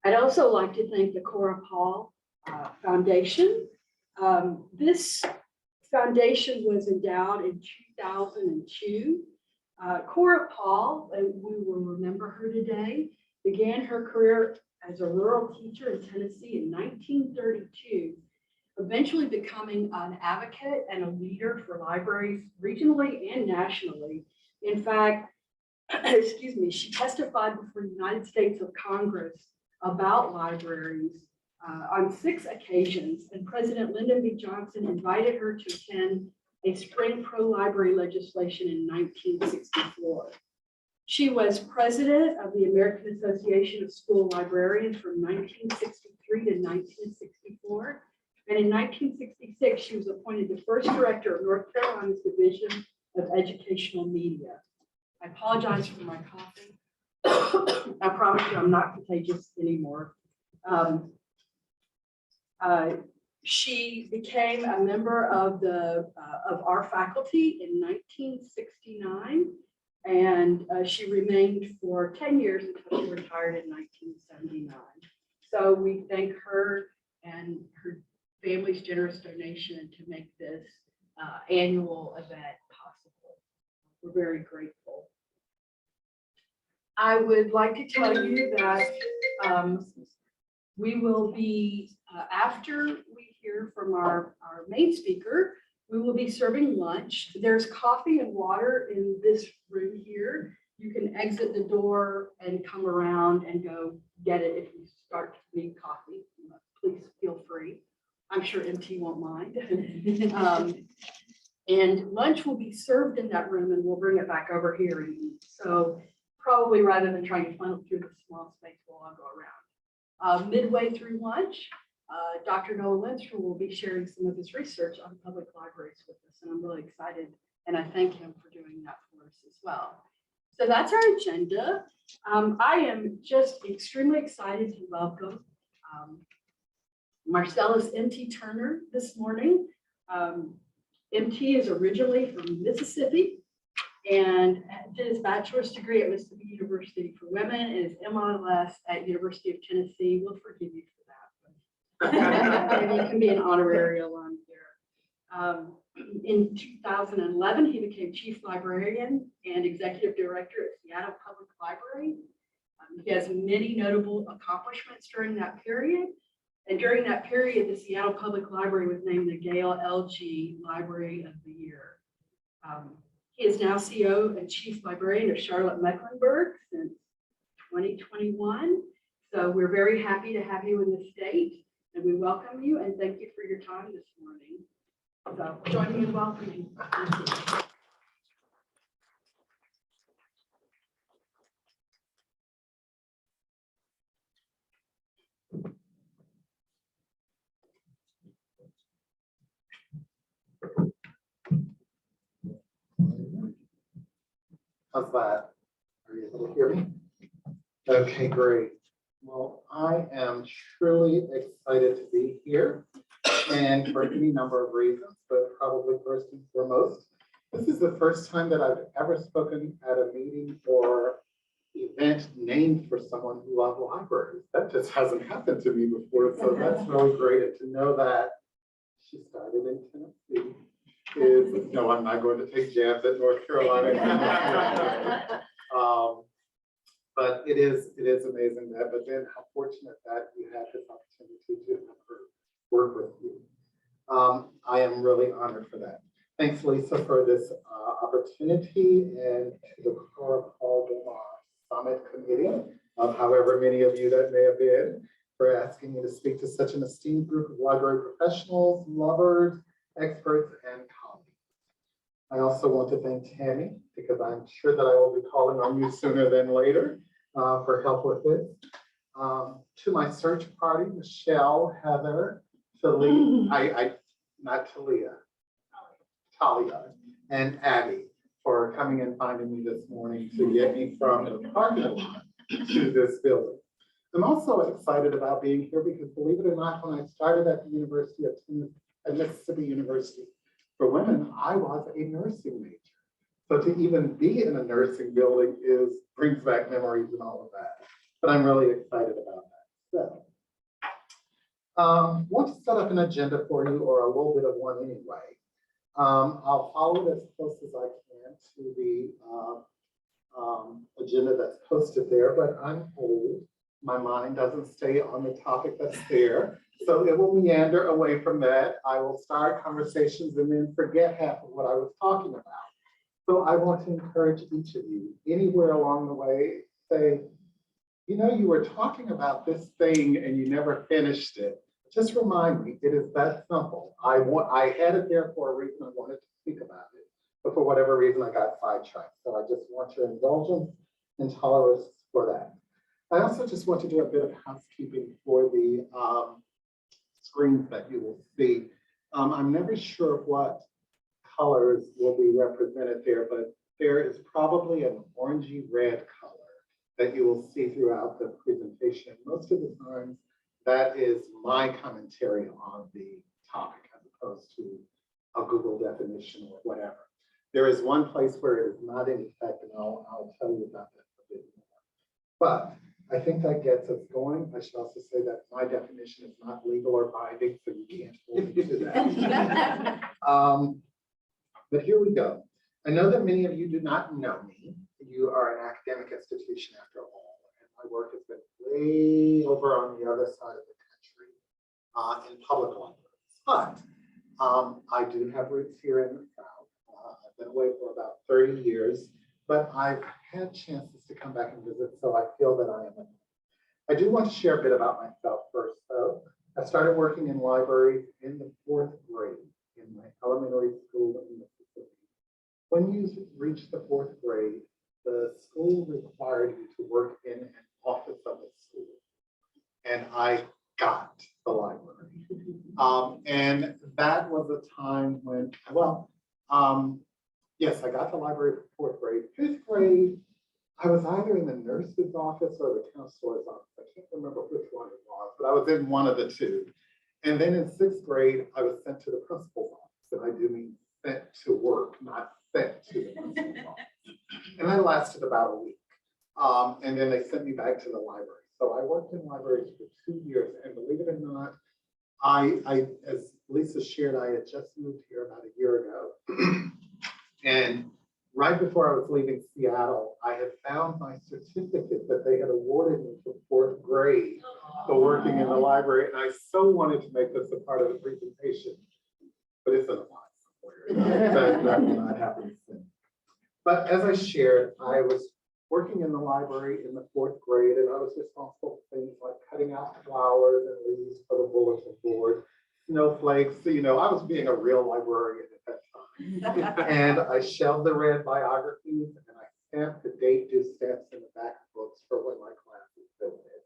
I'd also like to thank the Cora Foundation. This foundation was endowed in 2002. Cora Paul, and we will remember her today, began her career as a rural teacher in Tennessee in 1932, eventually becoming an advocate and a leader for libraries regionally and nationally. In fact, excuse me, she testified before the United States of Congress about libraries on 6 occasions, and President Lyndon B. Johnson invited her to attend a spring pro-library legislation in 1964. She was president of the American Association of School Librarians from 1963 to 1964. And in 1966, she was appointed the first director of North Carolina's Division of Educational Media. I apologize for my coughing. I promise you I'm not contagious anymore. She became a member of our faculty in 1969, and she remained for 10 years until she retired in 1979. So we thank her and her family's generous donation to make this annual event possible. We're very grateful. I would like to tell you that we will be, after we hear from our main speaker, we will be serving lunch. There's coffee and water in this room here. You can exit the door and come around and go get it if you start to need coffee. Please feel free. I'm sure MT won't mind. And lunch will be served in that room, and we'll bring it back over here and eat. So probably rather than trying to funnel through the small space, we'll all go around. Midway through lunch, Dr. Noah Lindstrom will be sharing some of his research on public libraries with us, and I'm really excited, and I thank him for doing that for us as well. So that's our agenda. I am just extremely excited to welcome Marcellus M.T. Turner this morning. MT is originally from Mississippi and did his bachelor's degree at Mississippi University for Women and his MLS at University of Tennessee. We'll forgive you for that. Maybe you can be an honorary alum here. In 2011, he became chief librarian and executive director at Seattle Public Library. He has many notable accomplishments during that period. And during that period, the Seattle Public Library was named the Gale LG Library of the Year. He is now CEO and Chief Librarian of Charlotte-Mecklenburg since 2021. So we're very happy to have you in the state, and we welcome you and thank you for your time this morning. So join me in welcoming. How's that? Are you able to hear me? Okay, great. Well, I am truly excited to be here, and for any number of reasons, but probably first and foremost, this is the first time that I've ever spoken at a meeting or event named for someone who loves libraries. That just hasn't happened to me before, so that's really great. And to know that she started in Tennessee. No, I'm not going to take jabs at North Carolina. But it is amazing that, but then how fortunate that you had this opportunity to have her work with you. I am really honored for that. Thanks, Lisa, for this opportunity, and to the Cora Bomar Summit Committee, of however many of you that may have been, for asking me to speak to such an esteemed group of library professionals, lovers, experts, and colleagues. I also want to thank Tammy, because I'm sure that I will be calling on you sooner than later for help with this. To my search party, Michelle, Heather, Talia, Talia, and Abby, for coming and finding me this morning to get me from the parking lot to this building. I'm also excited about being here because, believe it or not, when I started at the University of Tennessee, at Mississippi University for Women, I was a nursing major. So to even be in a nursing building brings back memories and all of that. But I'm really excited about that. Want to set up an agenda for you, or a little bit of one anyway. I'll follow it as close as I can to the agenda that's posted there, but I'm old. My mind doesn't stay on the topic that's there. So it will meander away from that. I will start conversations and then forget half of what I was talking about. So I want to encourage each of you, anywhere along the way, say, you know, you were talking about this thing and you never finished it. Just remind me, it is that simple. I had it there for a reason. I wanted to speak about it, but for whatever reason, I got sidetracked. So I just want your indulgence and tolerance for that. I also just want to do a bit of housekeeping for the screens that you will see. I'm never sure what colors will be represented there, but there is probably an orangey red color that you will see throughout the presentation. Most of the time, that is my commentary on the topic as opposed to a Google definition or whatever. There is one place where it is not in effect, and I'll tell you about that a bit more. But I think that gets us going. I should also say that my definition is not legal or binding, so you can't hold me to that. But here we go. I know that many of you do not know me. You are an academic institution after all, and my work has been way over on the other side of the country in public libraries. But I do have roots here in the South. I've been away for about 30 years, but I've had chances to come back and visit, so I feel that I am at home. I do want to share a bit about myself first, though. I started working in libraries in the 4th grade in my elementary school in Mississippi. When you reach the 4th grade, the school required you to work in an office of the school. And I got the library. And that was a time when, well, yes, I got the library for 4th grade. 5th grade, I was either in the nurse's office or the counselor's office. I can't remember which one it was, but I was in one of the two. And then in 6th grade, I was sent to the principal's office. And I do mean sent to work, not sent to the principal's office. And that lasted about a week. And then they sent me back to the library. So I worked in libraries for 2 years, and believe it or not, I as Lisa shared, I had just moved here about a year ago. And right before I was leaving Seattle, I had found my certificate that they had awarded me for 4th grade for working in the library. And I so wanted to make this a part of the presentation, but it's in a lot somewhere. That will not happen soon. But as I shared, I was working in the library in the 4th grade, and I was responsible for things like cutting out flowers and leaves for the bulletin board, snowflakes. So, you know, I was being a real librarian at that time. And I shelved the red biographies, and I stamped the date due stamps in the back of books for when my classes filled in.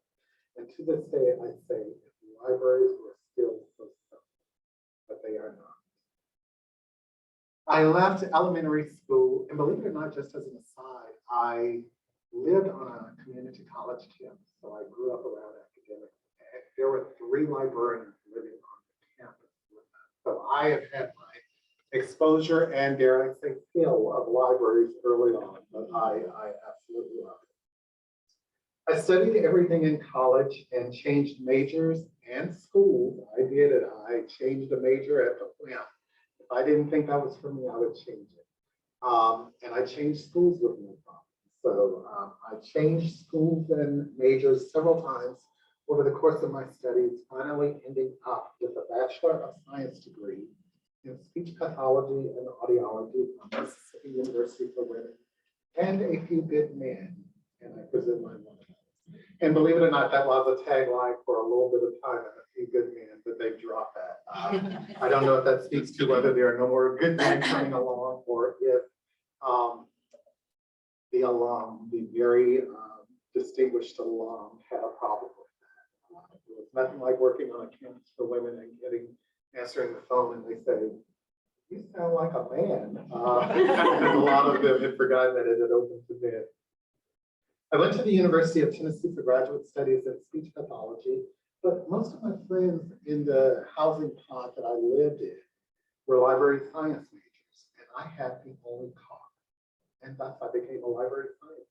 And to this day, I say, if libraries were still so simple, but they are not. I left elementary school, and believe it or not, just as an aside, I lived on a community college campus, so I grew up around academics. There were 3 librarians living on the campus with us. So I have had my exposure and, dare I say, fill of libraries early on, but I absolutely love it. I studied everything in college and changed majors and schools. I did it. I changed a major at the whim. If I didn't think that was for me, I would change it. And I changed schools with no problem. So I changed schools and majors several times over the course of my studies, finally ending up with a Bachelor of Science degree in speech pathology and audiology from Mississippi University for Women, and a few good men, and I presume I'm one of those. And believe it or not, that was a tagline for a little bit of time, and a few good men, but they've dropped that. I don't know if that speaks to whether there are no more good men coming along, or if the alum, the very distinguished alum, had a problem with that. It was nothing like working on a campus for women and answering the phone and they say, "You sound like a man." Because a lot of them had forgotten that it had opened to men. I went to the University of Tennessee for graduate studies in speech pathology, but most of my friends in the housing pod that I lived in were library science majors, and I had the only car. And thus I became a library science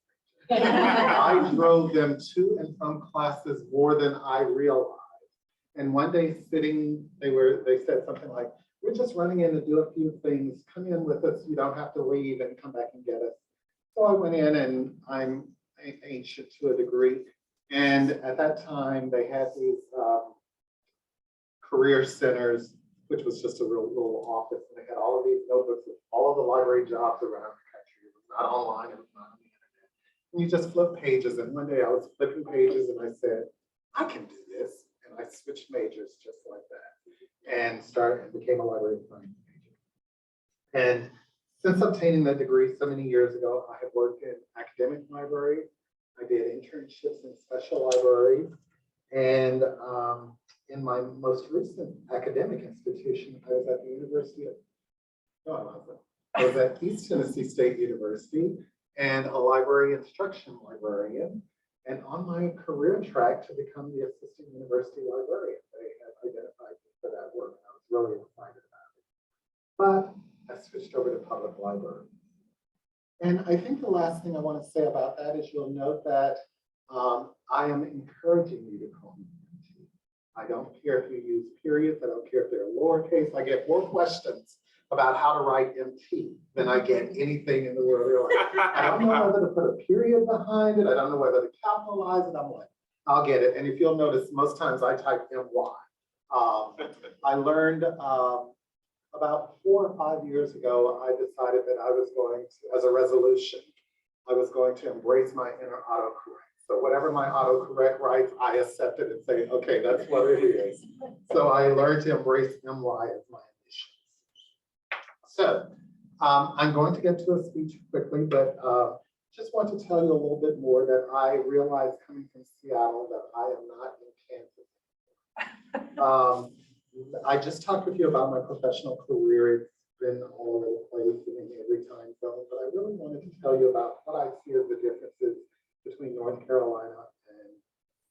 major. I drove them to and from classes more than I realized. And one day sitting, they said something like, we're just running in to do a few things. Come in with us. You don't have to leave and come back and get us. So I went in, and I'm ancient to a degree. And at that time, they had these career centers, which was just a real little office. And they had all of these notebooks with all of the library jobs around the country. It was not online. It was not on the internet. And you just flip pages. And one day I was flipping pages and I said, I can do this. And I switched majors just like that and became a library science major. And since obtaining that degree so many years ago, I have worked in academic libraries. I did internships in special libraries. And in my most recent academic institution, I was at the University of, no, I wasn't. I was at East Tennessee State University and a library instruction librarian. And on my career track to become the assistant university librarian, they had identified me for that work. I was really excited about it. But I switched over to public library. And I think the last thing I want to say about that is you'll note that I am encouraging you to call me MT. I don't care if you use periods. I don't care if they're lowercase. I get more questions about how to write MT than I get anything in the world. They're like, I don't know whether to put a period behind it. I don't know whether to capitalize it. I'm like, I'll get it. And if you'll notice, most times I type MY. I learned about 4 or 5 years ago, I decided that I was going to, as a resolution, I was going to embrace my inner autocorrect. So whatever my autocorrect writes, I accept it and say, okay, that's what it is. So I learned to embrace MY as my initials. So I'm going to get to a speech quickly, but just want to tell you a little bit more that I realized coming from Seattle that I am not in Kansas. I just talked with you about my professional career. It's been all over the place and in every time zone, but I really wanted to tell you about what I see as the differences between North Carolina and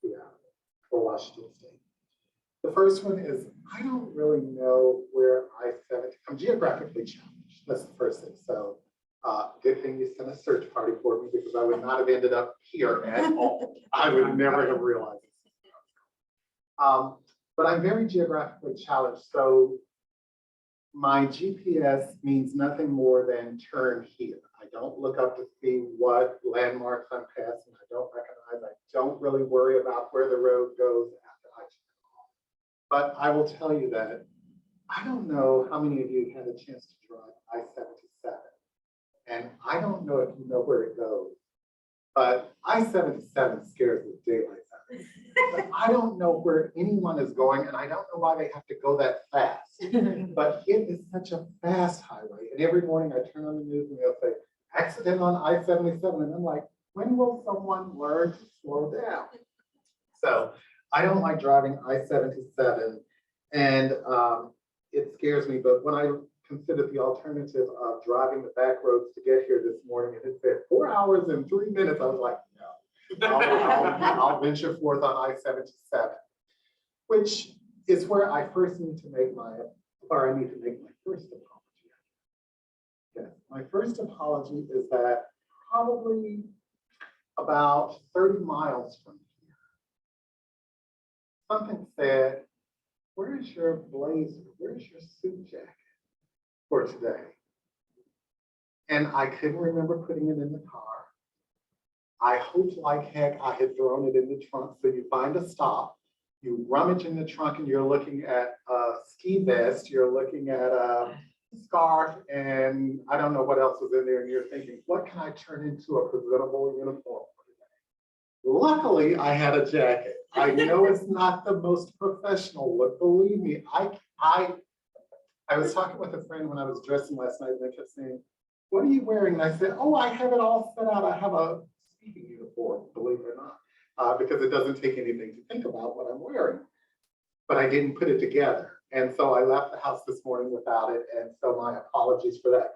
Seattle or Washington State. The first one is I don't really know where I-70, I'm geographically challenged. That's the first thing. So good thing you sent a search party for me because I would not have ended up here at all. I would never have realized this. But I'm very geographically challenged. So my GPS means nothing more than turn here. I don't look up to see what landmarks I'm passing. I don't recognize. I don't really worry about where the road goes after I turn off. But I will tell you that I don't know how many of you had a chance to drive I-77. And I don't know if you know where it goes, but I-77 scares the daylights out of me. I don't know where anyone is going, and I don't know why they have to go that fast. But it is such a fast highway. And every morning I turn on the news and they'll say, accident on I-77. And I'm like, when will someone learn to slow down? So I don't like driving I-77. And it scares me. But when I considered the alternative of driving the back roads to get here this morning, and it said 4 hours and 3 minutes, I was like, no. I'll venture forth on I-77, which is where I first need to make my, or I need to make my first apology. Yes, my first apology is that probably about 30 miles from here, something said, where's your blazer? Where's your suit jacket for today? And I couldn't remember putting it in the car. I hoped like heck I had thrown it in the trunk. So you find a stop, you rummage in the trunk and you're looking at a ski vest, you're looking at a scarf, and I don't know what else was in there. And you're thinking, what can I turn into a presentable uniform for today? Luckily, I had a jacket. I know it's not the most professional look, believe me. I was talking with a friend when I was dressing last night and they kept saying, what are you wearing? And I said, oh, I have it all set out. I have a speaking uniform, believe it or not, because it doesn't take anything to think about what I'm wearing. But I didn't put it together. And so I left the house this morning without it. And so my apologies for that.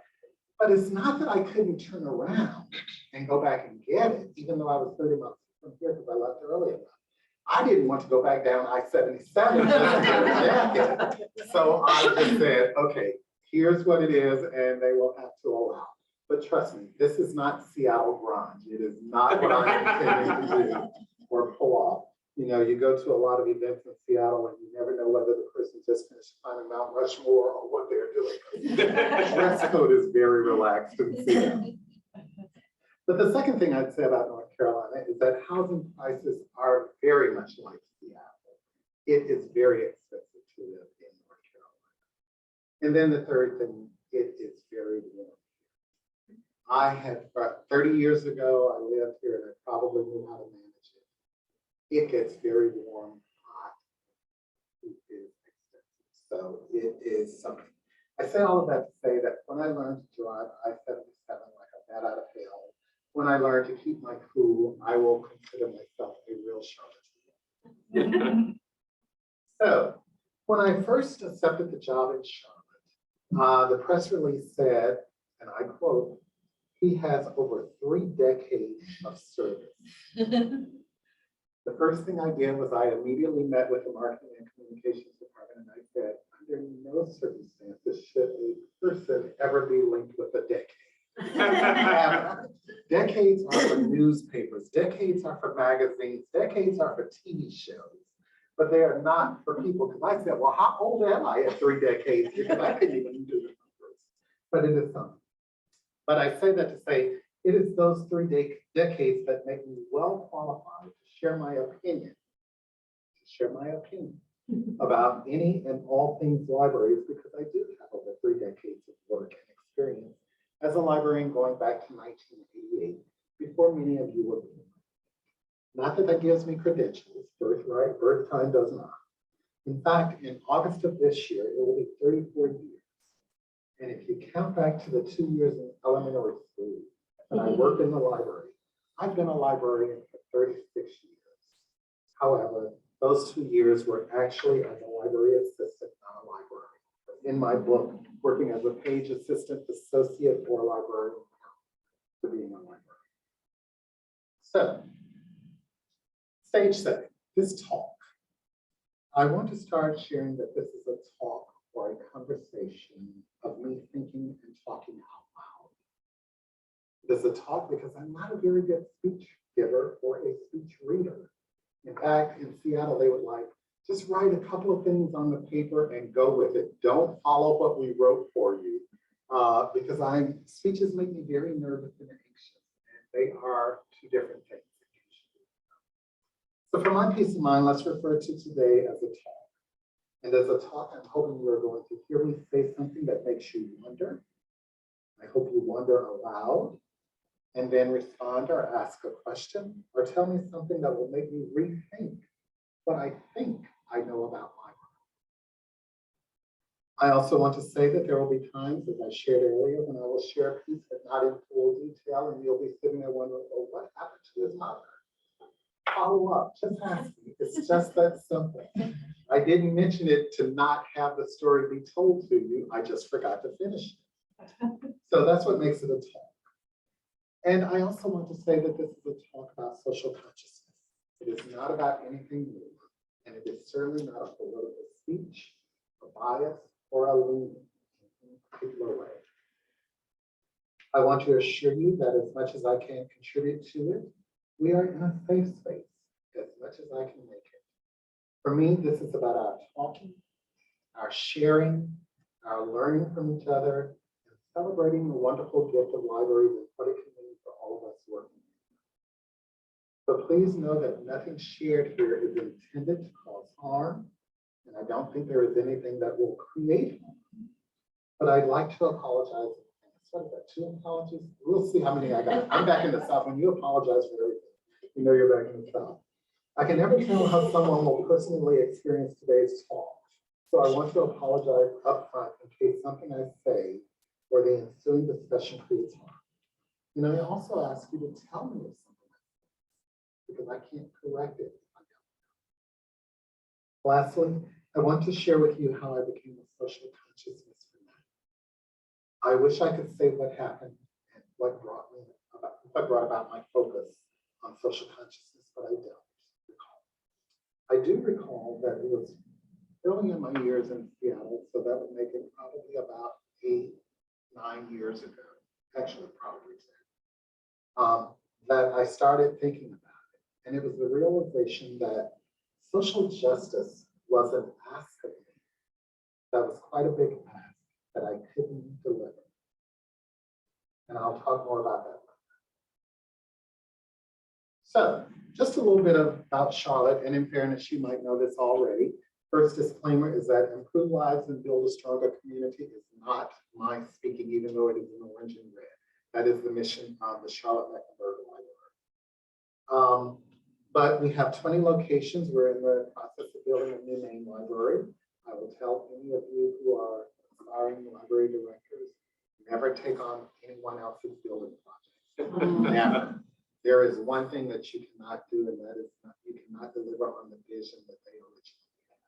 But it's not that I couldn't turn around and go back and get it, even though I was 30 miles from here because I left early enough. I didn't want to go back down I-77 just to get a jacket. So I just said, okay, here's what it is, and they will have to allow. But trust me, this is not Seattle grunge. It is not what I'm intending to do or pull off. You know, you go to a lot of events in Seattle and you never know whether the person just finished climbing Mount Rushmore or what they're doing. The dress code is very relaxed in Seattle. But the second thing I'd say about North Carolina is that housing prices are very much like Seattle. It is very expensive to live in North Carolina. And then the third thing, it is very warm. I had, 30 years ago, I lived here and I probably knew how to manage it. It gets very warm, hot. It is expensive. So it is something. I say all of that to say that when I learned to drive I-77 like a bat out of hell, when I learned to keep my cool, I will consider myself a real charlatan. So when I first accepted the job in Charlotte, the press release said, and I quote, "He has over 3 decades of service." The first thing I did was I immediately met with the marketing and communications department and I said, under no circumstances should a person ever be linked with a decade. Decades are for newspapers, decades are for magazines, decades are for TV shows, but they are not for people. Because I said, well, how old am I at 3 decades? Because I couldn't even do the numbers, but it is something. But I say that to say, it is those 3 decades that make me well qualified to share my opinion about any and all things libraries, because I do have over 3 decades of work and experience as a librarian going back to 1988, before many of you were born. Not that that gives me credentials, birthright, birth time does not. In fact, in August of this year, it will be 34 years. And if you count back to the 2 years in elementary school, and I worked in the library, I've been a librarian for 36 years. However, those 2 years were actually as a library assistant, not a librarian. In my book, working as a page assistant, associate, or librarian to being a librarian. So, stage setting, this talk. I want to start sharing that this is a talk or a conversation of me thinking and talking out loud. It is a talk because I'm not a very good speech giver or a speech reader. In fact, in Seattle, they would like, just write a couple of things on the paper and go with it. Don't follow what we wrote for you. Because speeches make me very nervous and anxious, and they are 2 different things. So for my peace of mind, let's refer to today as a talk. And as a talk, I'm hoping you are going to hear me say something that makes you wonder. I hope you wonder aloud, and then respond or ask a question, or tell me something that will make me rethink what I think I know about library. I also want to say that there will be times, as I shared earlier, when I will share a piece, but not in full detail, and you'll be sitting there wondering, oh, what happened to his mother? Follow up, just ask me. It's just that simple. I didn't mention it to not have the story be told to you. I just forgot to finish it. So that's what makes it a talk. And I also want to say that this is a talk about social consciousness. It is not about anything new, and it is certainly not a political speech, a bias, or a leaning in any particular way. I want to assure you that as much as I can contribute to it, we are in a safe space, as much as I can make it. For me, this is about our talking, our sharing, our learning from each other, and celebrating the wonderful gift of libraries and what it can mean for all of us working. So please know that nothing shared here is intended to cause harm, and I don't think there is anything that will create harm. But I'd like to apologize. What is that, 2 apologies? We'll see how many I got. I'm back in the South. When you apologize for everything, you know you're back in the South. I can never tell how someone will personally experience today's talk. So I want to apologize upfront in case something I say or the ensuing discussion creates harm. And I also ask you to tell me if something I say, because I can't correct it if I don't. Lastly, I want to share with you how I became a social consciousness fanatic. I wish I could say what happened and what brought about my focus on social consciousness, but I don't recall. I do recall that it was early in my years in Seattle, so that would make it probably about 8, 9 years ago, actually probably 10, that I started thinking about it. And it was the realization that social justice was an ask of me that was quite a big ask that I couldn't deliver. And I'll talk more about that. So just a little bit about Charlotte, and in fairness, you might know this already. First disclaimer is that improve lives and build a stronger community is not my speaking, even though it is in orange and red. That is the mission of the Charlotte Mecklenburg Library. But we have 20 locations. We're in the process of building a new main library. I will tell any of you who are aspiring library directors, never take on anyone else's building project. Never. There is one thing that you cannot do, and that is you cannot deliver on the vision that they originally had.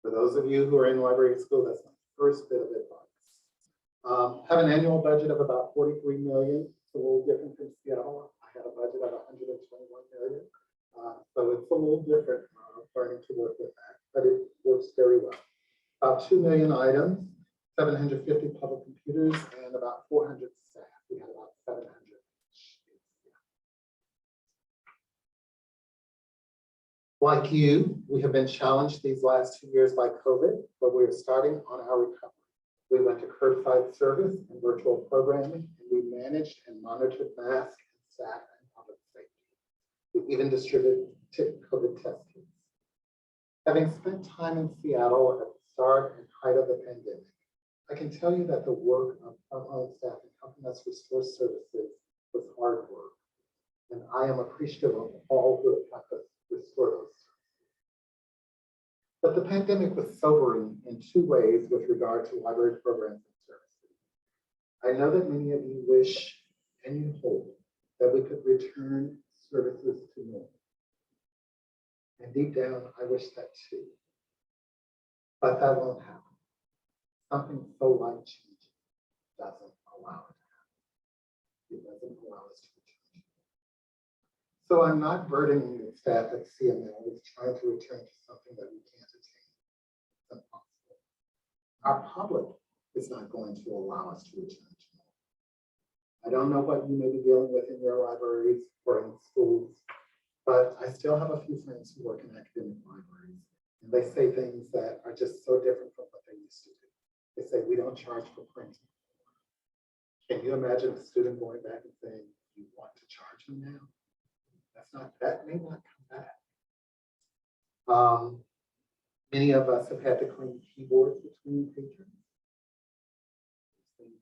For those of you who are in library school, that's my first bit of advice. Have an annual budget of about 43 million. It's a little different from Seattle. I had a budget of 121 million. So it's a little different learning to work with that, but it works very well. About 2 million items, 750 public computers, and about 400 staff. We had about 700. Like you, we have been challenged these last 2 years by COVID, but we are starting on our recovery. We went to curbside service and virtual programming, and we managed and monitored masks and staff and public safety. We even distributed COVID test kits. Having spent time in Seattle at the start and height of the pandemic, I can tell you that the work of frontline staff in helping us restore services was hard work. And I am appreciative of all who have helped us restore those services. But the pandemic was sobering in 2 ways with regard to library programs and services. I know that many of you wish and you hope that we could return services to normal. And deep down, I wish that too. But that won't happen. Something so life-changing doesn't allow it to happen. It doesn't allow us to return. So I'm not burdening the staff at CML with trying to return to something that we can't attain. It's impossible. Our public is not going to allow us to return to normal. I don't know what you may be dealing with in your libraries or in schools, but I still have a few friends who work in academic libraries, and they say things that are just so different from what they used to do. They say, we don't charge for printing. Can you imagine a student going back and saying, you want to charge them now? That may not come back. Many of us have had to clean keyboards between patrons.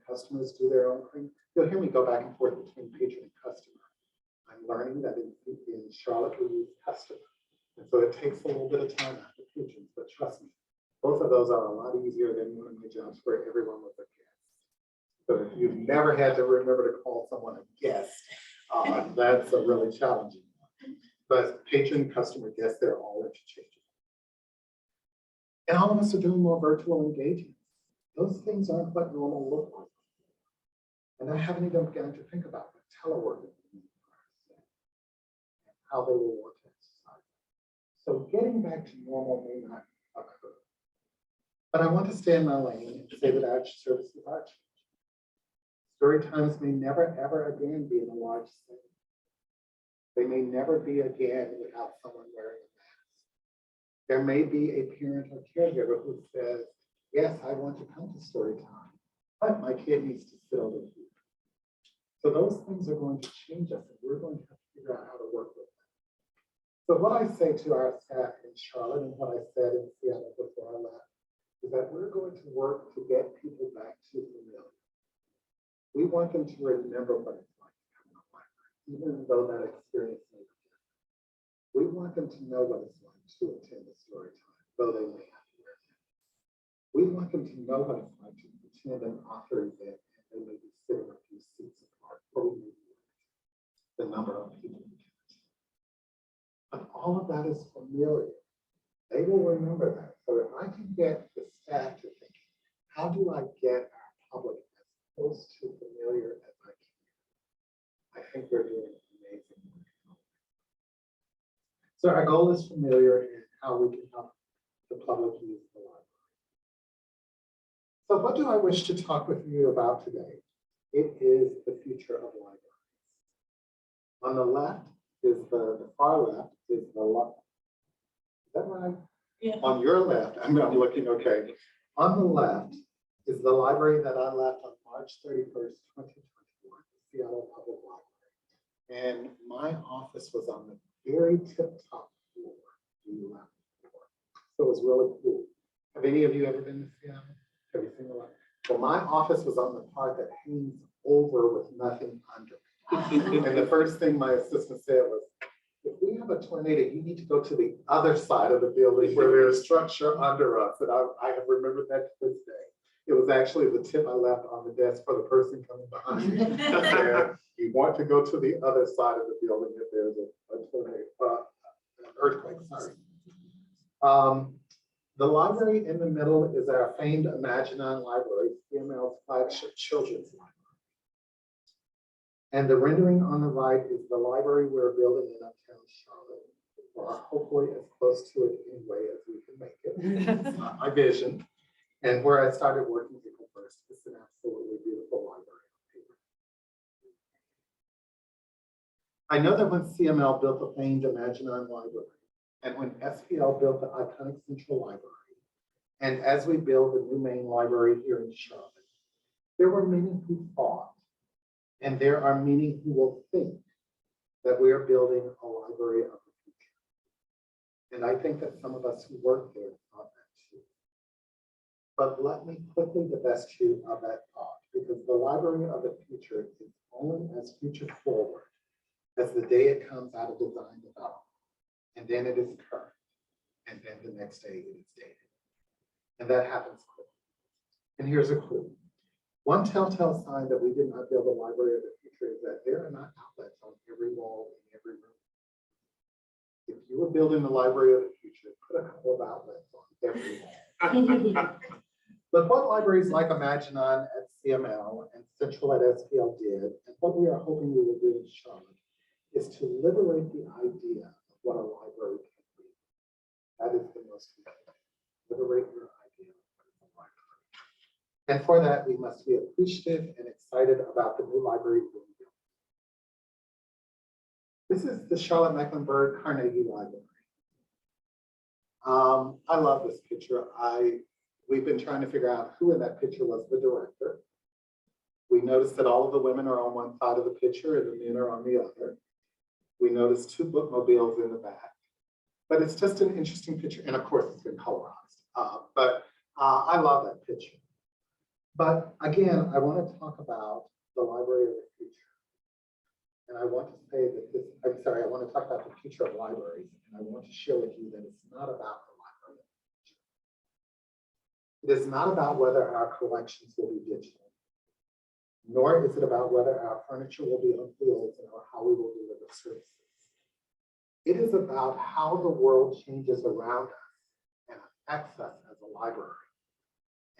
Customers do their own cleaning. You'll hear me go back and forth between patron and customer. I'm learning that in Charlotte we use customer. And so it takes a little bit of time after patrons, but trust me, both of those are a lot easier than one of my jobs where everyone was a guest. So if you've never had to remember to call someone a guest, that's a really challenging one. But patron, customer, guest, they're all interchangeable. And all of us are doing more virtual engagements. Those things aren't what normal look like. And I haven't even begun to think about what telework is and how they will work in society. So getting back to normal may not occur. But I want to stay in my lane and say that our services are changing. Story times may never, ever again be in a large setting. They may never be again without someone wearing a mask. There may be a parent or caregiver who says, yes, I want to come to story time, but my kid needs to sit over here. So those things are going to change us, and we're going to have to figure out how to work with them. So what I say to our staff in Charlotte and what I said in Seattle before I left is that we're going to work to get people back to familiar. We want them to remember what it's like to come to a library, even though that experience may be different. We want them to know what it's like to attend a story time, though they may have to wear it. We want them to know what it's like to attend an author event, and they may be sitting a few seats apart, or we may be the number of people we can attend. But all of that is familiar. They will remember that. So if I can get the staff to think, how do I get our public as close to familiar as I can? I think we're doing amazing work. So our goal is familiar in how we can help the public use the library. So what do I wish to talk with you about today? It is the future of libraries. On the left is the far left is the that right? Yeah. On your left, I'm looking, okay. On the left is the library that I left on March 31st, 2021, the Seattle Public Library. And my office was on the very tip top floor, the left floor. So it was really cool. Have any of you ever been to Seattle? Have you seen the library? Well, my office was on the part that hangs over with nothing under. And the first thing my assistant said was, if we have a tornado, you need to go to the other side of the building where there's structure under us. And I have remembered that to this day. It was actually the tip I left on the desk for the person coming behind me. And you want to go to the other side of the building if there's a tornado, an earthquake, sorry. The library in the middle is our famed Imaginon Library, CML's flagship children's library. And the rendering on the right is the library we're building in uptown Charlotte, or hopefully as close to it anyway as we can make it. It's not my vision. And where I started working April 1st, it's an absolutely beautiful library on paper. I know that when CML built the famed Imaginon Library, and when SPL built the iconic Central Library, and as we build the new main library here in Charlotte, there were many who thought, and there are many who will think, that we are building a library of the future. And I think that some of us who work there thought that too. But let me quickly divest you of that thought, because the library of the future is only as future forward as the day it comes out of design development. And then it is current, and then the next day it is dated. And that happens quickly. And here's a clue. One telltale sign that we did not build a library of the future is that there are not outlets on every wall in every room. If you were building the library of the future, put a couple of outlets on every wall. But what libraries like Imaginon at CML and Central at SPL did, and what we are hoping we will do in Charlotte, is to liberate the idea of what a library can be. That is the most important. Liberate your idea of what is a library. And for that, we must be appreciative and excited about the new library being built. This is the Charlotte Mecklenburg Carnegie Library. I love this picture. We've been trying to figure out who in that picture was the director. We noticed that all of the women are on one side of the picture and the men are on the other. We noticed two bookmobiles in the back, but it's just an interesting picture. And of course, it's been colorized, I love that picture. But again, I want to talk about the library of the future. And I want to say that I want to talk about the future of libraries. And I want to share with you that it's not about the library of the future. It is not about whether our collections will be digital, nor is it about whether our furniture will be on wheels or how we will deliver services. It is about how the world changes around us and affects us as a library.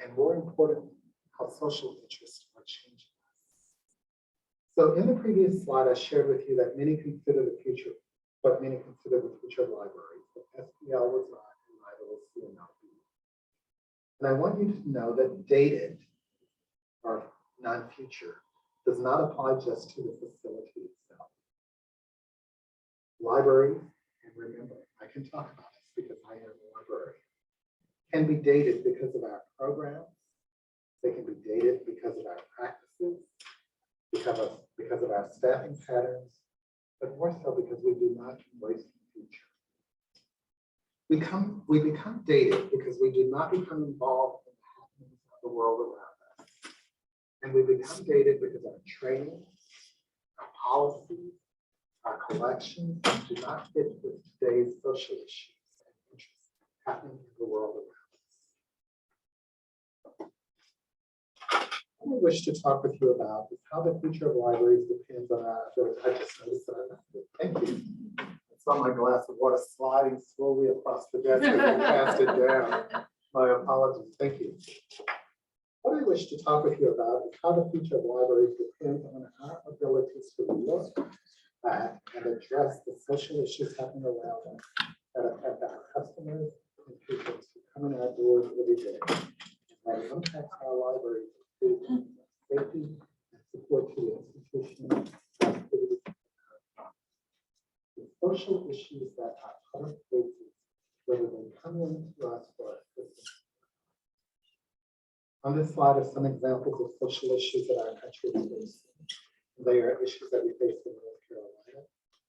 And more importantly, how social interests are changing us. So in the previous slide, I shared with you that many consider the future, what many consider the future of libraries, but SPL was not, and neither was CML. And I want you to know that dated, or non-future, does not apply just to the facility itself. Libraries, and remember, I can talk about this because I am a librarian, can be dated because of our programs. They can be dated because of our practices, because of our staffing patterns, but more so because we do not embrace the future. We become dated because we do not become involved in the happenings of the world around us. And we become dated because our training, our policies, our collections do not fit with today's social issues and interests happening in the world around us. What I wish to talk with you about is how the future of libraries depends on our ability. I just noticed that I left it. Thank you. I saw my glass of water sliding slowly across the desk as I passed it down. My apologies. Thank you. What I wish to talk with you about is how the future of libraries depends on our abilities to look back and address the social issues happening around us that affect our customers and patrons who come in our doors every day, and that impacts our libraries in safety and support to the institutional activities. The social issues that our public faces, whether coming to us for assistance. On this slide are some examples of social issues that our country is facing. They are issues that we face in North Carolina,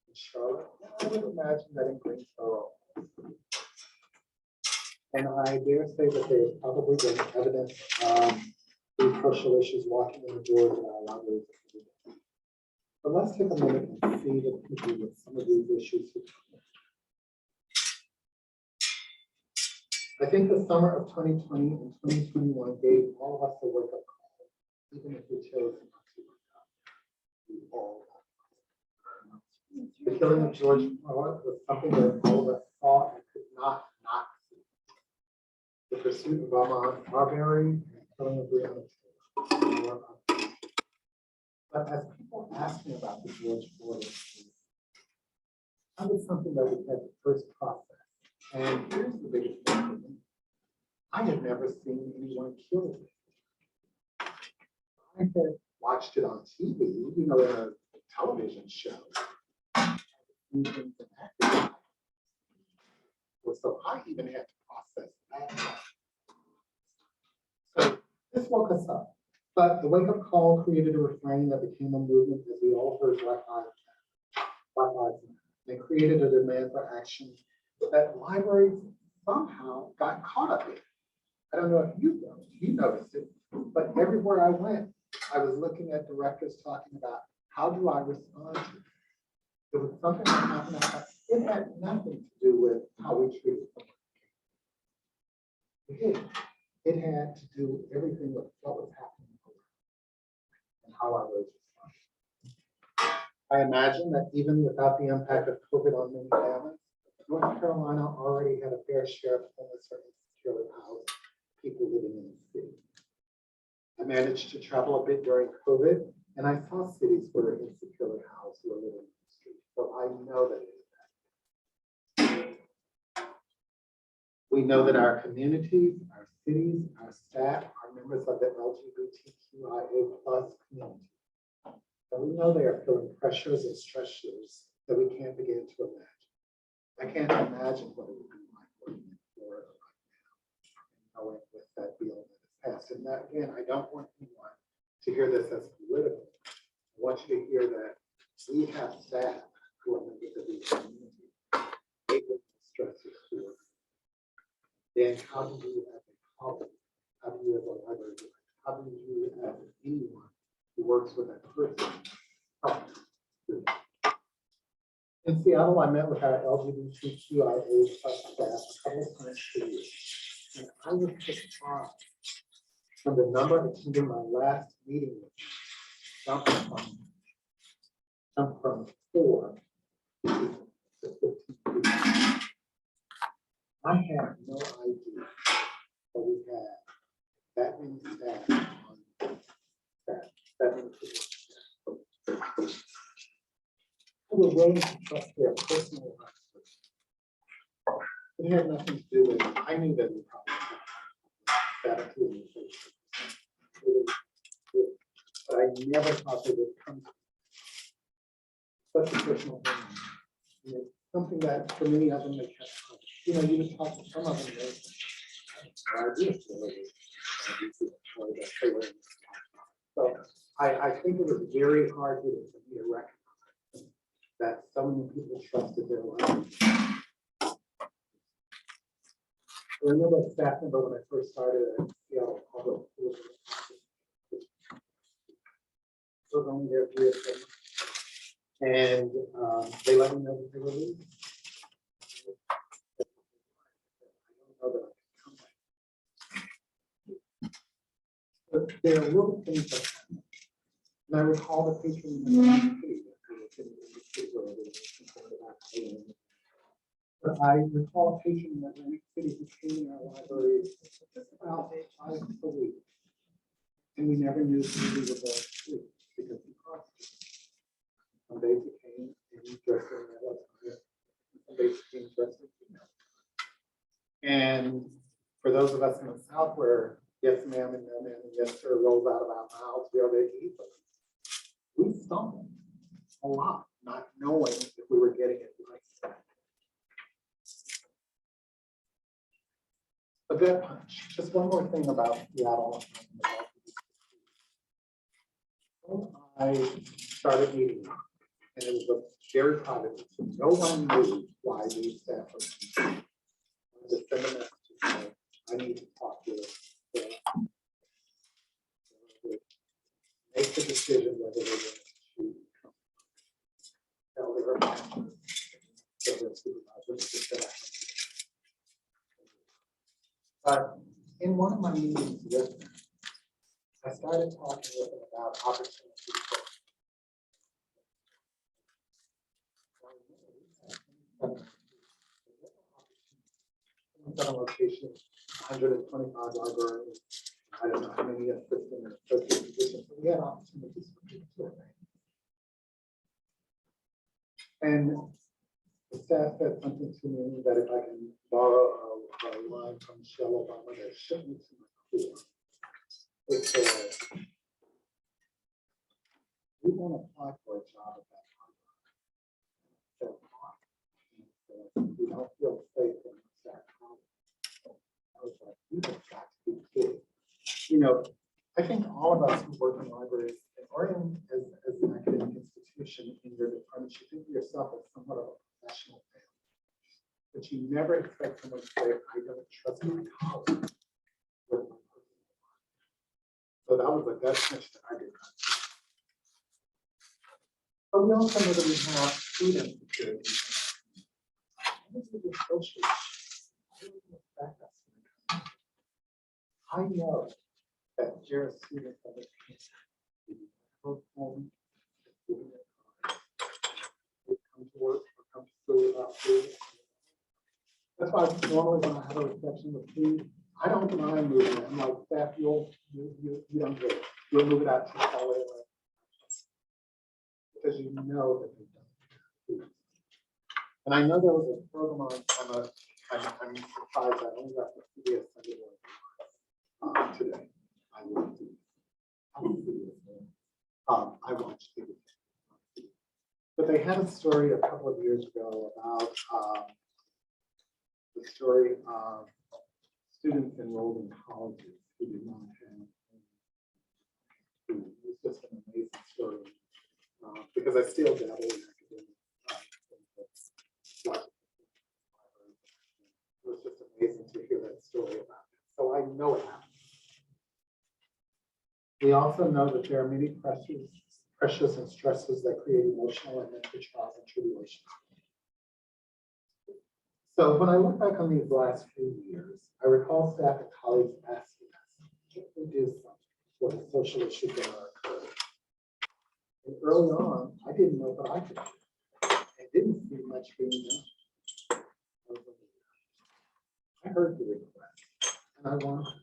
in Charlotte, and I would imagine that in Greensboro. And I dare say that there's probably been evidence of these social issues walking in the doors of our libraries. But let's take a minute and see the people with some of these issues. I think the summer of 2020 and 2021 gave all of us a wake-up call, even if we chose not to wake up. We all got it. The killing of George Floyd was something that all of us saw and could not see. The pursuit of Bomar and the killing of Breonna Taylor. But as people ask me about the George Floyd issue, that was something that we had to first process. And here's the biggest thing for me. I had never seen anyone killed. I had watched it on TV, you know, in a television show. So I even had to process that. So this woke us up. But the wake-up call created a refrain that became a movement as we all heard Black Lives Matter. They created a demand for action that libraries somehow got caught up in. I don't know if you noticed it, but everywhere I went, I was looking at directors talking about how do I respond to it. There was something that happened. It had nothing to do with how we treated someone. It had to do with everything with what was happening and how I was responding. I imagine that even without the impact of COVID on many families, North Carolina already had a fair share of homeless or insecurely housed people living in the city. I managed to travel a bit during COVID, and I saw cities where insecurely housed were living in the street. So I know that it is that. We know that our communities, our cities, our staff are members of the LGBTQIA+ community. And we know they are feeling pressures and stressors that we can't begin to imagine. I can't imagine what it would be like working in Florida right now, knowing with that bill that is passed. And that, again, I don't want anyone to hear this as political. I want you to hear that we have staff who are members of these communities, able to stress your work. Then how do you as a colleague, how do you as a library director, how do you as anyone who works with that person help them? In Seattle, I met with our LGBTQIA+ staff a couple of times per year, and I was surprised from the number attending my last meeting with them, jump from 4 to 15 people. I had no idea that we had that many staff on staff, that many people. Who were willing to trust their personal lives. It had nothing to do with it. I knew that we probably had that communication. But I never thought they would come to such a personal thing. You know, something that for many of them they kept, you know, you would talk to some of them, so I think it was very hard for me to recognize that so many people trusted their lives. I remember a staff member when I first started at Seattle Public Schools. I was only there 3 or 4 months. And they let me know that they were leaving. I don't know that I can come back. But there are little things that happen. And I recall the patron in the city. But I recall a patron in Atlantic City who came in our library just about 5 a week. And we never knew who we were going to sleep because he crossed it. Some days he came and he dressed in yellow. Some days he came dressed in female. And for those of us in the South where yes ma'am and no ma'am and yes sir rolls out of our mouths, we are there to eat them. We stumbled a lot, not knowing if we were getting it right. A gut punch. Just one more thing about Seattle. I started meeting, and it was a very private, so no one knew why these staff were. Just send a message to say, I need to talk to you. Make the decision whether they're going to tell their managers, tell their supervisors, etc. But in one of my meetings with them, I started talking with them about opportunities. Seven locations, 125 libraries, I don't know how many assistant or associate positions, but we had opportunities for people to remain. And the staff said something to me that if I can borrow a line from Michelle Obama that shook me to my core. It said, we want to apply for a job at that time. So we don't feel safe in that college. I was like, you have got to be kidding. You know, I think all of us who work in libraries or as an academic institution in your department, you think of yourself as somewhat of a professional failure. But you never expect someone to say, I don't trust my colleague. So that was a gut punch that I did not. But we also know that we have food insecurity. I know that Jared's students have a home, they come to work or come to school without food. That's why normally when I have a reception with food, I don't mind moving it. I'm like, staff, you don't do it. You'll move it out to the hallway. Because you know that they don't have food. And I know there was a program on, I'm surprised I only got the CBS Sunday morning today. I will do. I will do this. I watched it. But they had a story a couple of years ago about the story of students enrolled in colleges who did not have food. It was just an amazing story because I still dabble in academic. It was just amazing to hear that story about it. So I know it happened. We also know that there are many pressures and stresses that create emotional and mental trials and tribulations. So when I look back on these last few years, I recall staff and colleagues asking us, can we do something for the social issues that are occurring? And early on, I didn't know what I could do. It didn't see much being done. I heard the request and I wanted it.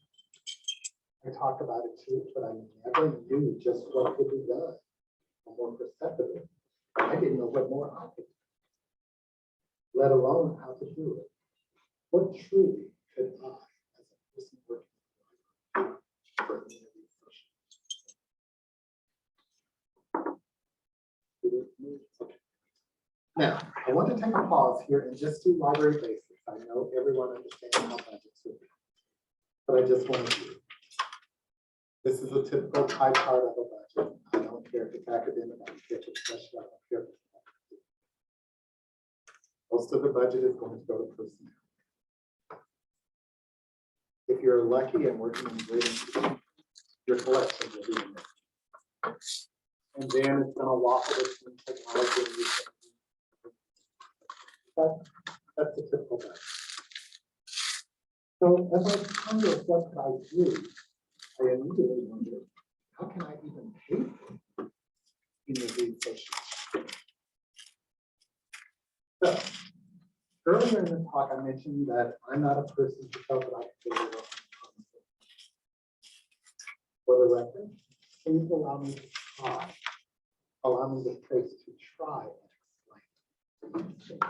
I talked about it too, but I never knew just what could be done. Or more perceptive. I didn't know what more I could do, let alone how to do it. What truly could I, as a person working for any of these issues? Okay. Now, I want to take a pause here and just do library basics. I know everyone understands how budgets work, but I just want to do it. This is a typical pie chart of a budget. I don't care if it's academic, I don't care if it's special, I don't care if it's academic. Most of the budget is going to go to personnel. If you're lucky and working in grading, your collections will be in there. And then it's going to waffle between technology and research. That's the typical budget. So as I kind of what could I do, I immediately wondered, how can I even pay for any of these issues? So earlier in the talk, I mentioned that I'm not a person who felt that I could figure it out. For the record, please allow me to try. Allow me the space to try and explain.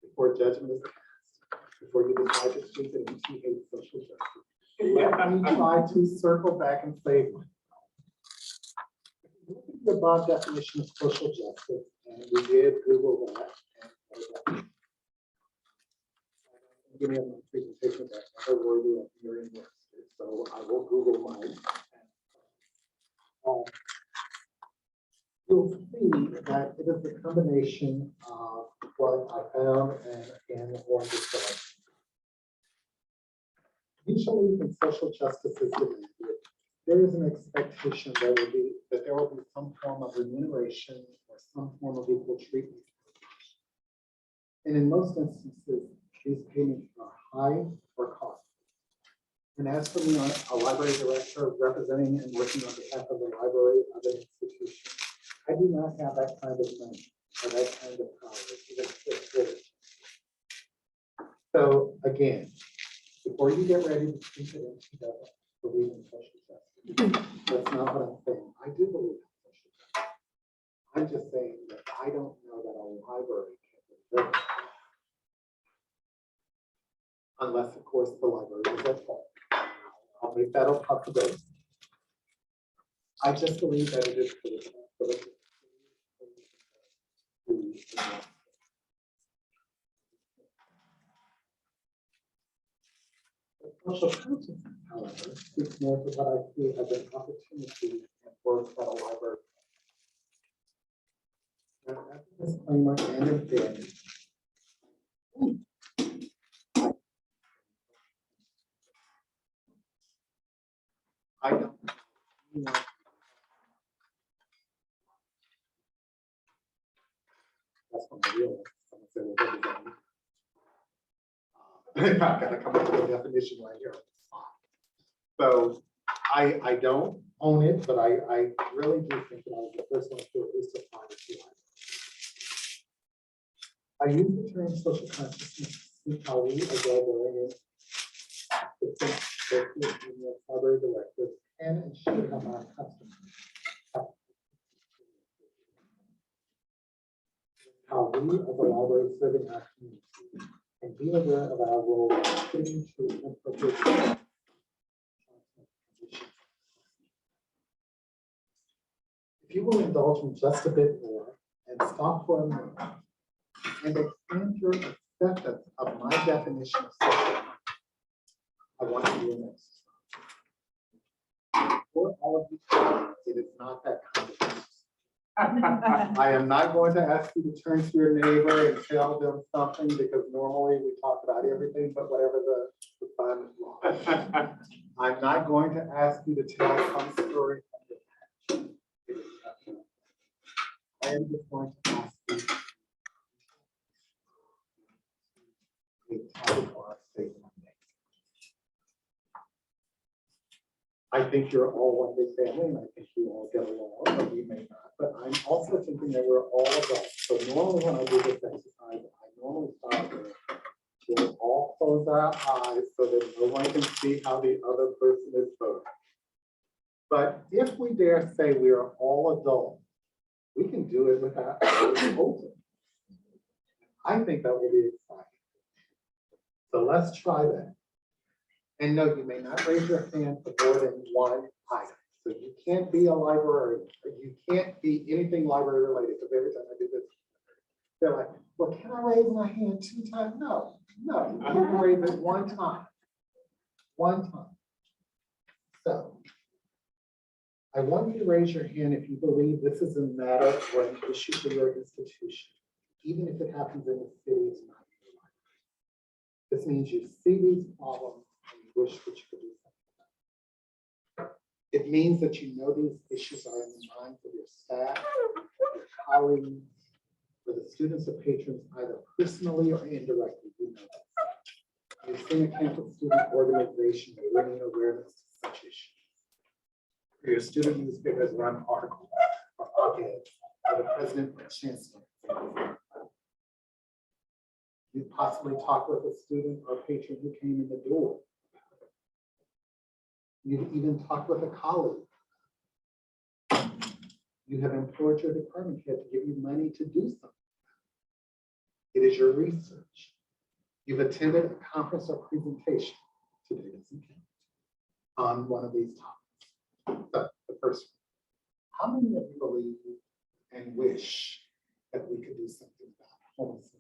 Before judgment is passed, before you decide to speak that you hate social justice, let me try to circle back and save myself. Look at the above definition of social justice, and we did Google that. And give me a presentation back. also worthy of hearing words. So I will Google mine. You'll see that it is a combination of what I found and again, what is selected. Usually in social justice system, there is an expectation that there will be some form of remuneration or some form of equal treatment. And in most instances, these payments are high or costly. And as for me, a library director representing and working on behalf of the library of an institution, I do not have that kind of money or that kind of power. So again, before you get ready to speak it into the believe in social justice, that's not what I'm saying. I do believe in social justice. I'm just saying that I don't know that a library can deliver. Unless, of course, the library is at fault. I'll make that a possibility. I just believe that it is critical for the social consciousness, however, speaks more to what I see as an opportunity and work that a library. Now, as a disclaimer and in fairness, I don't know. That's what I realized. Someone said, well, what does that mean? I've got to come up with a definition right here. So I don't own it, but I really do think that I was the first one to at least apply it to life. I use the term social consciousness to see how we as librarians, the library directors, can and should help our customers. How we as a library serving our community and be aware of our role in fitting to and protecting. If you will indulge me just a bit more and stop for a moment and expand your acceptance of my definition of social, I want to do an exercise. For all of you, it is not that kind of exercise. I am not going to ask you to turn to your neighbor and tell them something because normally we talk about everything but whatever the fun is wrong. I'm not going to ask you to tell some story from your past. I am just going to ask you to tell our statement. I think you're all one big family, and I think you all get along, but you may not. But I'm also thinking that we're all adults. So normally when I do this exercise, I normally start with we'll all close our eyes so that no one can see how the other person is voting. But if we dare say we are all adults, we can do it with our eyes open. I think that will be exciting. So let's try that. And no, you may not raise your hand for more than one item. So you can't be a librarian, or you can't be anything library related, because every time I do this, they're like, well, can I raise my hand 2 times? No, you can raise it 1 time. 1 time. So I want you to raise your hand if you believe this is a matter or an issue for your institution, even if it happens in the city, it's not your life. This means you see these problems and you wish that you could do something about it. It means that you know these issues are in the minds of your staff, your colleagues, or the students or patrons, either personally or indirectly. You know that. You've seen a campus student organization bringing awareness to such issues. Your student newspapers run articles or op-eds by the president or chancellor. You possibly talk with a student or patron who came in the door. You've even talked with a colleague. You have implored your department head to give you money to do something. It is your research. You've attended a conference or presentation, today doesn't count, on one of these topics. So the first one, how many of you believe and wish that we could do something about homelessness?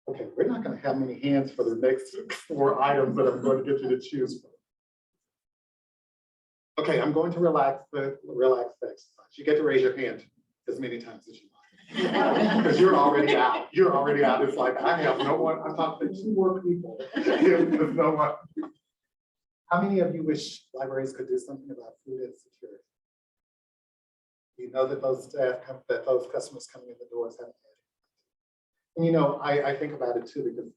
Okay, we're not gonna have many hands for the next 4 items that I'm going to get you to choose from. Okay, I'm going to relax the exercise. You get to raise your hand as many times as you like. Because you're already out. You're already out. It's like, I have no one, I'm talking to 2 more people. There's no one. How many of you wish libraries could do something about food insecurity? You know that those those customers coming in the doors have. And you know, I think about it too, because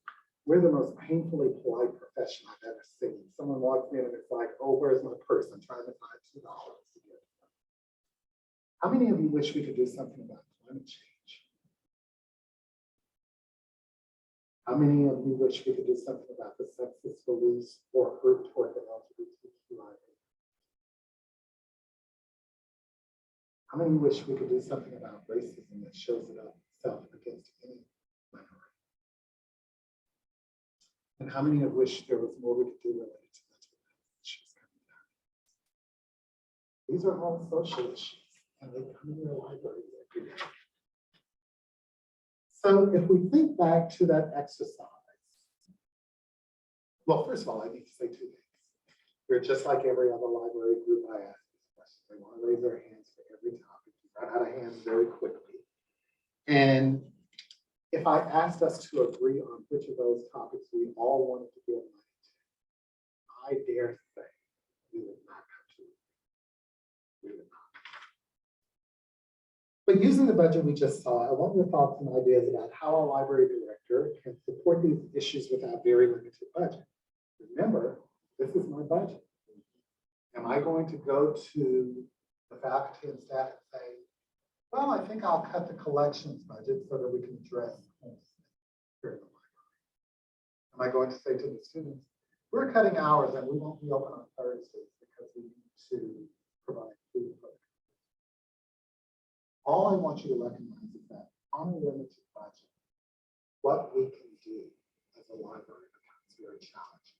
we're the most painfully polite profession I've ever seen. Someone walks in and it's like, oh, where's my purse? I'm trying to find $2 to get. How many of you wish we could do something about climate change? How many of you wish we could do something about the sexist beliefs or hurt toward the LGBTQIA? How many wish we could do something about racism that shows itself against any minority? And how many of wish there was more we could do related to mental health issues coming down? These are all social issues, and they come in the library every day. So if we think back to that exercise, well, first of all, I need to say 2 things. We're just like every other library group I ask these questions. They want to raise their hands for every topic. We run out of hands very quickly. And if I asked us to agree on which of those topics we all wanted to give money to, I dare say we would not come to it. We would not. But using the budget we just saw, I want your thoughts and ideas about how a library director can support these issues with a very limited budget. Remember, this is my budget. Am I going to go to the faculty and staff and say, well, I think I'll cut the collections budget so that we can address homelessness here in the library? Am I going to say to the students, we're cutting hours and we won't be open on Thursdays because we need to provide food for the community? All I want you to recognize is that on a limited budget, what we can do as a library becomes very challenging.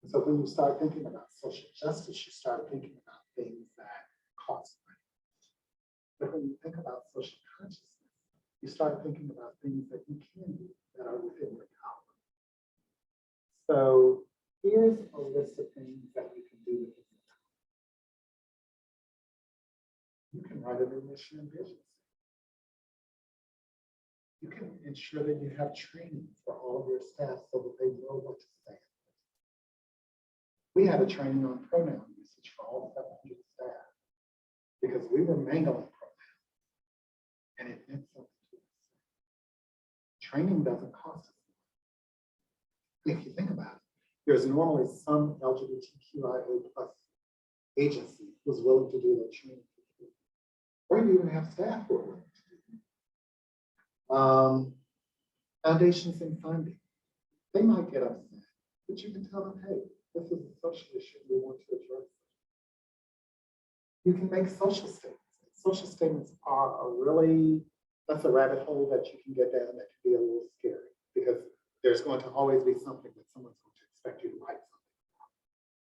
And so when you start thinking about social justice, you start thinking about things that cost money. But when you think about social consciousness, you start thinking about things that you can do that are within your power. So here's a list of things that you can do within your power. You can write a new mission and vision. You can ensure that you have training for all of your staff so that they know what to say. We had a training on pronoun usage for all 700 staff because we were mangling pronouns and it meant something to us. Training doesn't cost us money. If you think about it, there's normally some LGBTQIA+ agency who's willing to do that training for you. Or you even have staff who are willing to do it. Foundations and funding. They might get upset, but you can tell them, hey, this is a social issue we want to address. You can make social statements. Social statements are that's a rabbit hole that you can get down that can be a little scary because there's going to always be something that someone's going to expect you to write something about.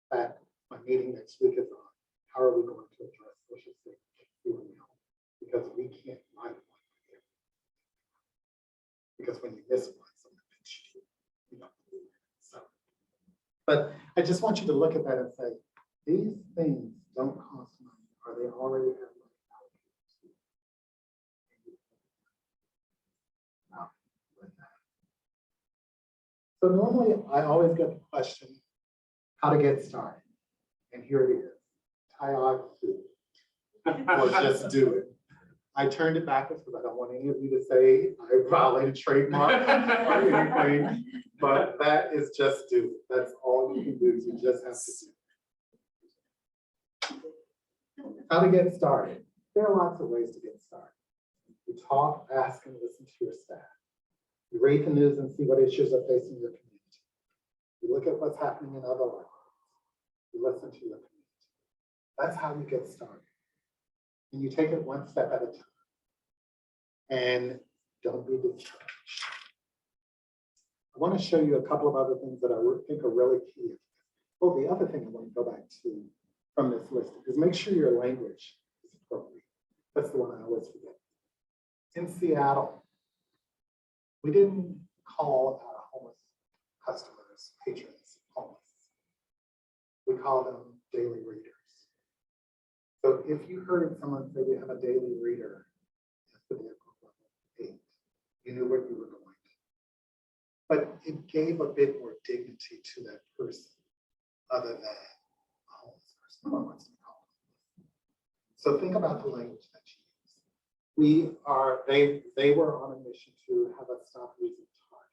In fact, my meeting next week is on how are we going to address social statements because we can't write one for everyone. Because when you miss one, someone thinks you don't believe it. So, but I just want you to look at that and say, these things don't cost money, or they already have money allocated to them. So normally I always get the question, how to get started. And here it is, or just do it. I turned it backwards because I don't want any of you to say I violated trademark or anything, but that is just do it. That's all you can do. You just have to do it. How to get started. There are lots of ways to get started. You talk, ask, and listen to your staff. You read the news and see what issues are facing your community. You look at what's happening in other libraries. You listen to your community. That's how you get started. And you take it one step at a time. And don't be discouraged. I want to show you a couple of other things that I think are really key. Oh, the other thing I want to go back to from this list is make sure your language is appropriate. That's the one I always forget. In Seattle, we didn't call our homeless customers, patrons, homeless. We call them daily readers. So if you heard someone say we have a daily reader, that's the vehicle level 8, you knew what you were going to. But it gave a bit more dignity to that person other than a homeless person. No one wants to be called homeless. So think about the language that you use. They were on a mission to have us stop using target.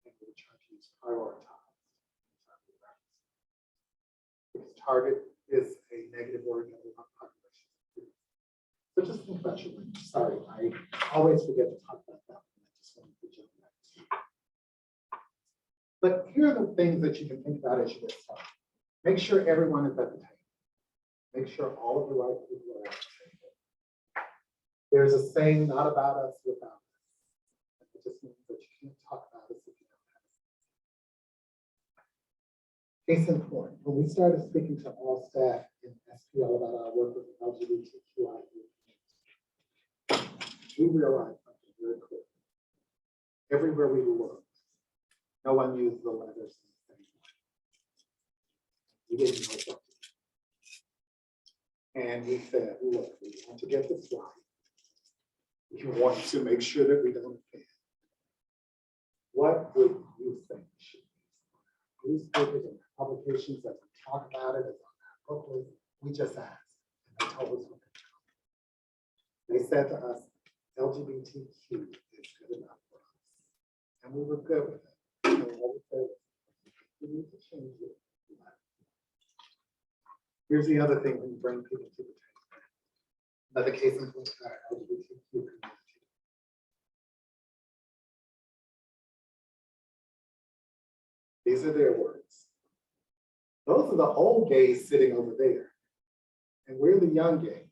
And we were trying to use prioritize. Because target is a negative word in the population. So just think about your language. Sorry, I always forget to talk about that. I just wanted to jump back to you. But here are the things that you can think about as you get started. Make sure everyone is at the table. Make sure all of the right people are at the table. There's a saying, not about us, without us. It just means that you can't talk about us if you don't have us. Case in point, when we started speaking to all staff in SPL about our work with LGBTQIA community, we realized something very clear. Everywhere we looked, no one used the letters in the same way. We didn't know what to do. And we said, look, we want to get this right. We want to make sure that we don't offend. What would you think should be newspapers and publications that we talk about it as on our book list? We just asked, and they told us what they told. They said to us, LGBTQ is good enough for us. And we were good with it. So what we said, we need to change it. Here's the other thing when you bring people to the table. Another case in point, our LGBTQ community. These are their words. Those are the old gays sitting over there. And we're the young gays.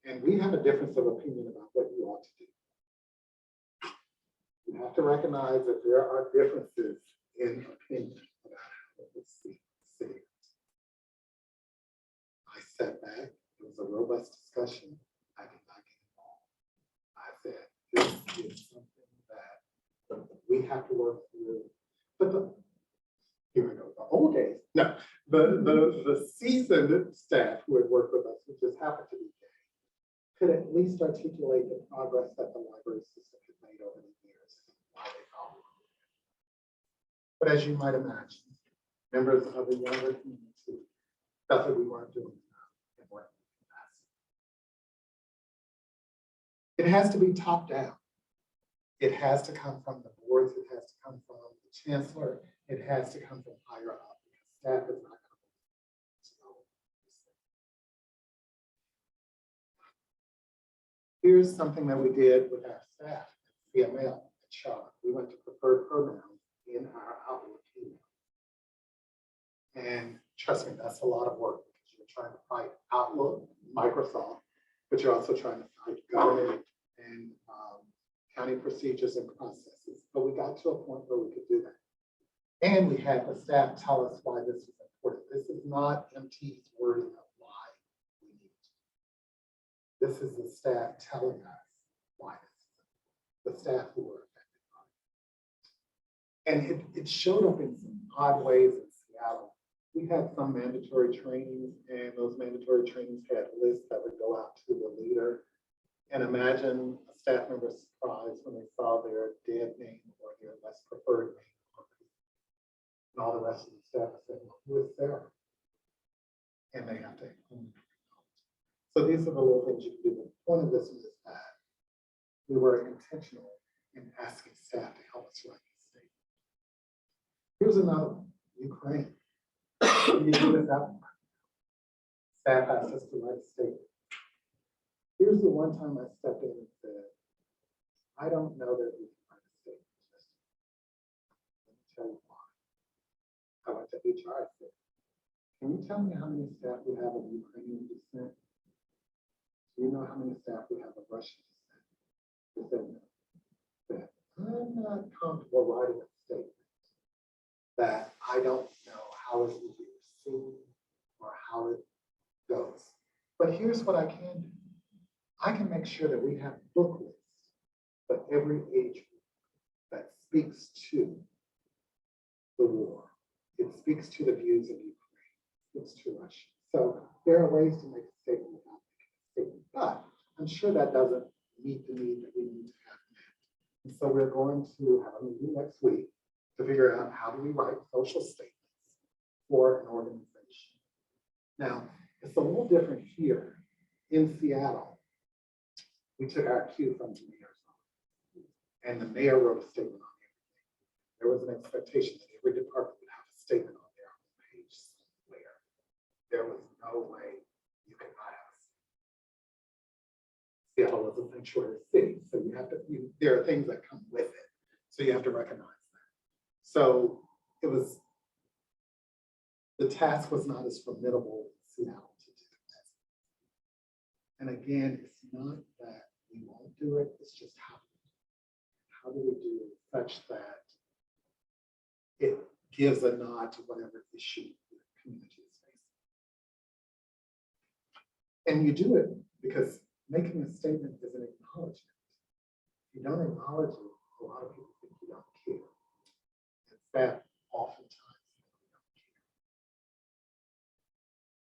And we have a difference of opinion about what you ought to do. You have to recognize that there are differences in opinion about how we see cities. I sat back, it was a robust discussion. I did not get involved. I said, this is something that we have to work through. But here we go, the old days, no, the seasoned staff who had worked with us, who just happened to be gay, could at least articulate the progress that the library system had made over the years and why they thought we were doing. But as you might imagine, members of the younger community felt that we weren't doing enough and weren't moving fast. It has to be top down. It has to come from the boards. It has to come from the chancellor. It has to come from higher up because staff is not going to know. Here's something that we did with our staff at CML at Charlotte. We went to preferred pronouns in our Outlook email. And trust me, that's a lot of work because you're trying to fight Outlook, Microsoft, but you're also trying to fight government and county procedures and processes. But we got to a point where we could do that. And we had the staff tell us why this was important. This is not MT's wording of why we need to. This is the staff telling us why this is important. The staff who were affected by it. And it showed up in some odd ways in Seattle. We had some mandatory trainings, and those mandatory trainings had lists that would go out to the leader. And imagine a staff member's surprise when they saw their dead name or their less preferred name. And all the rest of the staff said, well, who is Sarah? And they have to. So these are the little things you can do. The point of this is that we were intentional in asking staff to help us write these statements. Here's another one, Ukraine. You do this out. Staff asked us to write a statement. Here's the one time I stepped in and said, I don't know that we can write a statement. Let me tell you why. I went to HR. I said, can you tell me how many staff we have of Ukrainian descent? Do you know how many staff we have of Russian descent? They said, no. That I'm not comfortable writing a statement that I don't know how it will be received or how it goes. But here's what I can do. I can make sure that we have book lists for every age group that speaks to the war. It speaks to the views of Ukraine. It speaks to Russia. So there are ways to make a statement without making a statement. But I'm sure that doesn't meet the need that we need to have met. And so we're going to have a meeting next week to figure out how do we write social statements for an organization. Now, it's a little different here in Seattle. We took our cue from the mayor's office, and the mayor wrote a statement on everything. There was an expectation that every department would have a statement on their own page somewhere. There was no way you could not have a statement. Seattle was a sanctuary city, so you have to, there are things that come with it. So you have to recognize that. So it was, the task was not as formidable in Seattle to do that. And again, it's not that we won't do it, it's just how do we do it such that it gives a nod to whatever issue the community is facing. And you do it because making a statement is an acknowledgement. If you don't acknowledge it, a lot of people think you don't care. In fact, oftentimes we don't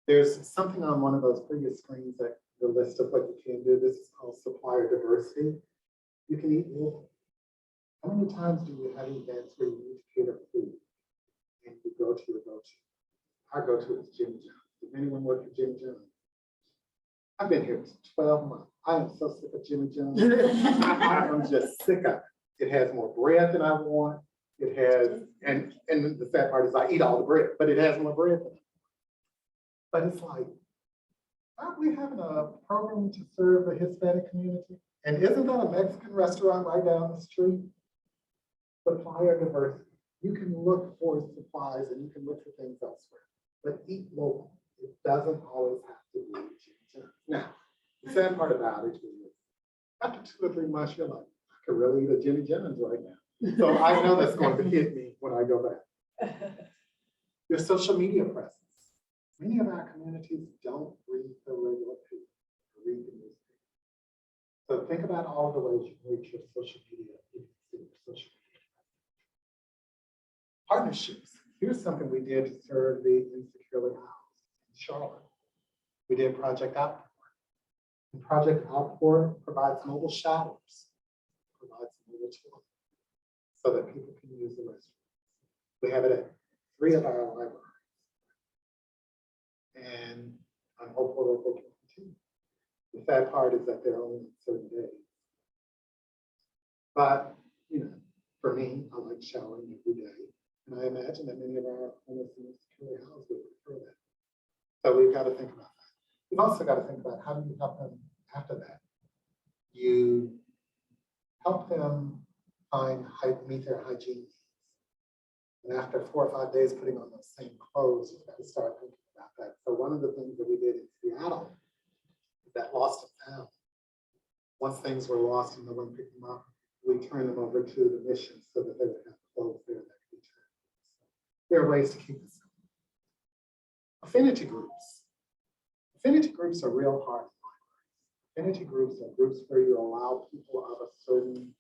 care. There's something on one of those previous screens that the list of what you can do. This is called supplier diversity. You can eat more. How many times do you have events where you need to cater food and you go to your go-to? Our go-to is Jimmy John's. Does anyone work at Jimmy John's? I've been here for 12 months. I am so sick of Jimmy John's. I am just sick of it. It has more bread than I want. It has, and the sad part is I eat all the bread, but it has more bread than I want. But it's like, aren't we having a program to serve the Hispanic community? And isn't that a Mexican restaurant right down the street? Supplier diversity. You can look for supplies and you can look for things elsewhere, but eat local. It doesn't always have to be Jimmy John's. Now, the sad part about it is after 2 or 3 months, you're like, I could really eat a Jimmy John's right now. So I know that's going to hit me when I go back. Your social media presence. Many of our communities don't read the regular paper, read the newspaper. So think about all the ways you can reach your social media, social media. Partnerships. Here's something we did to serve the insecurely housed in Charlotte. We did Project Outpour. And Project Outpour provides mobile showers, provides mobile toilets, so that people can use the restrooms. We have it at 3 of our libraries. And I'm hopeful that they can continue. The sad part is that they're only on certain days. But, you know, for me, I like showering every day. And I imagine that many of our homeless and insecurely housed would prefer that. So we've got to think about that. We've also got to think about how do you help them after that? You help them meet their hygiene needs. And after 4 or 5 days putting on those same clothes, you've got to start thinking about that. So one of the things that we did in Seattle is that lost and found. Once things were lost and no one picked them up, we turned them over to the mission so that they would have clothes there that could be turned. So there are ways to keep this going. Affinity groups. Affinity groups are real hard in libraries. Affinity groups are groups where you allow people of a certain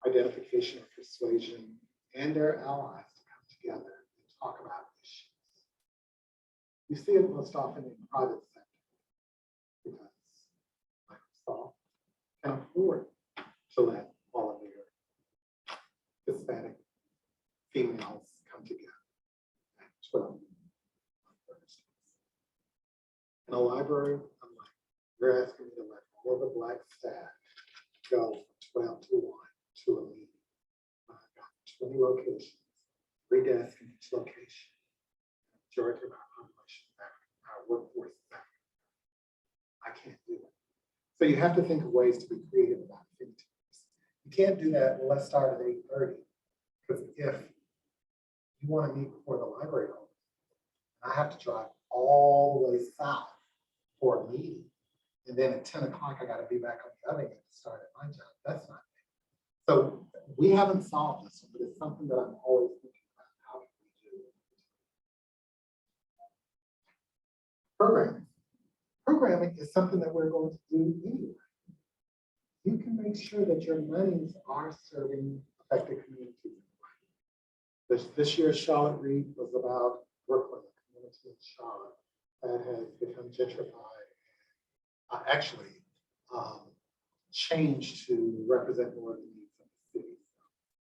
identification or persuasion and their allies to come together and talk about issues. You see it most often in the private sector because Microsoft can afford to let all of their Hispanic females come together at 12 on Thursdays. In a library, I'm like, you're asking me to let all the Black staff go from 12 to 1 to a meeting. I've got 20 locations, 3 desks in each location. The majority of our population is African, our workforce is African. I can't do it. So you have to think of ways to be creative about affinity groups. You can't do that, well, let's start at 8:30. Because if you want to meet before the library opens, I have to drive all the way south for a meeting. And then at 10 o'clock, I got to be back on the other end to start at my job. That's not me. So we haven't solved this one, but it's something that I'm always thinking about. How can we do it? Programming. Programming is something that we're going to do anyway. You can make sure that your monies are serving a affected communities. This year's Charlotte Read was about Brooklyn, a community in Charlotte that has become gentrified and actually changed to represent more of the needs of the city.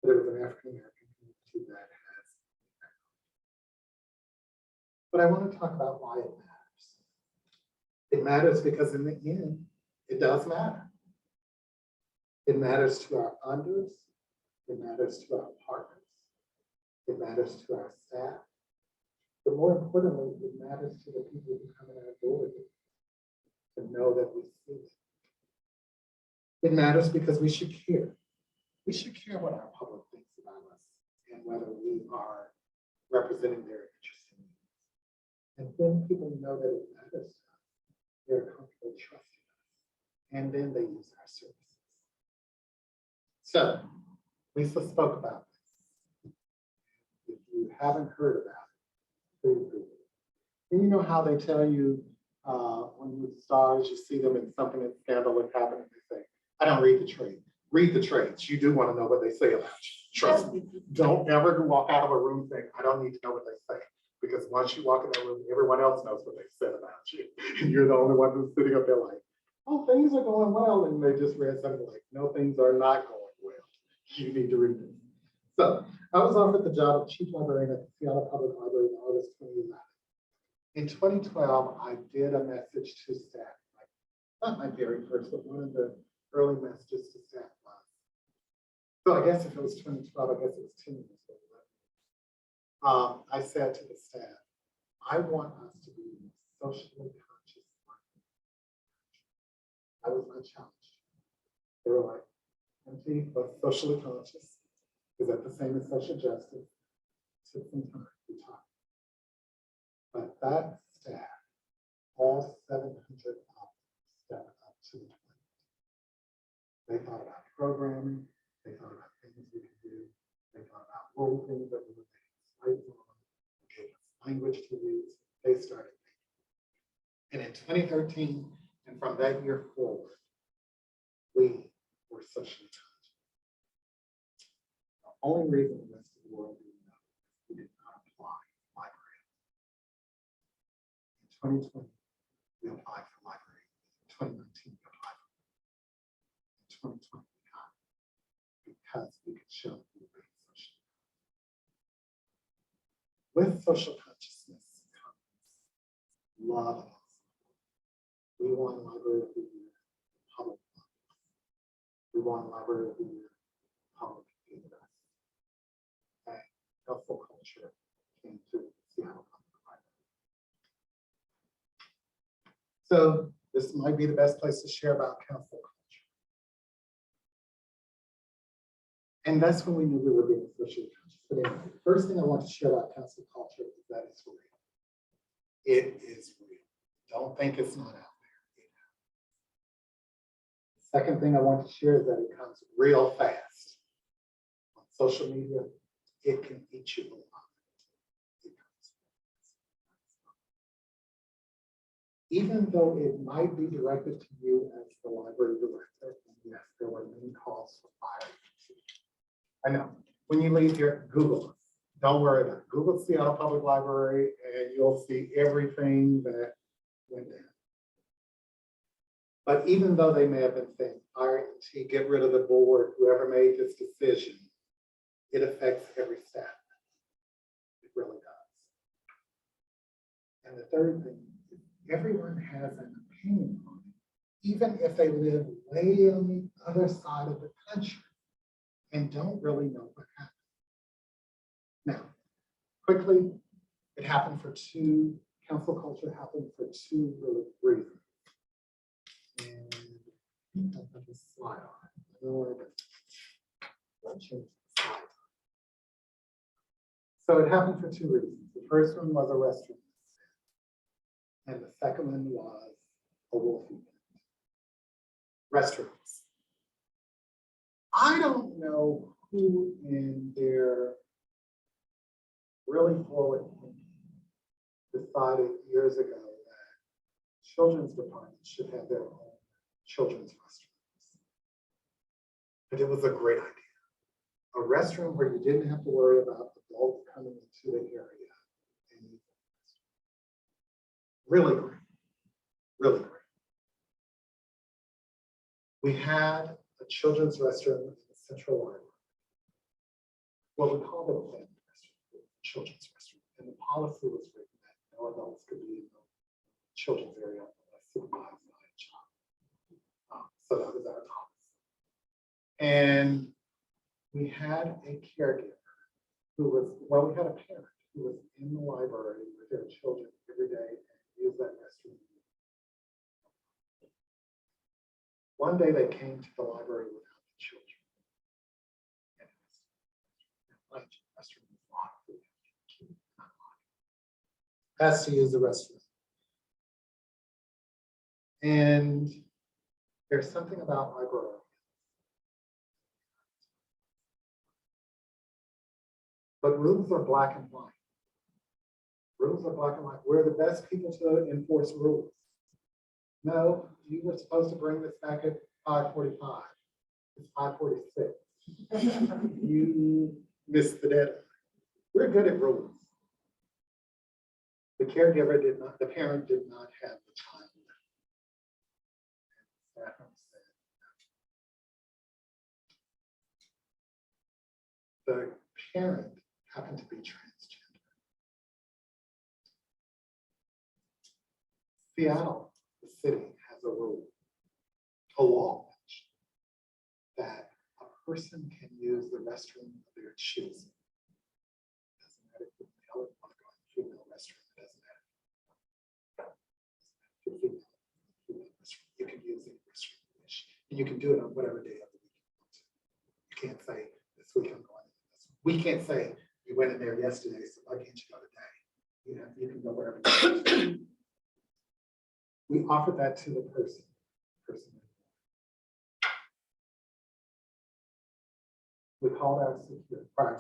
But it was an African American community that has. But I want to talk about why it matters. It matters because in the end, it does matter. It matters to our funders. It matters to our partners. It matters to our staff. But more importantly, it matters to the people who come in our doors to know that we see it. It matters because we should care. We should care what our public thinks about us and whether we are representing their interests and needs. And when people know that it matters to us, they're comfortable trusting us. And then they use our services. So, Lisa spoke about this. If you haven't heard about it, please read it. And you know how they tell you when you stars, you see them in something that's scandalous happening, they say, I don't read the trade. Read the trades. You do want to know what they say about you. Trust me. Don't ever walk out of a room saying, I don't need to know what they say. Because once you walk in that room, everyone else knows what they said about you. And you're the only one who's sitting up there like, oh, things are going well. And they just read something like, no, things are not going well. You need to read it. So I was offered the job of chief librarian at the Seattle Public Library in August 2011. In 2012, I did a message to staff, not my very first, but one of the early messages to staff was. So I guess if it was 2012, I guess it was 10 years ago. I said to the staff, I want us to be socially conscious. That was my challenge. They were like, MT, but socially conscious. Is that the same as social justice? It took some time to talk. But that staff, all 700 stepped up to the plate. They thought about programming, they thought about things we could do, they thought about little things that we would make slides on, gave us language to use. They started thinking. And in 2013, and from that year forward, we were socially conscious. The only reason the rest of the world didn't know is we did not apply for library. In 2020, we applied for library. In 2019, we applied for it. In 2020, we got it because we could show we were being socially conscious. With social consciousness comes love. We won Library of the Year, public. We won Library of the Year, public. And helpful culture came to Seattle Public Library. So this might be the best place to share about council culture. And that's when we knew we were being socially conscious. But anyway, the first thing I want to share about council culture is that it's real. It is real. Don't think it's not out there. The second thing I want to share is that it comes real fast. On social media, it can eat you alive. It comes even though it might be directed to you as the library director, and yes, there were many calls for fire. I know. When you leave here, Google us. Don't worry about it. Google Seattle Public Library, and you'll see everything that went down. But even though they may have been saying, RT, get rid of the board, whoever made this decision, it affects every staff. It really does. And the third thing, everyone has an opinion on it, even if they live way on the other side of the country and don't really know what happened. Now, quickly, it happened for two, council culture happened for two really reasons. And I think I have this slide on it. I know where it is. I'll change the slide. So it happened for two reasons. The first one was a restaurant. And the second one was a wolf event. Restaurants. I don't know who in their really forward thinking decided years ago that children's departments should have their own children's restaurants. But it was a great idea. a restroom where you didn't have to worry about adults coming into the area. And really great, really great. We had a children's restroom in the central library. What we called it a family restroom, children's restroom. And the policy was written that no adults could be in the children's area unless supervised by a child. So that was our policy. And we had a caregiver who was, well, we had a parent who was in the library with their children every day and used that restroom. One day they came to the library without the children. And the restroom was locked. Has to use the restroom. And there's something about librarians. But rules are black and white. Rules are black and white. We're the best people to enforce rules. No, you were supposed to bring this back at 5:45. It's 5:46. You missed the deadline. We're good at rules. The caregiver did not, the parent did not have the time. The parent happened to be transgender. Seattle, the city, has a rule, a law, that a person can use the restroom of their choosing. Doesn't matter if you're male or want to go in the female restroom, it doesn't matter. If you're female restroom, you can use any restroom you wish. And you can do it on whatever day of the week you want to. You can't say, this week I'm going in this. We can't say, you went in there yesterday, so why can't you go today? You know, you can go wherever you want to. We offered that to the person. We called our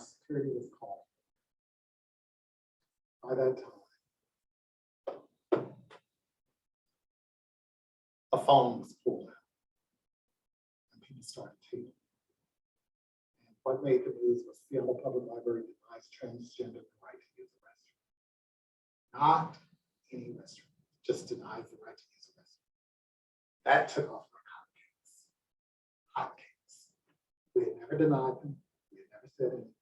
security was called. By that time, a phone was pulled out and people started taping. And what made the news was Seattle Public Library denies transgender the right to use the restroom. Not any restroom, just denies the right to use the restroom. That took off like hotcakes. We had never denied them. We had never said anything.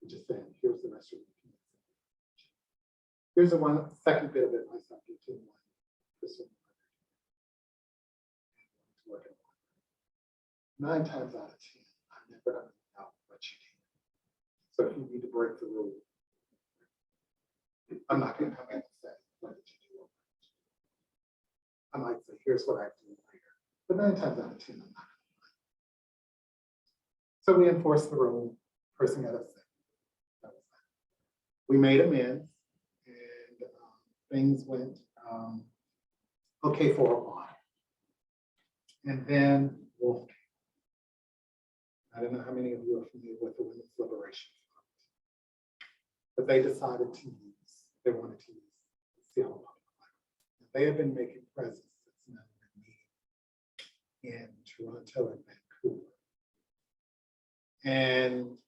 We just said, here's the restroom. Here's the second bit of advice I'll give to one person. 9 times out of 10, I'm never going to know what you can. So if you need to break the rule, I'm not going to come in and say, what did you do? I might say, here's what I do later. But 9 times out of 10, I'm not. So we enforced the rule, person got upset. We made amends and things went okay for a while. And then Wolf came. I don't know how many of you are familiar with the Women's Liberation Front, but they decided to use, they wanted to use Seattle Public Library. They have been making presence since in Toronto and Vancouver. And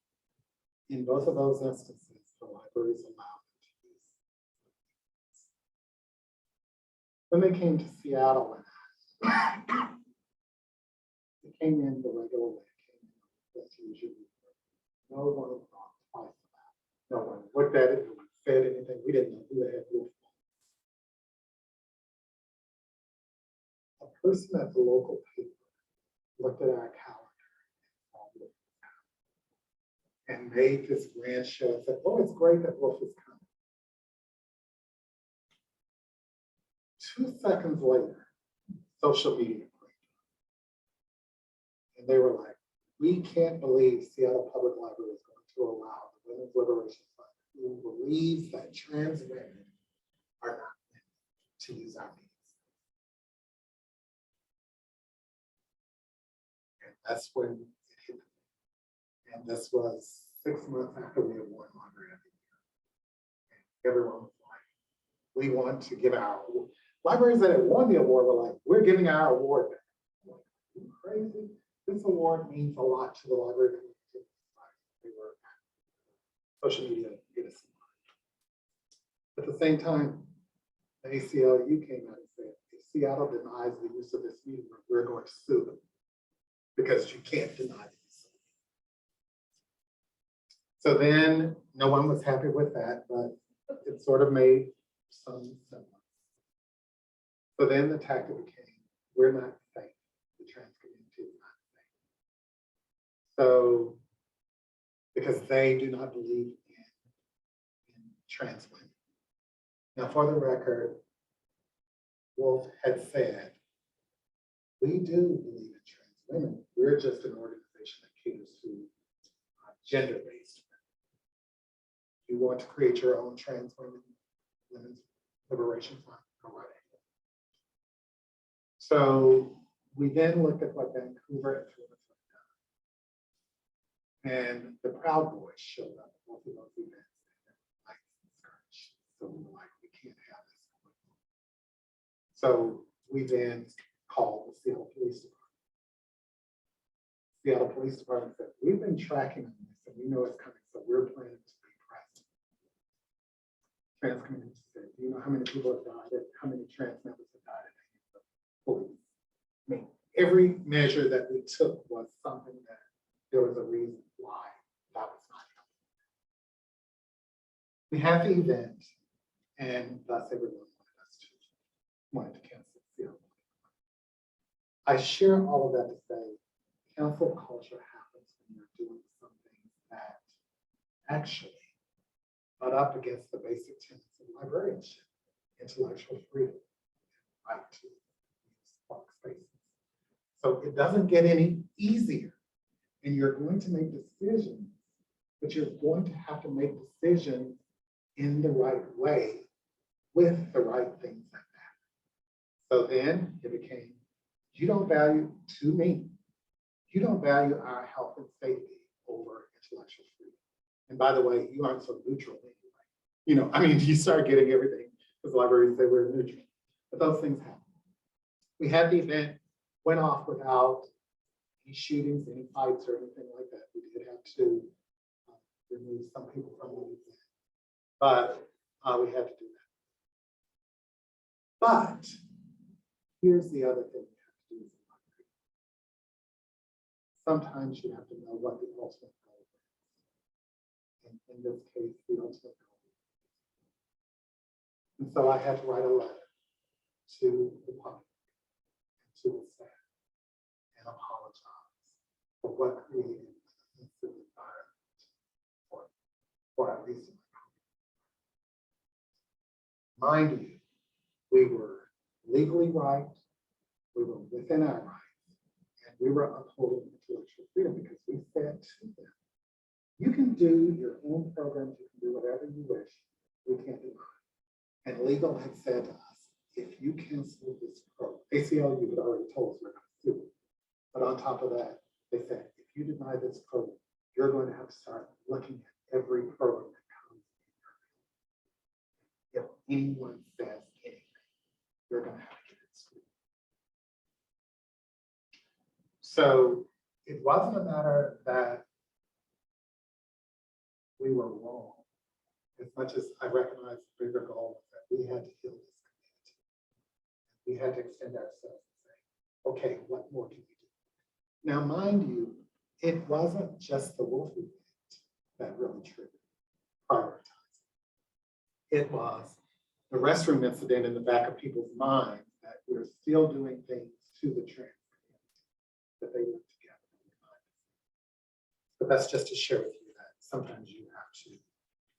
in both of those instances, the libraries allowed them to use it. When they came to Seattle, it came in the regular way. It came in usually. No one thought twice about it. No one looked at it, no one said anything. We didn't know who the heck was. A person at the local paper looked at our calendar and made this grand show and said, oh, it's great that Wolf is coming. 2 seconds later, social media break. And they were like, we can't believe Seattle Public Library is going to allow the Women's Liberation Fund who believes that trans women are not meant to use our means. And that's when it hit me. And this was 6 months after we had won Library of the Year. And everyone was like, we want to give our libraries that had won the award were like, we're giving our award back. I'm like, are you crazy? This award means a lot to the library community. social media get us. At the same time, the ACLU came out and said, if Seattle denies the use of this meeting room, we're going to sue them because you can't deny the use of it. So then no one was happy with that, but it sort of made some semblance. So then the tactic became, we're not safe. The trans community is not safe. So, because they do not believe in trans women. Now, for the record, Wolf had said, we do believe in trans women. We're just an organization that caters to gender-based women. You want to create your own trans women's liberation fund, go right ahead. So we then looked at what Vancouver and Toronto had done. And the Proud Boys showed up at both of those events. So we were like, we can't have this. So we then called the Seattle Police Department. Seattle Police Department said, we've been tracking on this and we know it's coming, so we're planning to be present. Trans community said, do you know how many people have died? How many trans members have died at the hands of police? I mean, every measure that we took was something that there was a reason why that was not happening. We had the event, and thus everyone wanted to cancel Seattle. I share all of that to say, cancel culture happens when you're doing something that actually butt up against the basic tenets of librarianship, intellectual freedom, and right to use public spaces. So it doesn't get any easier, and you're going to make decisions, but you're going to have to make decisions in the right way with the right things that matter. So then it became, you don't value, to me, you don't value our health and safety over intellectual freedom. And by the way, you aren't so neutral anyway. You know, I mean, you start getting everything, because libraries say we're neutral, but those things happen. We had the event, went off without any shootings, any fights or anything like that. We did have to remove some people from the event, but we had to do that. But here's the other thing you have to do as a library. Sometimes you have to know what the ultimate goal is. And in this case, the ultimate goal. And so I had to write a letter to the public, and to the staff, and apologize for what created an unsafe environment for our research. Mind you, we were legally right, we were within our rights, and we were upholding intellectual freedom because we said to them, you can do your own programs, you can do whatever you wish, we can't do it. And legal had said to us, if you cancel this program, ACLU had already told us we're going to sue. But on top of that, they said, if you deny this program, you're going to have to start looking at every program that comes in your field. If anyone says anything, you're going to have to get it sued. So it wasn't a matter that we were wrong, as much as I recognize the bigger goal that we had to heal this community. We had to extend ourselves and say, okay, what more can we do? Now, mind you, it wasn't just the wolf event that really triggered prioritizing. It was the restroom incident in the back of people's minds that we're still doing things to the trans community that they work together. But that's just to share with you that sometimes you have to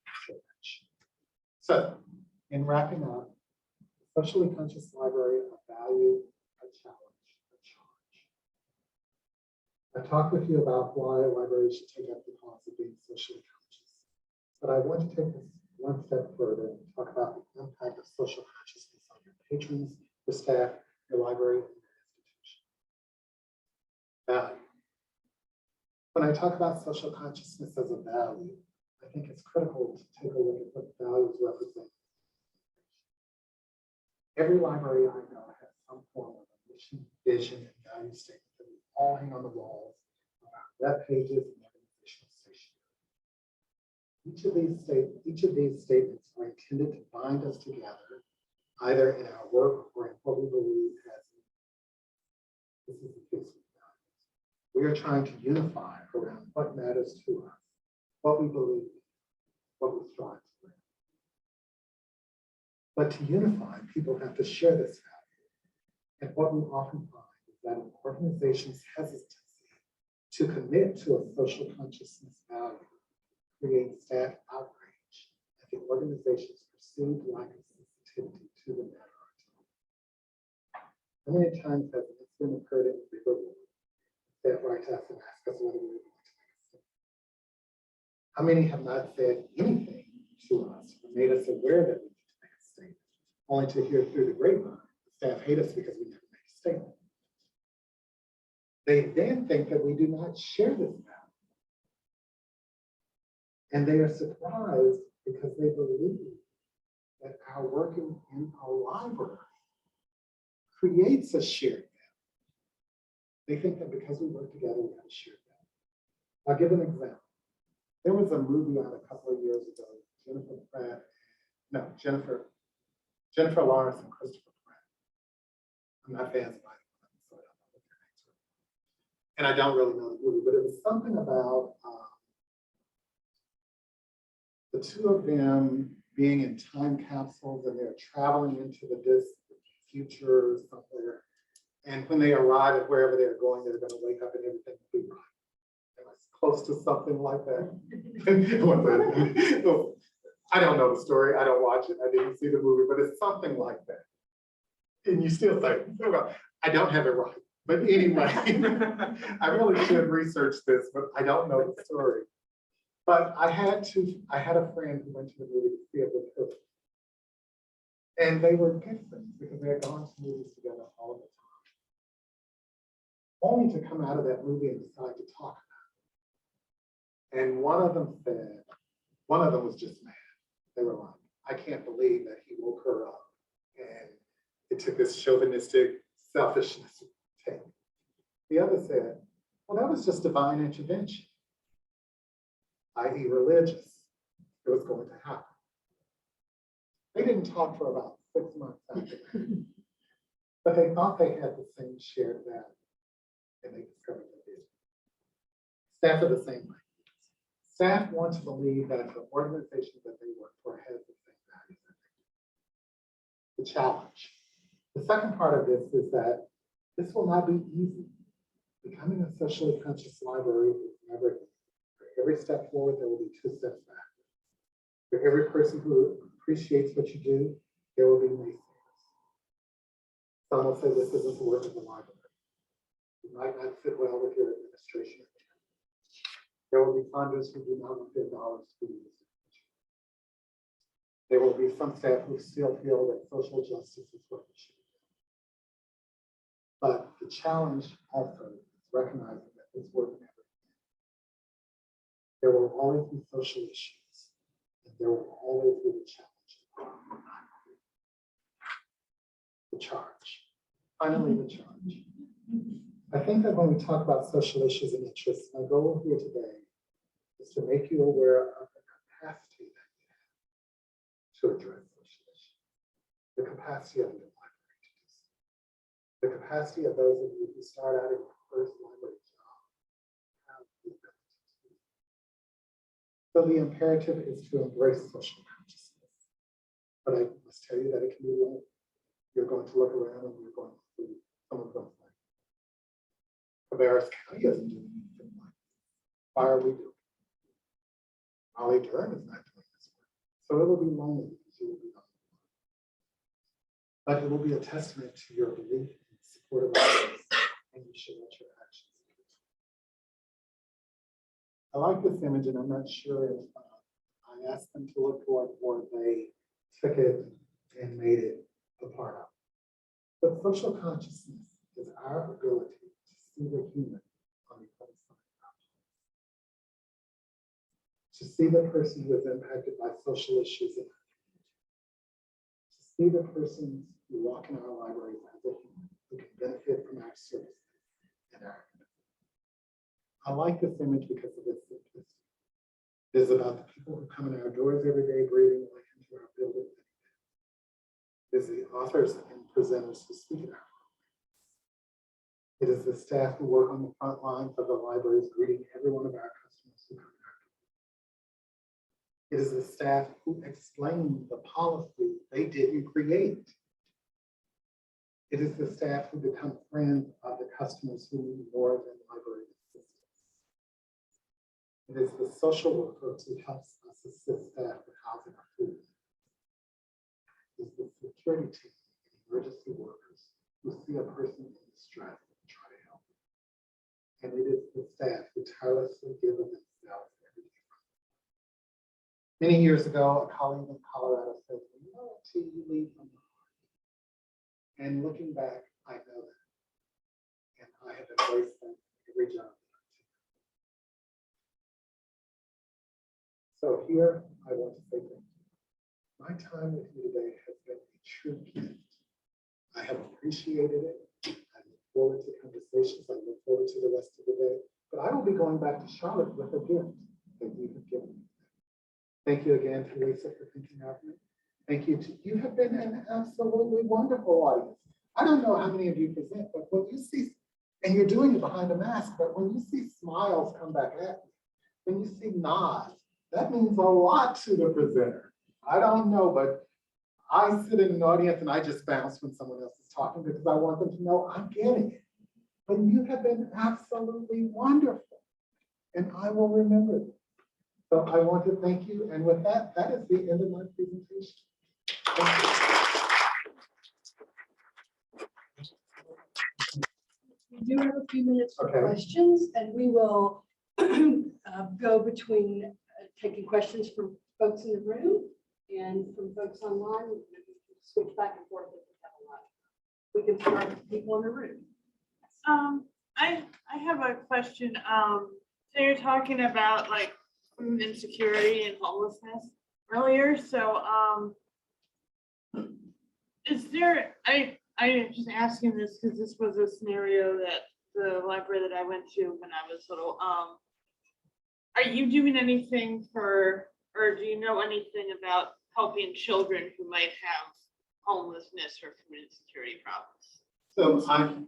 show that. So, in wrapping up, socially conscious library, a value, a challenge, a charge. I talked with you about why a library should take up the cause of being socially conscious, but I want to take this one step further and talk about the impact of social consciousness on your patrons, your staff, your library, and your institution. Value. When I talk about social consciousness as a value, I think it's critical to take a look at what values represent. Every library I know has some form of a mission, vision, and value statement that we all hang on the walls of our web pages and organizational stationery. Each of these statements are intended to bind us together, either in our work or in what we believe has. This is the case with values. We are trying to unify around what matters to us, what we believe, what we strive to live. But to unify, people have to share this value. And what we often find is that an organization's hesitancy to commit to a social consciousness value creates staff outrage at the organization's perceived lack of sensitivity to the matter. How many times has this been occurred in the bigger world? Staff write to us and ask us whether we would like to make a statement. How many have not said anything to us or made us aware that we need to make a statement, only to hear through the grapevine the staff hate us because we never make a statement? They then think that we do not share this value. And they are surprised because they believe that our working in our library creates a shared value. They think that because we work together, we have a shared value. I'll give an example. There was a movie out a couple of years ago, Jennifer Lawrence and Christopher Pratt. I'm not fans of either of them, so I don't know what their names were. And I don't really know the movie, but it was something about the two of them being in time capsules and they're traveling into the future or somewhere. And when they arrive at wherever they're going, they're going to wake up and everything will be right. Am I close to something like that? I don't know the story. I don't watch it. I didn't see the movie, but it's something like that. And you still say, well, I don't have it right. But anyway, I really should research this, but I don't know the story. But I had a friend who went to the movie to see it with her. And they were good friends because they had gone to movies together all the time. Only to come out of that movie and decide to talk about it. And one of them was just mad. They were like, I can't believe that he woke her up. And it took this chauvinistic selfishness take. The other said, well, that was just divine intervention, i.e. religious. It was going to happen. They didn't talk for about 6 months after that. But they thought they had the same shared value. And they discovered they did. Staff are the same way. Staff want to believe that the organization that they work for has the same values that they do. The challenge. The second part of this is that this will not be easy. Becoming a socially conscious library is never easy. For every step forward, there will be 2 steps back. For every person who appreciates what you do, there will be naysayers. Some will say this isn't the work of the library. You might not fit well with your administration. There will be funders who do not want their dollars to be used. There will be some staff who still feel that social justice is what we should do. But the challenge also is recognizing that this work never ends. There will always be social issues, and there will always be the challenge. The charge. Finally, the charge. I think that when we talk about social issues and interests, my goal here today is to make you aware of the capacity that you have to address social issues, the capacity of your library to do so, the capacity of those of you who start out in your first library job have the ability to do so. So the imperative is to embrace social consciousness. But I must tell you that it can be lonely. You're going to look around and you're going to see some of those things. Cabarrus County doesn't do anything like this. Why are we doing it? Raleigh Durham is not doing this work. So it will be lonely because you will be lonely. But it will be a testament to your belief in the support of others, and you should let your actions speak. I like this image, and I'm not sure if I asked them to look for it or they took it and made it a part of it. But social consciousness is our ability to see the human on the other side of objects. To see the person who is impacted by social issues in our community. To see the persons who walk in our libraries as a human who can benefit from our services and our community. I like this image because of its simplicity. It is about the people who come in our doors every day, breathing life into our building. It is the authors and presenters who speak at our programs. It is the staff who work on the front lines of the libraries, greeting every one of our customers who come in our doors. It is the staff who explain the policy they didn't create. It is the staff who become friends of the customers who need more than library assistance. It is the social worker who helps us assist staff with housing or food. It is the security team and emergency workers who see a person in distress and try to help them. And it is the staff who tirelessly give of themselves every day. Many years ago, a colleague in Colorado said, "You know until you leave from the heart." And looking back, I know that. And I have embraced that every job. So here, I want to say thank you. My time with you today has been a true gift. I have appreciated it. I look forward to conversations. I look forward to the rest of the day. But I will be going back to Charlotte with a gift that you have given me. Thank you again to Lisa for thinking of me. Thank you to you. Have been an absolutely wonderful audience. I don't know how many of you present, but when you see, and you're doing it behind a mask, but when you see smiles come back at you, when you see nods, that means a lot to the presenter. I don't know, but I sit in an audience and I just bounce when someone else is talking because I want them to know I'm getting it. But you have been absolutely wonderful, and I will remember it. So I want to thank you. And with that, that is the end of my presentation. Thank you. We do have a few minutes for Okay. questions, and we will go between taking questions from folks in the room and from folks online. We can switch back and forth if we have a lot. We can start with people in the room. I have a question. So you're talking about like food insecurity and homelessness earlier. So is there, I'm just asking this because this was a scenario that the library that I went to when I was little. Are you doing anything for, or do you know anything about helping children who might have homelessness or food insecurity problems? So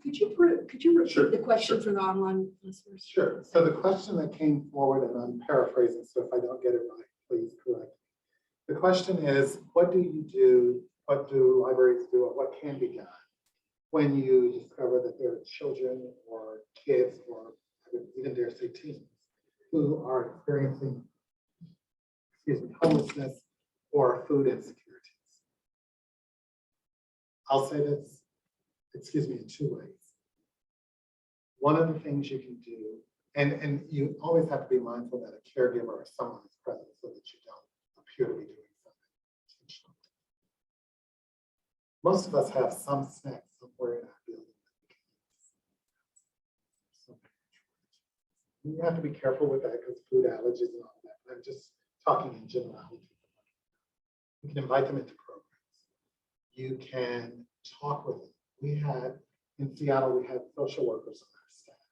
Could you repeat Sure, the question sure. for the online listeners? Sure. So the question that came forward, and I'm paraphrasing, so if I don't get it right, please correct me. The question is, what do you do? What do libraries do? Or what can be done when you discover that there are children or kids, or I would even dare say teens, who are experiencing, homelessness or food insecurities? I'll say this, in two ways. One of the things you can do, and you always have to be mindful that a caregiver or someone is present so that you don't appear to be doing something intentional. Most of us have some snacks somewhere in our building that we can use. You have to be careful with that because food allergies and all that. I'm just talking in generalities. You can invite them into programs. You can talk with them. In Seattle, we had social workers on our staff.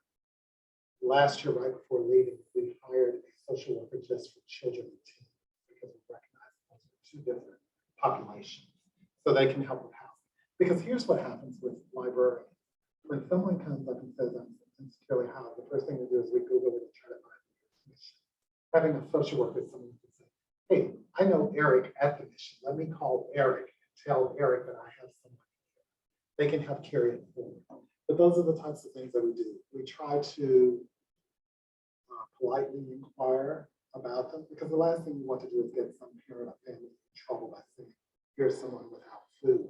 Last year, right before leaving, we hired a social worker just for children and teens because we recognized those were two different populations. So they can help with housing. Because here's what happens with librarians. When someone comes up and says, I'm insecurely housed, the first thing we do is we Google it and try to find the mission. Having a social worker, someone can say, hey, I know Eric at the mission. Let me call Eric and tell Eric that I have someone. They can help carry it forward. But those are the types of things that we do. We try to politely inquire about them, because the last thing you want to do is get some parent or family in trouble by saying, here's someone without food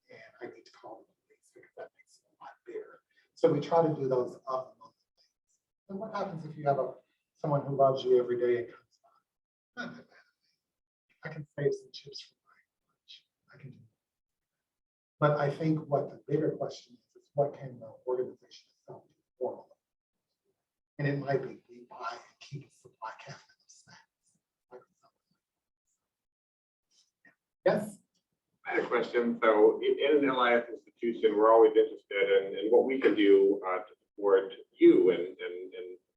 and I need to call the police, because that makes it a lot bigger. So we try to do those up and on things. And what happens if you have someone who loves you every day and comes by? Not that bad. I can save some chips for my lunch. I can do that. But I think what the bigger question is what can the organization itself do for all of them? And it might be we buy and keep a supply cabinet of snacks. Yes? I had a question. So in an LIS institution, we're always interested in what we can do to support you and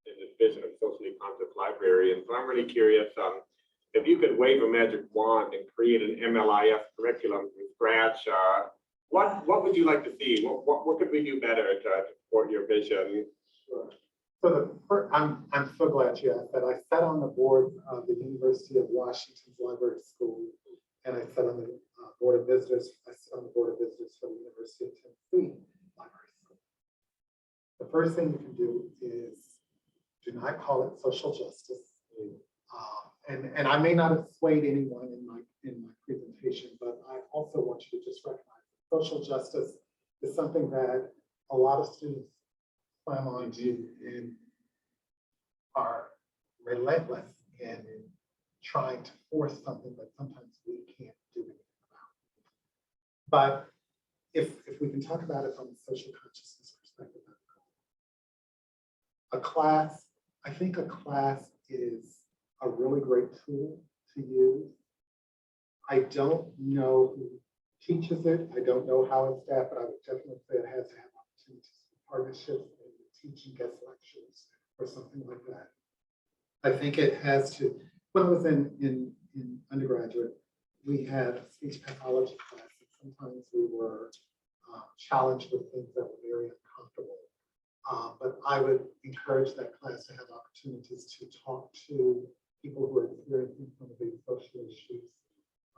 in this vision of socially conscious library. And so I'm really curious, if you could wave a magic wand and create an MLIS curriculum from scratch, what would you like to see? What could we do better to support your vision? Sure. So I'm so glad you asked that. I sat on the board of the University of Washington's Library School, and I sat on the board of visitors. I sit on the board of visitors for the University of Tennessee Library School. The first thing you can do is do not call it social justice. And I may not have swayed anyone in my presentation, but I also want you to just recognize that social justice is something that a lot of students climb onto and are relentless in trying to force something that sometimes we can't do anything about. But if we can talk about it from a social consciousness perspective, a class, I think a class is a really great tool to use. I don't know who teaches it. I don't know how it's staffed, but I would definitely say it has to have opportunities for partnerships and teaching guest lectures or something like that. I think it has to, when I was in undergraduate, we had a speech pathology class, and sometimes we were challenged with things that were very uncomfortable. But I would encourage that class to have opportunities to talk to people who are experiencing some of these social issues,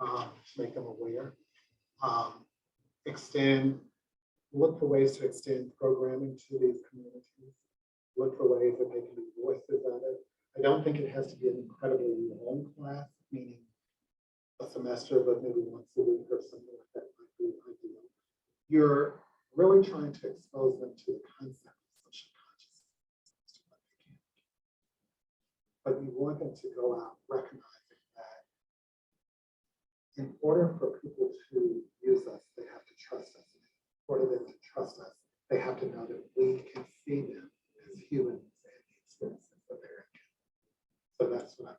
to make them aware. Look for ways to extend programming to these communities. Look for ways that they can be voices of it. I don't think it has to be an incredibly long class, meaning a semester, but maybe once a week or something like that might be ideal. You're really trying to expose them to the concept of social consciousness, but you want them to go out recognizing that in order for people to use us, they have to trust us. In order for them to trust us, they have to know that we can see them as humans and the experiences that they're in. So that's what I'm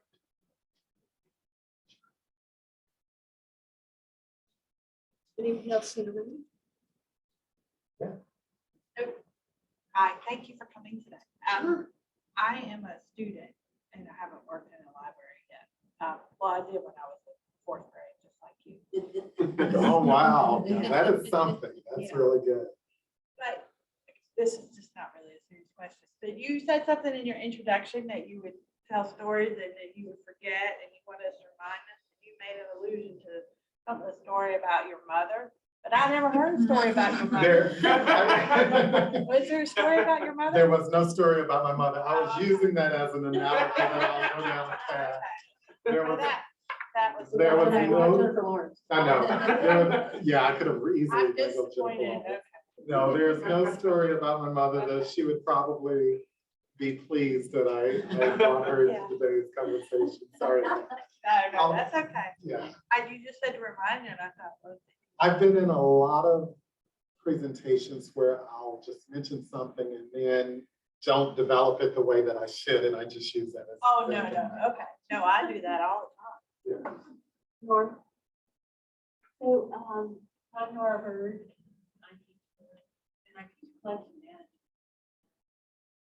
doing. Anything else in the room? Hi, thank you for coming today. I am a student and I haven't worked in a library yet. Well, I did when I was in fourth grade, just like you. Oh, wow. That is something. That's Yeah. really good. But this is just not really a serious question. But you said something in your introduction that you would tell stories and that you would forget, and you want us to remind us. You made an allusion to something, a story about your mother. But I never heard a story about your mother. Was there a story about your mother? There was no story about my mother. I was using that as an analogy that I'll go down the path. There was, That was. there was no, Jennifer Lawrence. I know. Yeah, I could have easily. I'm bring up Jennifer disappointed. Lawrence. Okay. No, there's no story about my mother that she would probably be pleased that I brought her Yeah. into today's conversation. Sorry. No, that's okay. Yeah. You just said to remind you, and I thought, well, I've been in a lot of presentations where I'll just mention something and then don't develop it the way that I should, and I just use that as. oh, no, okay. No, I do that all the time. Yeah. Nora? So, I'm Nora Bird. I teach collection management.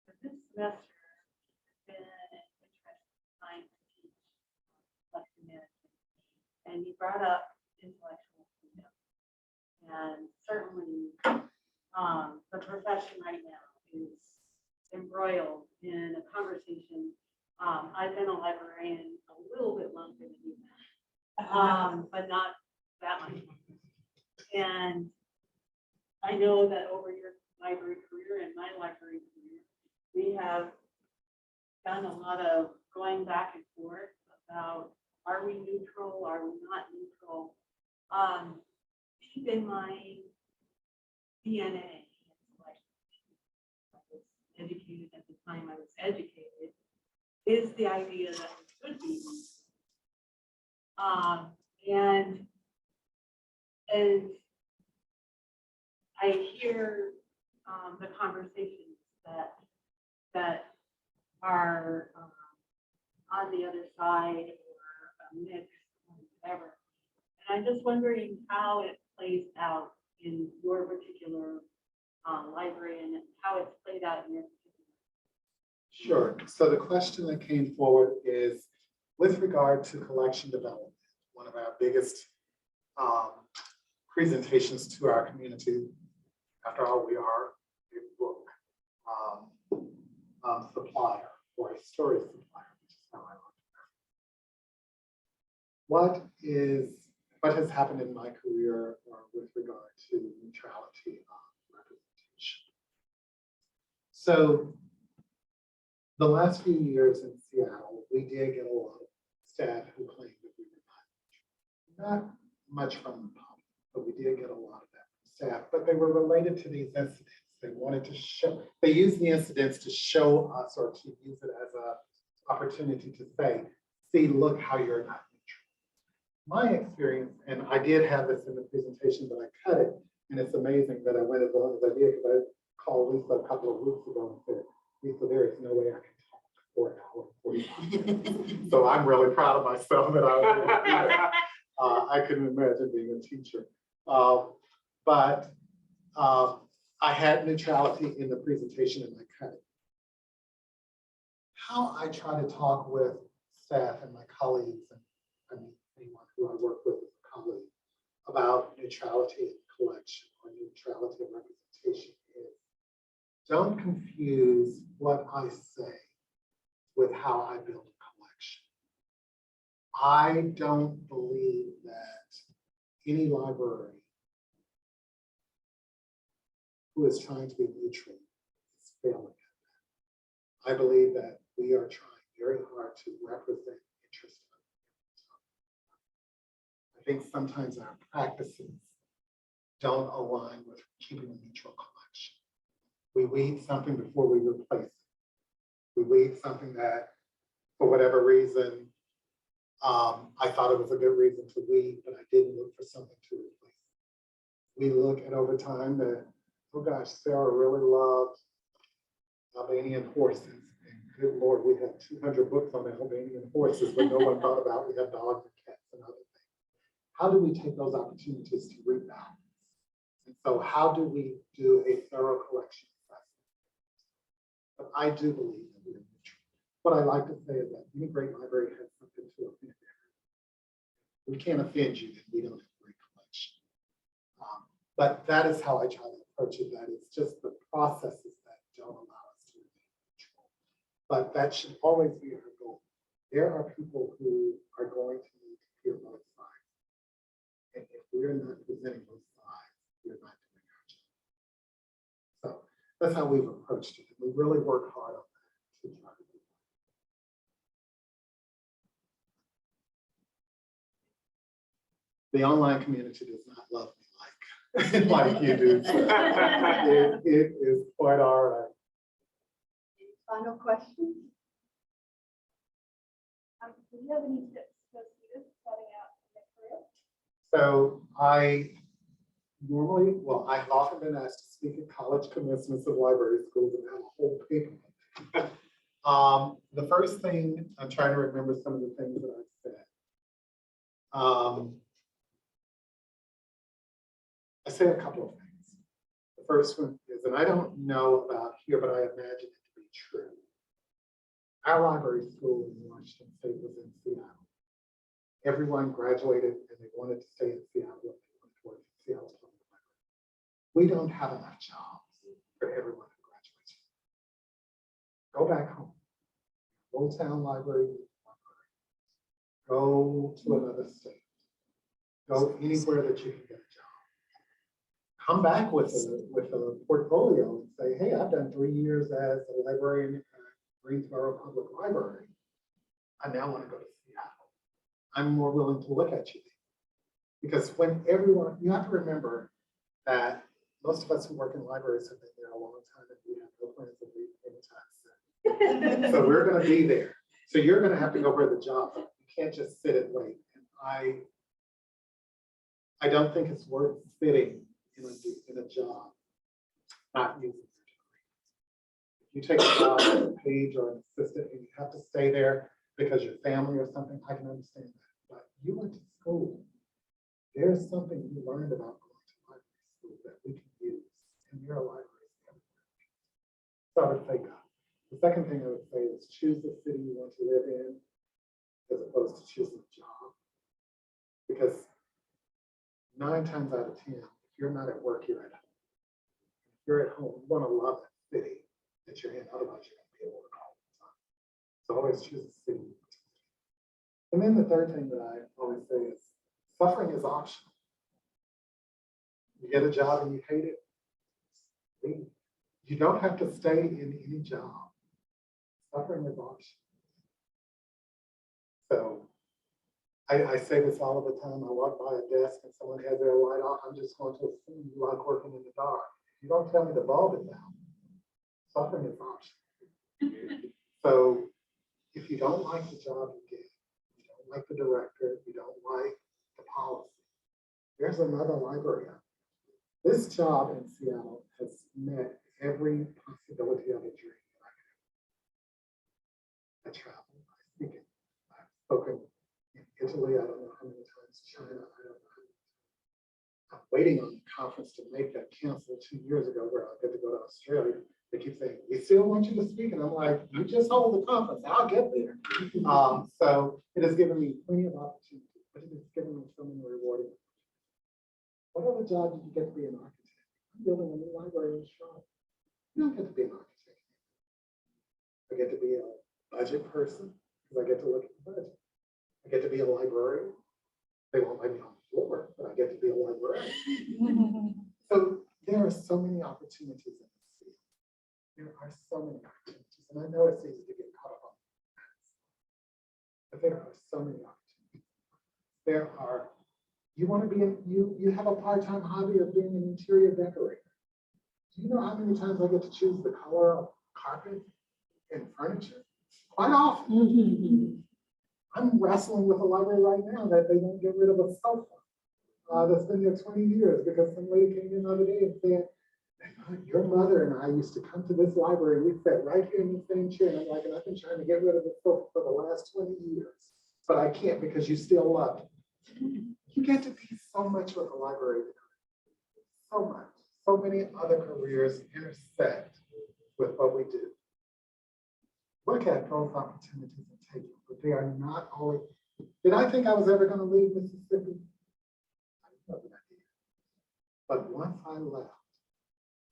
But this semester has been an interesting time to teach collection management. And you brought up intellectual freedom. And certainly the profession right now is embroiled in a conversation. I've been a librarian a little bit longer than you have, but not that much longer. And I know that over your library career and my library career, we have done a lot of going back and forth about, are we neutral, are we not neutral? Deep in my DNA, like I was educated at the time I was educated, is the idea that we could be neutral. And I hear the conversations that are on the other side or a mix or whatever. And I'm just wondering how it plays out in your particular library and how it's played out in your particular. Sure. So the question that came forward is with regard to collection development, one of our biggest presentations to our community. After all, we are a book supplier or a story supplier, which is how I like it. What has happened in my career with regard to neutrality of representation? So the last few years in Seattle, we did get a lot of staff who claimed that we were not much from the public, but we did get a lot of that from staff, but they were related to these incidents. They wanted to show, they used the incidents to show us or to use it as an opportunity to say, see, look how you're not neutral. My experience, and I did have this in the presentation, but I cut it, and it's amazing that I went as long as I did because I called Lisa a couple of weeks ago and said, Lisa, there is no way I can talk for an hour and 45 minutes. So I'm really proud of myself that I was able to do that. I couldn't imagine being a teacher. But I had neutrality in the presentation and I cut it. How I try to talk with staff and my colleagues, and I mean, anyone who I work with as a colleague, about neutrality in collection or neutrality of representation is, don't confuse what I say with how I build a collection. I don't believe that any library who is trying to be neutral is failing at that. I believe that we are trying very hard to represent interest. I think sometimes our practices don't align with keeping a neutral collection. We weed something before we replace it. We weed something that, for whatever reason, I thought it was a good reason to weed, but I didn't look for something to replace. We look at over time that, oh gosh, Sarah really loved Albanian horses. And good Lord, we had 200 books on Albanian horses, but no one thought about we have dogs and cats and other things. How do we take those opportunities to rebalance? And so how do we do a thorough collection assessment? But I do believe that we are neutral. What I like to say is that any great library has something to offend everyone. We can't offend you if we don't have a great collection. But that is how I try to approach it. That it's just the processes that don't allow us to remain neutral. But that should always be our goal. There are people who are going to need to hear both sides. And if we're not presenting both sides, we're not doing our job. So that's how we've approached it. And we really work hard on that to try to do that. The online community does not love me like you do. So it is quite all right. Any final questions? Do you have any tips for students starting out in their career? So I normally, well, I've often been asked to speak at college commencements of library schools and have a whole paper. The first thing, I'm trying to remember some of the things that I've said. I say a couple of things. The first one is, and I don't know about here, but I imagine it to be true. Our library school in Washington State was in Seattle. Everyone graduated and they wanted to stay in Seattle. They wanted to work in Seattle Public Library. We don't have enough jobs for everyone who graduates. Go back home. Go town library. Go to another state. Go anywhere that you can get a job. Come back with a portfolio and say, hey, I've done 3 years as a librarian at Greensboro Public Library. I now want to go to Seattle. I'm more willing to look at you. Because when everyone, you have to remember that most of us who work in libraries have been there a long time and we have no plans of leaving anytime soon. So we're going to be there. So you're going to have to go where the jobs are. You can't just sit and wait. And I don't think it's worth sitting in a job, not using your degree. If you take a job as a page or an assistant and you have to stay there because your family or something, I can understand that. But you went to school. There's something you learned about going to library school that we can use, and there are libraries everywhere. So I would say, God. The second thing I would say is choose the city you want to live in as opposed to choosing a job. Because 9 times out of 10, if you're not at work, you're at home. If you're at home, you want to love that city that you're in, otherwise you're going to be at work all the time. So always choose a city. And then the third thing that I always say is suffering is optional. You get a job and you hate it, leave. You don't have to stay in any job. Suffering is optional. So I say this all of the time. I walk by a desk and someone has their light off. I'm just going to assume you like working in the dark. If you don't tell me the bulb is out, suffering is optional. So if you don't like the job you get, you don't like the director, you don't like the policy, there's another library out there. This job in Seattle has met every possibility of a dream that I could have. I travel, I speak it. I've spoken in Italy, I don't know how many times, China, I don't know. I'm waiting on the conference to make that cancel 2 years ago where I'll get to go to Australia. They keep saying, we still want you to speak. And I'm like, you just hold the conference, I'll get there. So it has given me plenty of opportunities, but it has given me so many rewarding. What other job did you get to be an architect? I'm building a new library in Charlotte. You don't get to be an architect. I get to be a budget person because I get to look at the budget. I get to be a librarian. They won't let me on the floor, but I get to be a librarian. So there are so many opportunities in this field. There are so many opportunities, and I know it's easy to get caught up on that. But there are so many opportunities. There are, you want to be, you have a part-time hobby of being an interior decorator. Do you know how many times I get to choose the color of carpet and furniture? Quite often. I'm wrestling with a library right now that they won't get rid of a sofa that's been there 20 years because some lady came in the other day and said, your mother and I used to come to this library. We sat right here in the same chair. And I'm like, and I've been trying to get rid of the sofa for the last 20 years, but I can't because you still love it. You get to be so much with a library. So much. So many other careers intersect with what we do. Look at those opportunities and take them, but they are not always. Did I think I was ever going to leave Mississippi? I didn't know that I did. But once I left,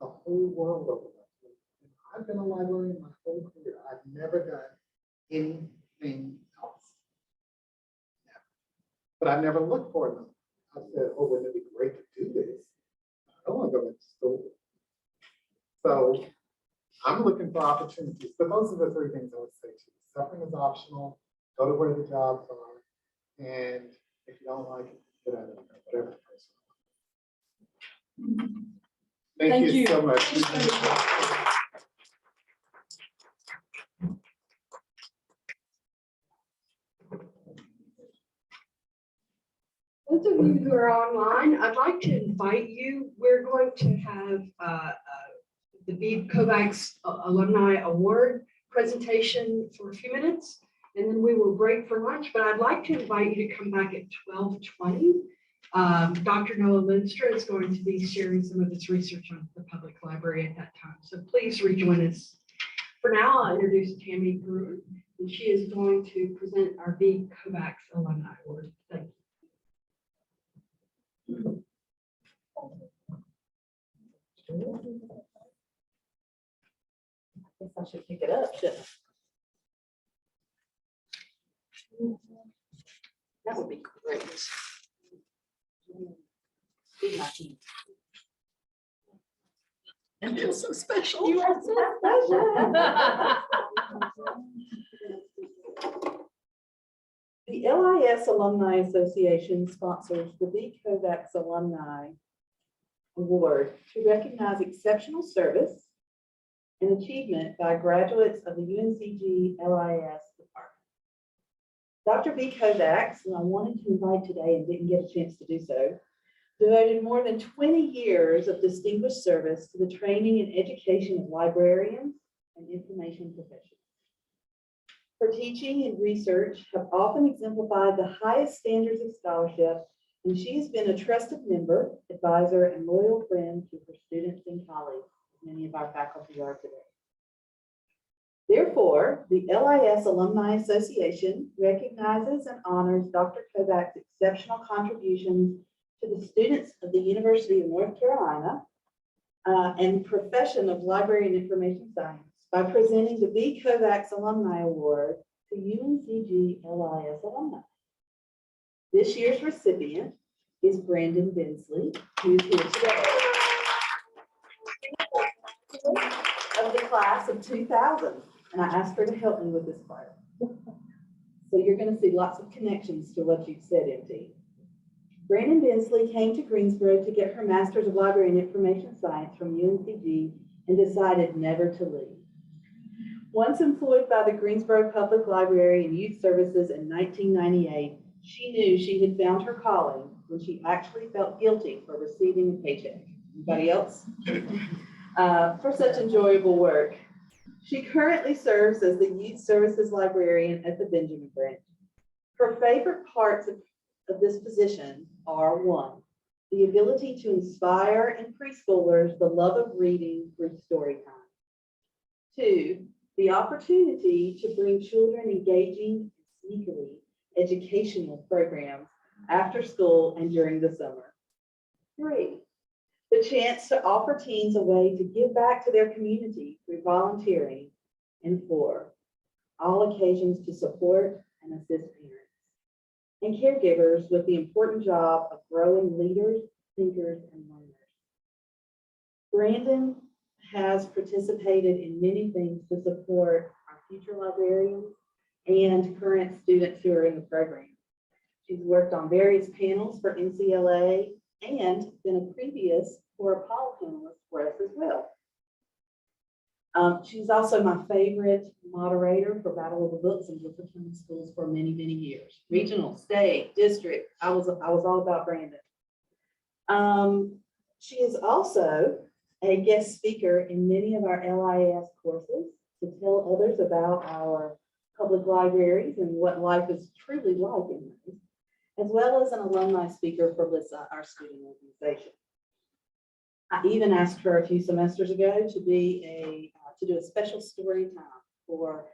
the whole world opened up to me. I've been a librarian my whole career. I've never done anything else. Never. But I've never looked for them. I said, oh, wouldn't it be great to do this? I don't want to go back to school. So I'm looking for opportunities. But those are the 3 things I would say to you. Suffering is optional. Go to where the jobs are. And if you don't like it, get out of there, whatever the person. Thank you so much. Those of you who are online, I'd like to invite you. We're going to have the Beebe Kovacs Alumni Award presentation for a few minutes, and then we will break for lunch. But I'd like to invite you to come back at 12:20. Dr. Noah Linstra is going to be sharing some of his research on the public library at that time. So please rejoin us. For now, I'll introduce Tammy Brewer, and she is going to present our Beebe Kovacs Alumni Award. Thank you. I guess I should pick it up, shouldn't I? That would be great. Be my team. I feel so special. You are so special. The LIS Alumni Association sponsors the Beebe Kovacs Alumni Award to recognize exceptional service and achievement by graduates of the UNCG LIS department. Dr. B. Kovacs, who I wanted to invite today and didn't get a chance to do so, devoted more than 20 years of distinguished service to the training and education of librarians and information professionals. Her teaching and research have often exemplified the highest standards of scholarship, and she has been a trusted member, advisor, and loyal friend to her students and colleagues, as many of our faculty are today. Therefore, the LIS Alumni Association recognizes and honors Dr. Kovac's exceptional contributions to the students of the University of North Carolina and profession of library and information science by presenting the B. Kovacs Alumni Award to UNCG LIS alumni. This year's recipient is Brandon Bensley, who's here today. Of the class of 2000, and I asked her to help me with this part. So you're going to see lots of connections to what you've said, MT. Brandon Bensley came to Greensboro to get her Master's of Library and Information Science from UNCG and decided never to leave. Once employed by the Greensboro Public Library and Youth Services in 1998, she knew she had found her calling when she actually felt guilty for receiving a paycheck. Anybody else? For such enjoyable work. She currently serves as the Youth Services Librarian at the Benjamin Branch. Her favorite parts of this position are: 1, the ability to inspire in preschoolers the love of reading through story time. 2, the opportunity to bring children engaging and sneakily educational programs after school and during the summer. 3, the chance to offer teens a way to give back to their community through volunteering. And 4, all occasions to support and assist parents and caregivers with the important job of growing leaders, thinkers, and learners. Brandon has participated in many things to support our future librarians and current students who are in the program. She's worked on various panels for NCLA and been a previous Cora Paul panelist for us as well. She's also my favorite moderator for Battle of the Books in Brooklyn County Schools for many, many years. Regional, state, district, I was all about Brandon. She is also a guest speaker in many of our LIS courses to tell others about our public libraries and what life is truly like in them, as well as an alumni speaker for LISA, our student organization. I even asked her a few semesters ago to do a special story time for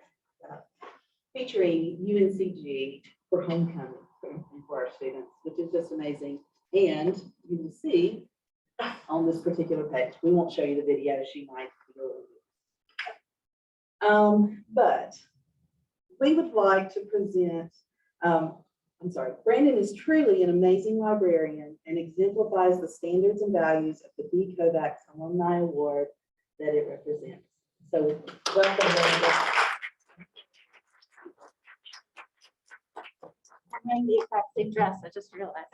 featuring UNCG for homecoming for our students, which is just amazing. And you will see on this particular page, we won't show you the video, she might. But we would like to present, Brandon is truly an amazing librarian and exemplifies the standards and values of the B. Kovacs Alumni Award that it represents. So welcome, Brandon. I'm wearing the exact same dress, I just realized.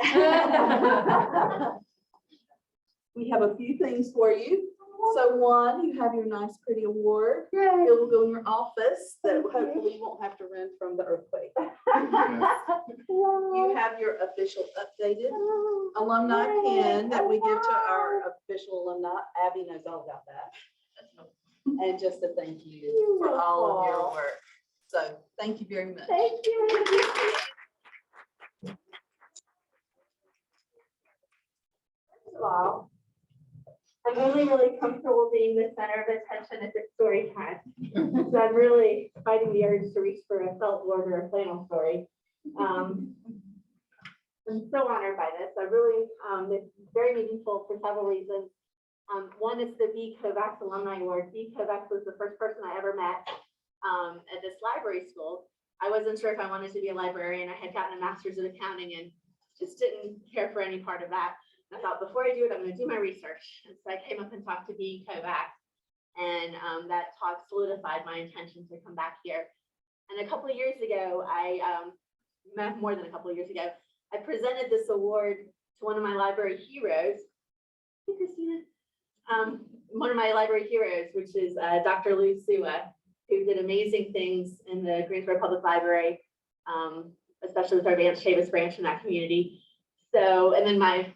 We have a few things for you. So 1, you have your nice pretty award. It will go in your office that hopefully you won't have to rent from the earthquake. You have your official updated alumni pin that we give to our official alumni. Abby knows all about that. And just a thank you for all of your work. So thank you very much. Thank you. First of all, I'm really comfortable being the center of attention at this story time. So I'm really fighting the urge to reach for a felt board or a flannel story. I'm so honored by this. I really, it's very meaningful for several reasons. One is the B. Kovacs Alumni Award. B. Kovacs was the first person I ever met at this library school. I wasn't sure if I wanted to be a librarian. I had gotten a master's in accounting and just didn't care for any part of that. I thought, before I do it, I'm going to do my research. And so I came up and talked to B. Kovacs, and that talk solidified my intention to come back here. And a couple of years ago, more than a couple of years ago, I presented this award to one of my library heroes. Hey, Christina. One of my library heroes, which is Dr. Lou Sua, who did amazing things in the Greensboro Public Library, especially with our Vance Chavis branch in that community. So, and then my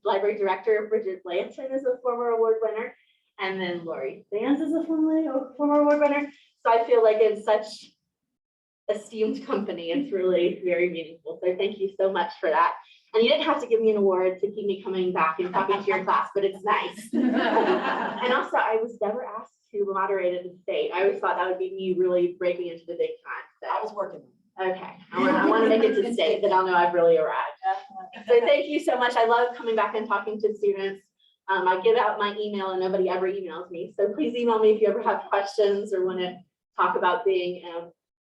library director, Bridget Blanton, is a former award winner. And then Lori Vance is a former award winner. So I feel like it's such esteemed company. It's really very meaningful. So thank you so much for that. And you didn't have to give me an award to keep me coming back and talking to your class, but it's nice. And also, I was never asked to moderate at the state. I always thought that would be me really breaking into the big time. I So, was working. okay, I want to make it to state, then I'll know I've really arrived. So thank you so much. I love coming back and talking to students. I give out my email and nobody ever emails me. So please email me if you ever have questions or want to talk about being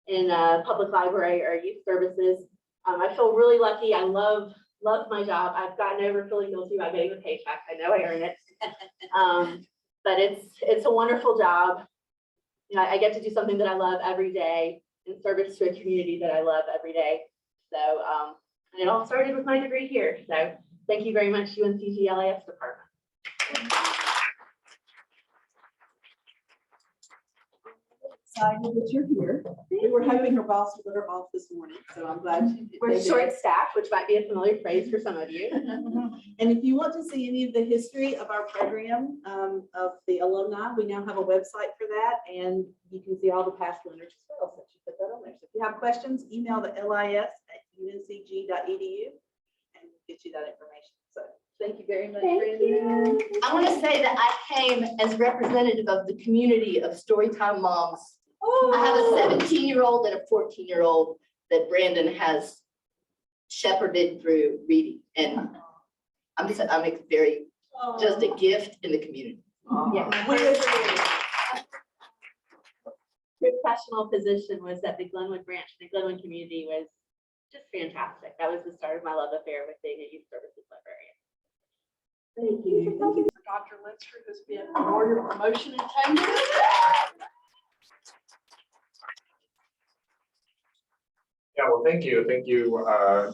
in a public library or youth services. I feel really lucky. I love my job. I've gotten over feeling guilty about getting the paycheck. I know I earn it. But it's a wonderful job. You know, I get to do something that I love every day in service to a community that I love every day. So it all started with my degree here. So thank you very much, UNCG LAS department. Excited that you're here. We were hoping her boss would let her off this morning, so I'm glad she did. We're short-staffed, which might be a familiar phrase for some of you. And if you want to see any of the history of our program, of the alumni, we now have a website for that, and you can see all the past winners as well, since you put that on there. So if you have questions, email the lis@uncg.edu and we'll get you that information. So thank you very much. Thank Brandon. you. I want to say that I came as representative of the community of Storytime moms. I have a 17-year-old and a 14-year-old that Brandon has shepherded through reading. And I'm very, just a gift in the community. Yeah, we agree. Professional position was at the Glenwood branch. The Glenwood community was just fantastic. That was the start of my love affair with being a youth services librarian. Thank you. Thank you for Dr. Litzer, who's been awarded promotion and tenure. Yeah, well, thank you,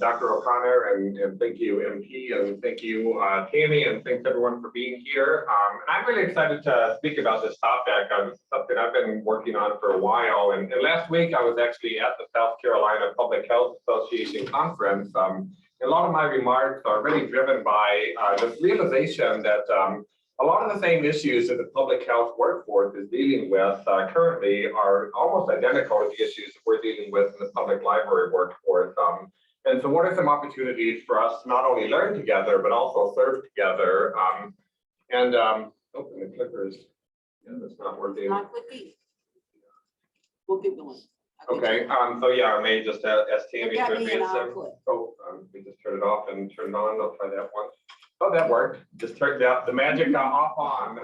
Dr. O'Connor, and thank you, MP, and thank you, Tammy, and thanks everyone for being here. And I'm really excited to speak about this topic. Something I've been working on for a while. And last week I was actually at the South Carolina Public Health Association conference. A lot of my remarks are really driven by this realization that a lot of the same issues that the public health workforce is dealing with currently are almost identical to the issues that we're dealing with in the public library workforce. And so what are some opportunities for us to not only learn together, but also serve together? Oh, and the clicker is, that's not working. Not clicking. We'll keep going. Okay, so yeah, I may just ask Tammy Look to at me and advance I'll them. click. Oh, we just turn it off and turn it on. I'll try that once. Oh, that worked. Just turned out the magic off on.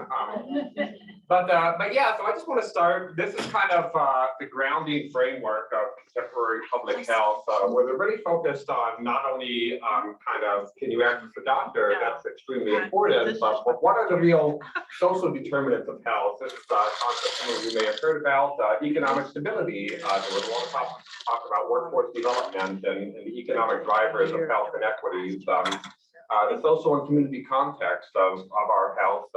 But yeah, so I just want to start. This is kind of the grounding framework of contemporary public health, where they're really focused on not only kind of can you access a doctor, that's extremely important, but what are the real social determinants of health? This is a concept some of you may have heard about, economic stability. There was a lot of talk about workforce development and the economic drivers of health inequities. The social and community context of our health,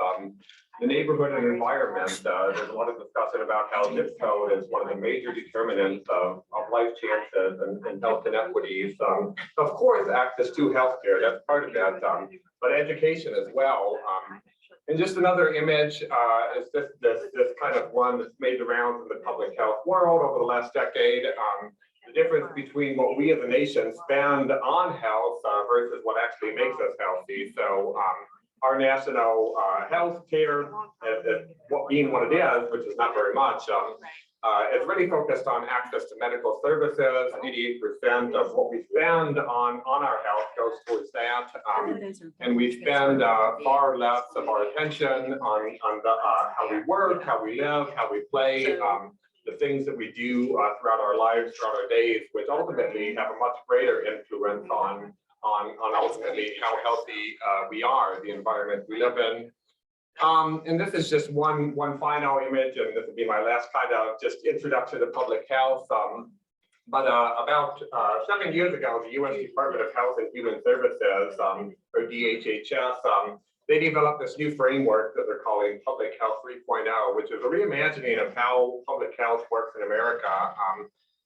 the neighborhood and environment. There's a lot of discussion about how zip code is one of the major determinants of life chances and health inequities. Of course, access to healthcare, that's part of that, but education as well. And just another image is this kind of one that's made the rounds in the public health world over the last decade. The difference between what we as a nation spend on health versus what actually makes us healthy. So our national health care, being what it is, which is not very much, is really focused on access to medical services. 88% of what we spend on our health goes towards that. And we spend far less of our attention on how we work, how we live, how we play, the things that we do throughout our lives, throughout our days, which ultimately have a much greater influence on ultimately how healthy we are, the environment we live in. And this is just one final image, and this will be my last kind of just introduction to public health. But about 7 years ago, the U.S. Department of Health and Human Services, or DHHS, they developed this new framework that they're calling Public Health 3.0, which is a reimagining of how public health works in America.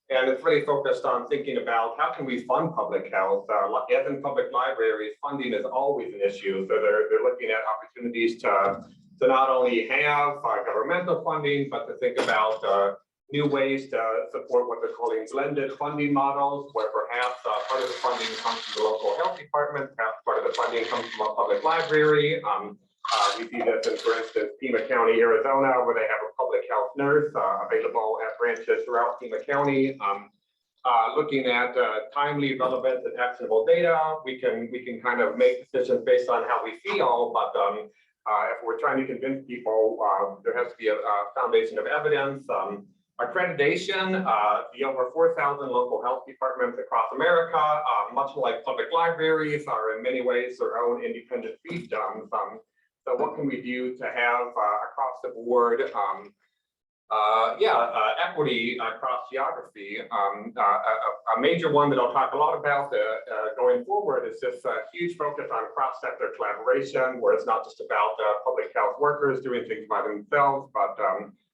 And it's really focused on thinking about how can we fund public health. As in public libraries, funding is always an issue. So they're looking at opportunities to not only have governmental funding, but to think about new ways to support what they're calling blended funding models, where perhaps part of the funding comes from the local health department, perhaps part of the funding comes from a public library. We see this in, for instance, Pima County, Arizona, where they have a public health nurse available at branches throughout Pima County. Looking at timely, relevant, and actionable data, we can kind of make decisions based on how we feel, but if we're trying to convince people, there has to be a foundation of evidence. Accreditation, the over 4,000 local health departments across America, much like public libraries, are in many ways their own independent fiefdoms. So what can we do to have across the board, equity across geography? A major one that I'll talk a lot about going forward is this huge focus on cross-sector collaboration, where it's not just about public health workers doing things by themselves, but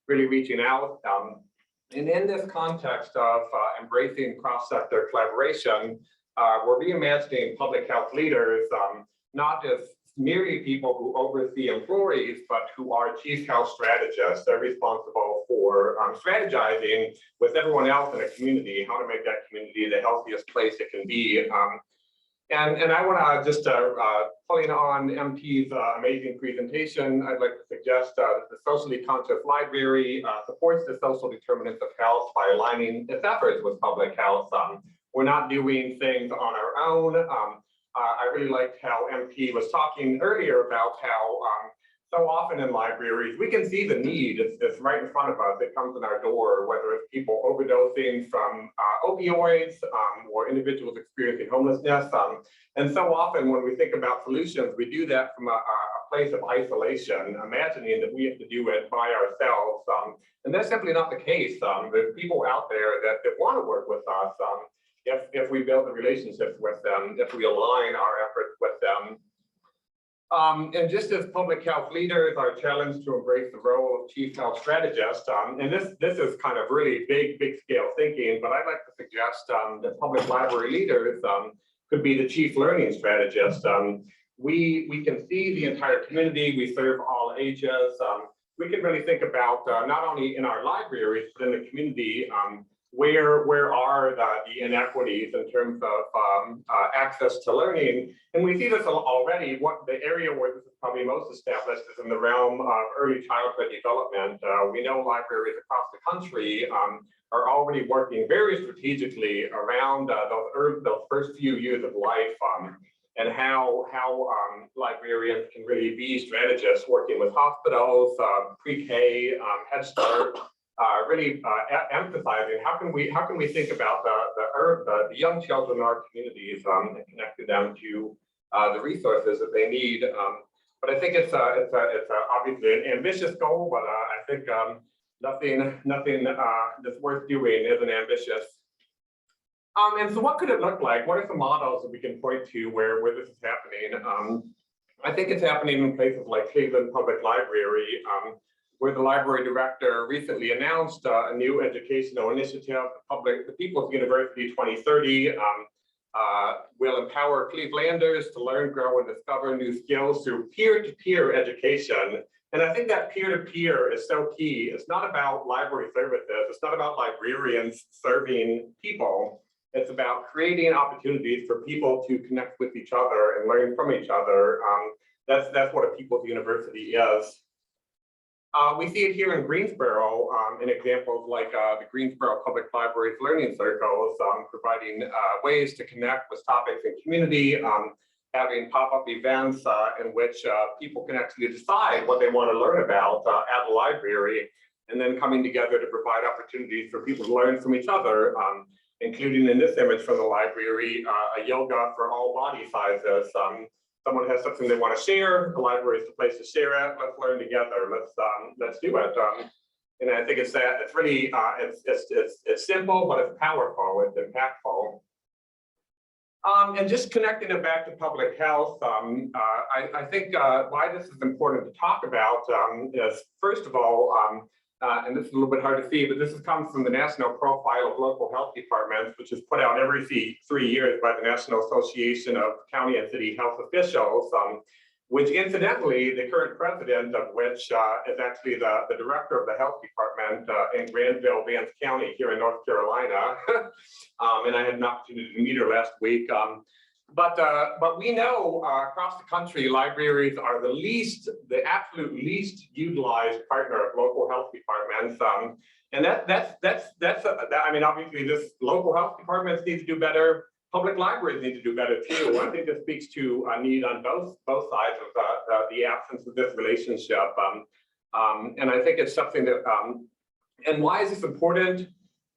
really reaching out. And in this context of embracing cross-sector collaboration, we're reimagining public health leaders, not as merely people who oversee employees, but who are chief health strategists. They're responsible for strategizing with everyone else in a community, how to make that community the healthiest place it can be. And I want to just pulling on MT's amazing presentation, I'd like to suggest that the socially conscious library supports the social determinants of health by aligning its efforts with public health. We're not doing things on our own. I really liked how MP was talking earlier about how so often in libraries, we can see the need. It's right in front of us. It comes in our door, whether it's people overdosing from opioids or individuals experiencing homelessness. And so often when we think about solutions, we do that from a place of isolation, imagining that we have to do it by ourselves. And that's simply not the case. There's people out there that want to work with us if we build the relationships with them, if we align our efforts with them. And just as public health leaders are challenged to embrace the role of chief health strategist, and this is kind of really big scale thinking, but I'd like to suggest that public library leaders could be the chief learning strategist. We can see the entire community, we serve all ages. We can really think about not only in our libraries, but in the community, where are the inequities in terms of access to learning. And we see this already. What the area where this is probably most established is in the realm of early childhood development. We know libraries across the country are already working very strategically around those first few years of life, and how librarians can really be strategists working with hospitals, pre-K, Head Start, really emphasizing how can we think about the young children in our communities and connecting them to the resources that they need. But I think it's obviously an ambitious goal, but I think nothing that's worth doing isn't ambitious. And so what could it look like? What are some models that we can point to where this is happening? I think it's happening in places like Cleveland Public Library, where the library director recently announced a new educational initiative. The People's University 2030 will empower Clevelanders to learn, grow, and discover new skills through peer-to-peer education. And I think that peer-to-peer is so key. It's not about library services. It's not about librarians serving people. It's about creating opportunities for people to connect with each other and learn from each other. That's what a People's University is. We see it here in Greensboro in examples like the Greensboro Public Library's Learning Circles, providing ways to connect with topics in community, having pop-up events in which people can actually decide what they want to learn about at the library, and then coming together to provide opportunities for people to learn from each other, including in this image from the library, a yoga for all body sizes. Someone has something they want to share, the library is the place to share it. Let's learn together. Let's do it. And I think it's really it's simple, but it's powerful. It's impactful. And just connecting it back to public health, I think why this is important to talk about is, first of all, and this is a little bit hard to see, but this comes from the National Profile of Local Health Departments, which is put out every 3 years by the National Association of County and City Health Officials. which incidentally, the current president of which is actually the director of the health department in Granville, Vance County here in North Carolina. And I had an opportunity to meet her last week. But we know across the country, libraries are the absolute least utilized partner of local health departments. And I mean, obviously, this local health departments need to do better. Public libraries need to do better too. I think this speaks to a need on both sides of the absence of this relationship. And I think it's something that, and why is this important?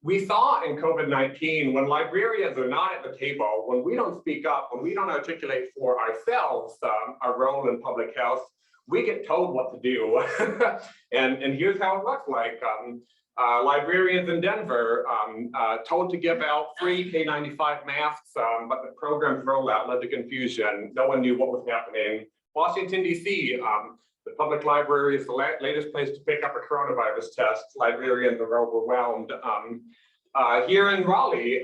We saw in COVID-19, when librarians are not at the table, when we don't speak up, when we don't articulate for ourselves our role in public health, we get told what to do. and here's how it looks like. Librarians in Denver told to give out free K95 masks, but the program's rollout led to confusion. No one knew what was happening. Washington, D.C., the public library is the latest place to pick up a coronavirus test. Librarians are overwhelmed. Here in Raleigh,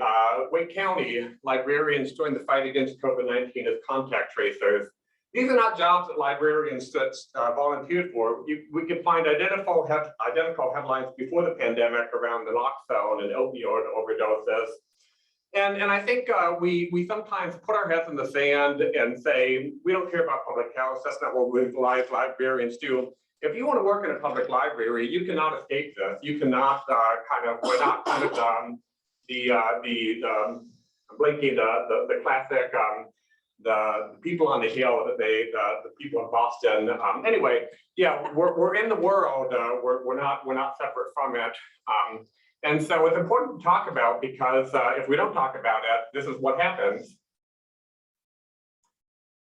Wake County, librarians joined the fight against COVID-19 as contact tracers. These are not jobs that librarians volunteered for. We can find identical headlines before the pandemic around naloxone and opioid overdoses. And I think we sometimes put our heads in the sand and say, we don't care about public health. That's not what librarians do. If you want to work in a public library, you cannot escape this. You cannot we're not kind of the classic, the people on the hill, the people in Boston. Anyway, yeah, we're in the world. We're not separate from it. And so it's important to talk about because if we don't talk about it, this is what happens.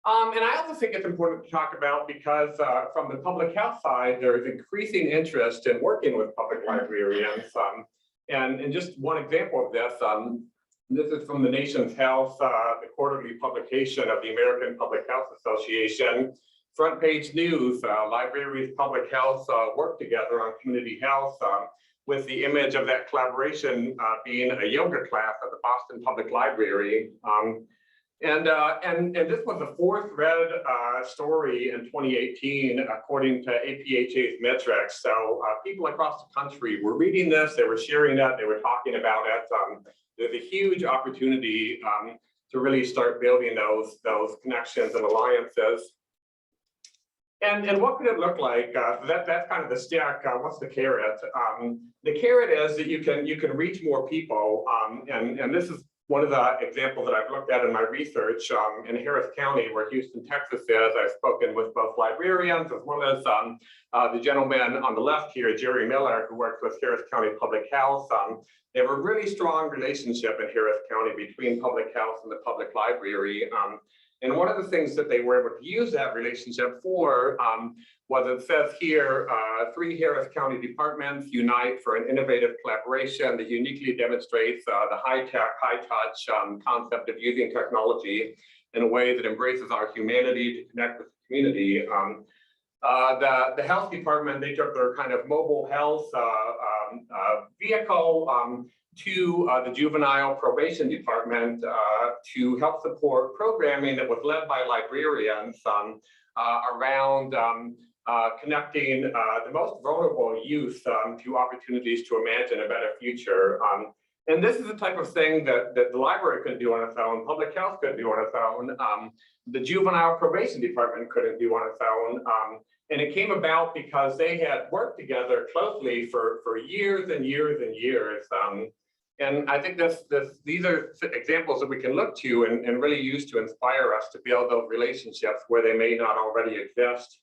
And I also think it's important to talk about because from the public health side, there's increasing interest in working with public librarians. And just one example of this, this is from the Nation's Health, the quarterly publication of the American Public Health Association. Front page news, libraries, public health work together on community health, with the image of that collaboration being a yoga class at the Boston Public Library. And this was the fourth read story in 2018, according to APHA's metrics. So people across the country were reading this, they were sharing it, they were talking about it. There's a huge opportunity to really start building those connections and alliances. And what could it look like? So that's kind of the stick. What's the carrot? The carrot is that you can reach more people. And this is one of the examples that I've looked at in my research in Harris County, where Houston, Texas is. I've spoken with both librarians as well as the gentleman on the left here, Jerry Miller, who works with Harris County Public Health. They have a really strong relationship in Harris County between public health and the public library. And one of the things that they were able to use that relationship for was, it says here, 3 Harris County departments unite for an innovative collaboration that uniquely demonstrates the high-tech, high-touch concept of using technology in a way that embraces our humanity to connect with the community. The health department, they took their kind of mobile health vehicle to the juvenile probation department to help support programming that was led by librarians around connecting the most vulnerable youth to opportunities to imagine a better future. And this is the type of thing that the library couldn't do on its own, public health couldn't do on its own, the juvenile probation department couldn't do on its own. And it came about because they had worked together closely for years and years and years. And I think these are examples that we can look to and really use to inspire us to build those relationships where they may not already exist.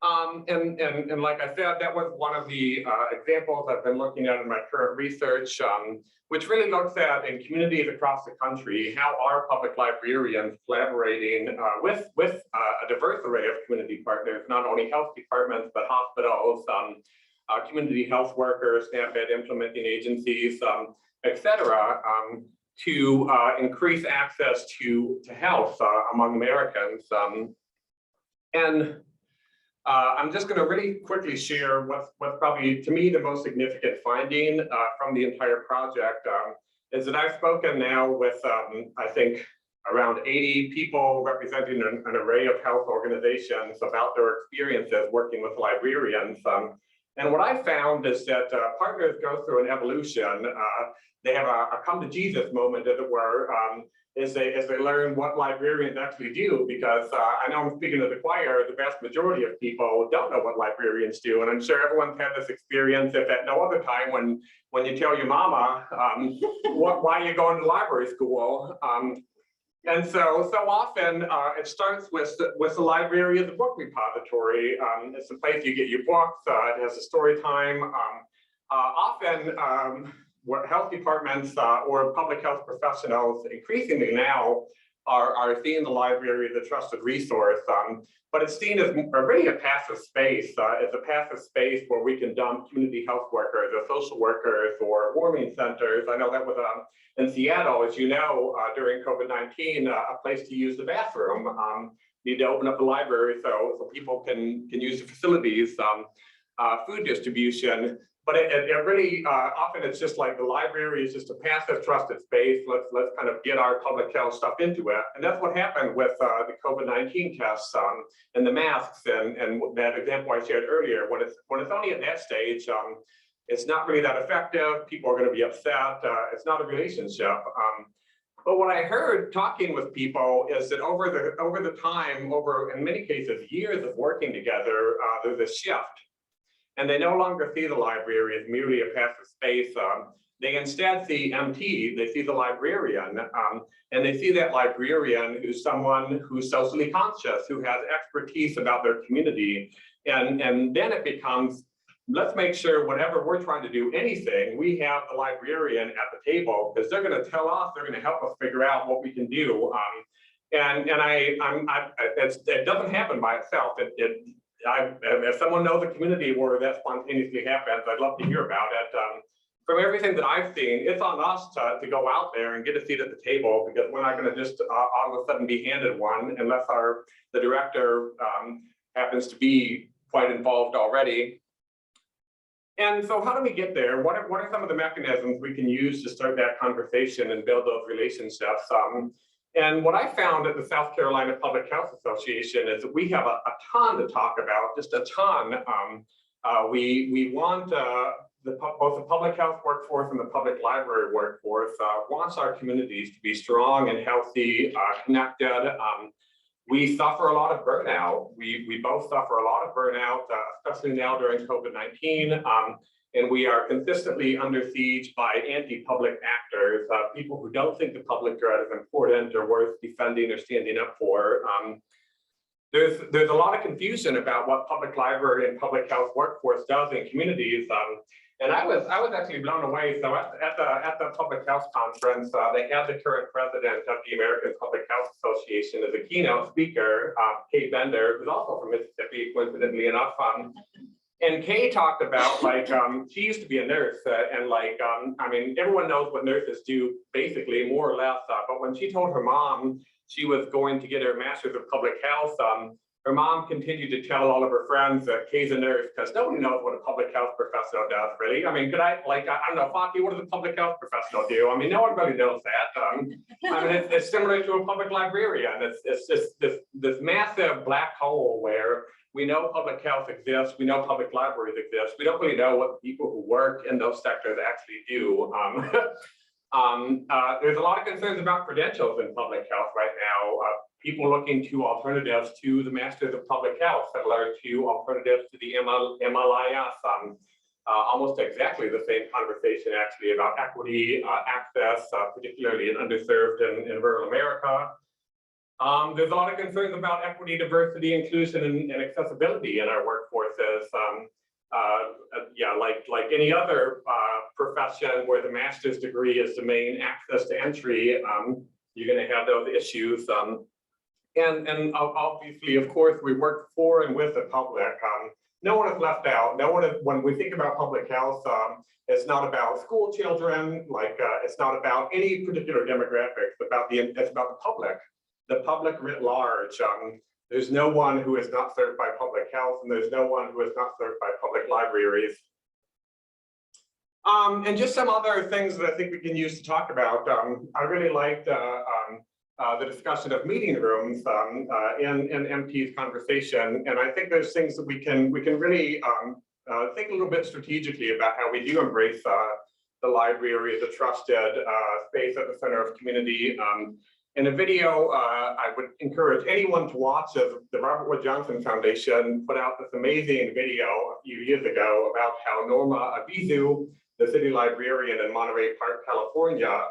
And like I said, that was one of the examples I've been looking at in my current research, which really looks at in communities across the country, how are public librarians collaborating with a diverse array of community partners, not only health departments, but hospitals, community health workers, SNAP implementing agencies, et cetera, to increase access to health among Americans. I'm just going to really quickly share what's probably, to me, the most significant finding from the entire project is that I've spoken now with, I think, around 80 people representing an array of health organizations about their experiences working with librarians. And what I found is that partners go through an evolution. They have a come to Jesus moment, as it were, as they learn what librarians actually do, because I know I'm speaking to the choir, the vast majority of people don't know what librarians do. And I'm sure everyone's had this experience, if at no other time, when you tell your mama, why are you going to library school? And so often it starts with the library as a book repository. It's a place you get your books. It has a story time. Often what health departments or public health professionals increasingly now are seeing the library as a trusted resource. But it's seen as really a passive space. It's a passive space where we can dump community health workers or social workers or warming centers. I know that was in Seattle, as you know, during COVID-19, a place to use the bathroom. Need to open up the library so people can use the facilities, food distribution. But it really, often it's just like the library is just a passive trusted space. Let's kind of get our public health stuff into it. And that's what happened with the COVID-19 tests and the masks and that example I shared earlier. When it's only at that stage, it's not really that effective. People are going to be upset. It's not a relationship. But what I heard talking with people is that over the time, over in many cases years of working together, there's a shift. And they no longer see the library as merely a passive space. They instead see MT, they see the librarian, and they see that librarian who's someone who's socially conscious, who has expertise about their community. And then it becomes, let's make sure whenever we're trying to do anything, we have the librarian at the table, because they're going to tell us, they're going to help us figure out what we can do. It doesn't happen by itself. If someone knows a community where that spontaneously happens, I'd love to hear about it. From everything that I've seen, it's on us to go out there and get a seat at the table, because we're not going to just all of a sudden be handed one unless the director happens to be quite involved already. And so how do we get there? What are some of the mechanisms we can use to start that conversation and build those relationships? And what I found at the South Carolina Public Health Association is that we have a ton to talk about, just a ton. We want both the public health workforce and the public library workforce wants our communities to be strong and healthy, connected. We suffer a lot of burnout. We both suffer a lot of burnout, especially now during COVID-19. And we are consistently under siege by anti-public actors, people who don't think the public good is important or worth defending or standing up for. There's a lot of confusion about what public library and public health workforce does in communities. And I was actually blown away. So at the public health conference, they had the current president of the American Public Health Association as a keynote speaker, Kate Bender, who's also from Mississippi, coincidentally enough. And Kay talked about, like, she used to be a nurse, and like, I mean, everyone knows what nurses do, basically, more or less. But when she told her mom she was going to get her master's of public health, her mom continued to tell all of her friends that Kay's a nurse, because nobody knows what a public health professional does, really. I mean, I don't know, Faki, what does a public health professional do? I mean, no one really knows that. I mean, it's similar to a public librarian. It's just this massive black hole where we know public health exists, we know public libraries exist. We don't really know what the people who work in those sectors actually do. There's a lot of concerns about credentials in public health right now. People looking to alternatives to the Masters of Public Health, similar to alternatives to the MLIS. Almost exactly the same conversation actually about equity, access, particularly in underserved and in rural America. There's a lot of concerns about equity, diversity, inclusion, and accessibility in our workforces. Yeah, like any other profession where the master's degree is the main access to entry, you're going to have those issues. And obviously, of course, we work for and with the public. No one is left out. No one is, when we think about public health, it's not about school children, it's not about any particular demographics, it's about the public writ large. There's no one who is not served by public health, and there's no one who is not served by public libraries. And just some other things that I think we can use to talk about. I really liked the discussion of meeting rooms in MP's conversation. And I think there's things that we can really think a little bit strategically about how we do embrace the library as a trusted space at the center of community. In a video, I would encourage anyone to watch of the Robert Wood Johnson Foundation put out this amazing video a few years ago about how Norma Abizu, the city librarian in Monterey Park, California,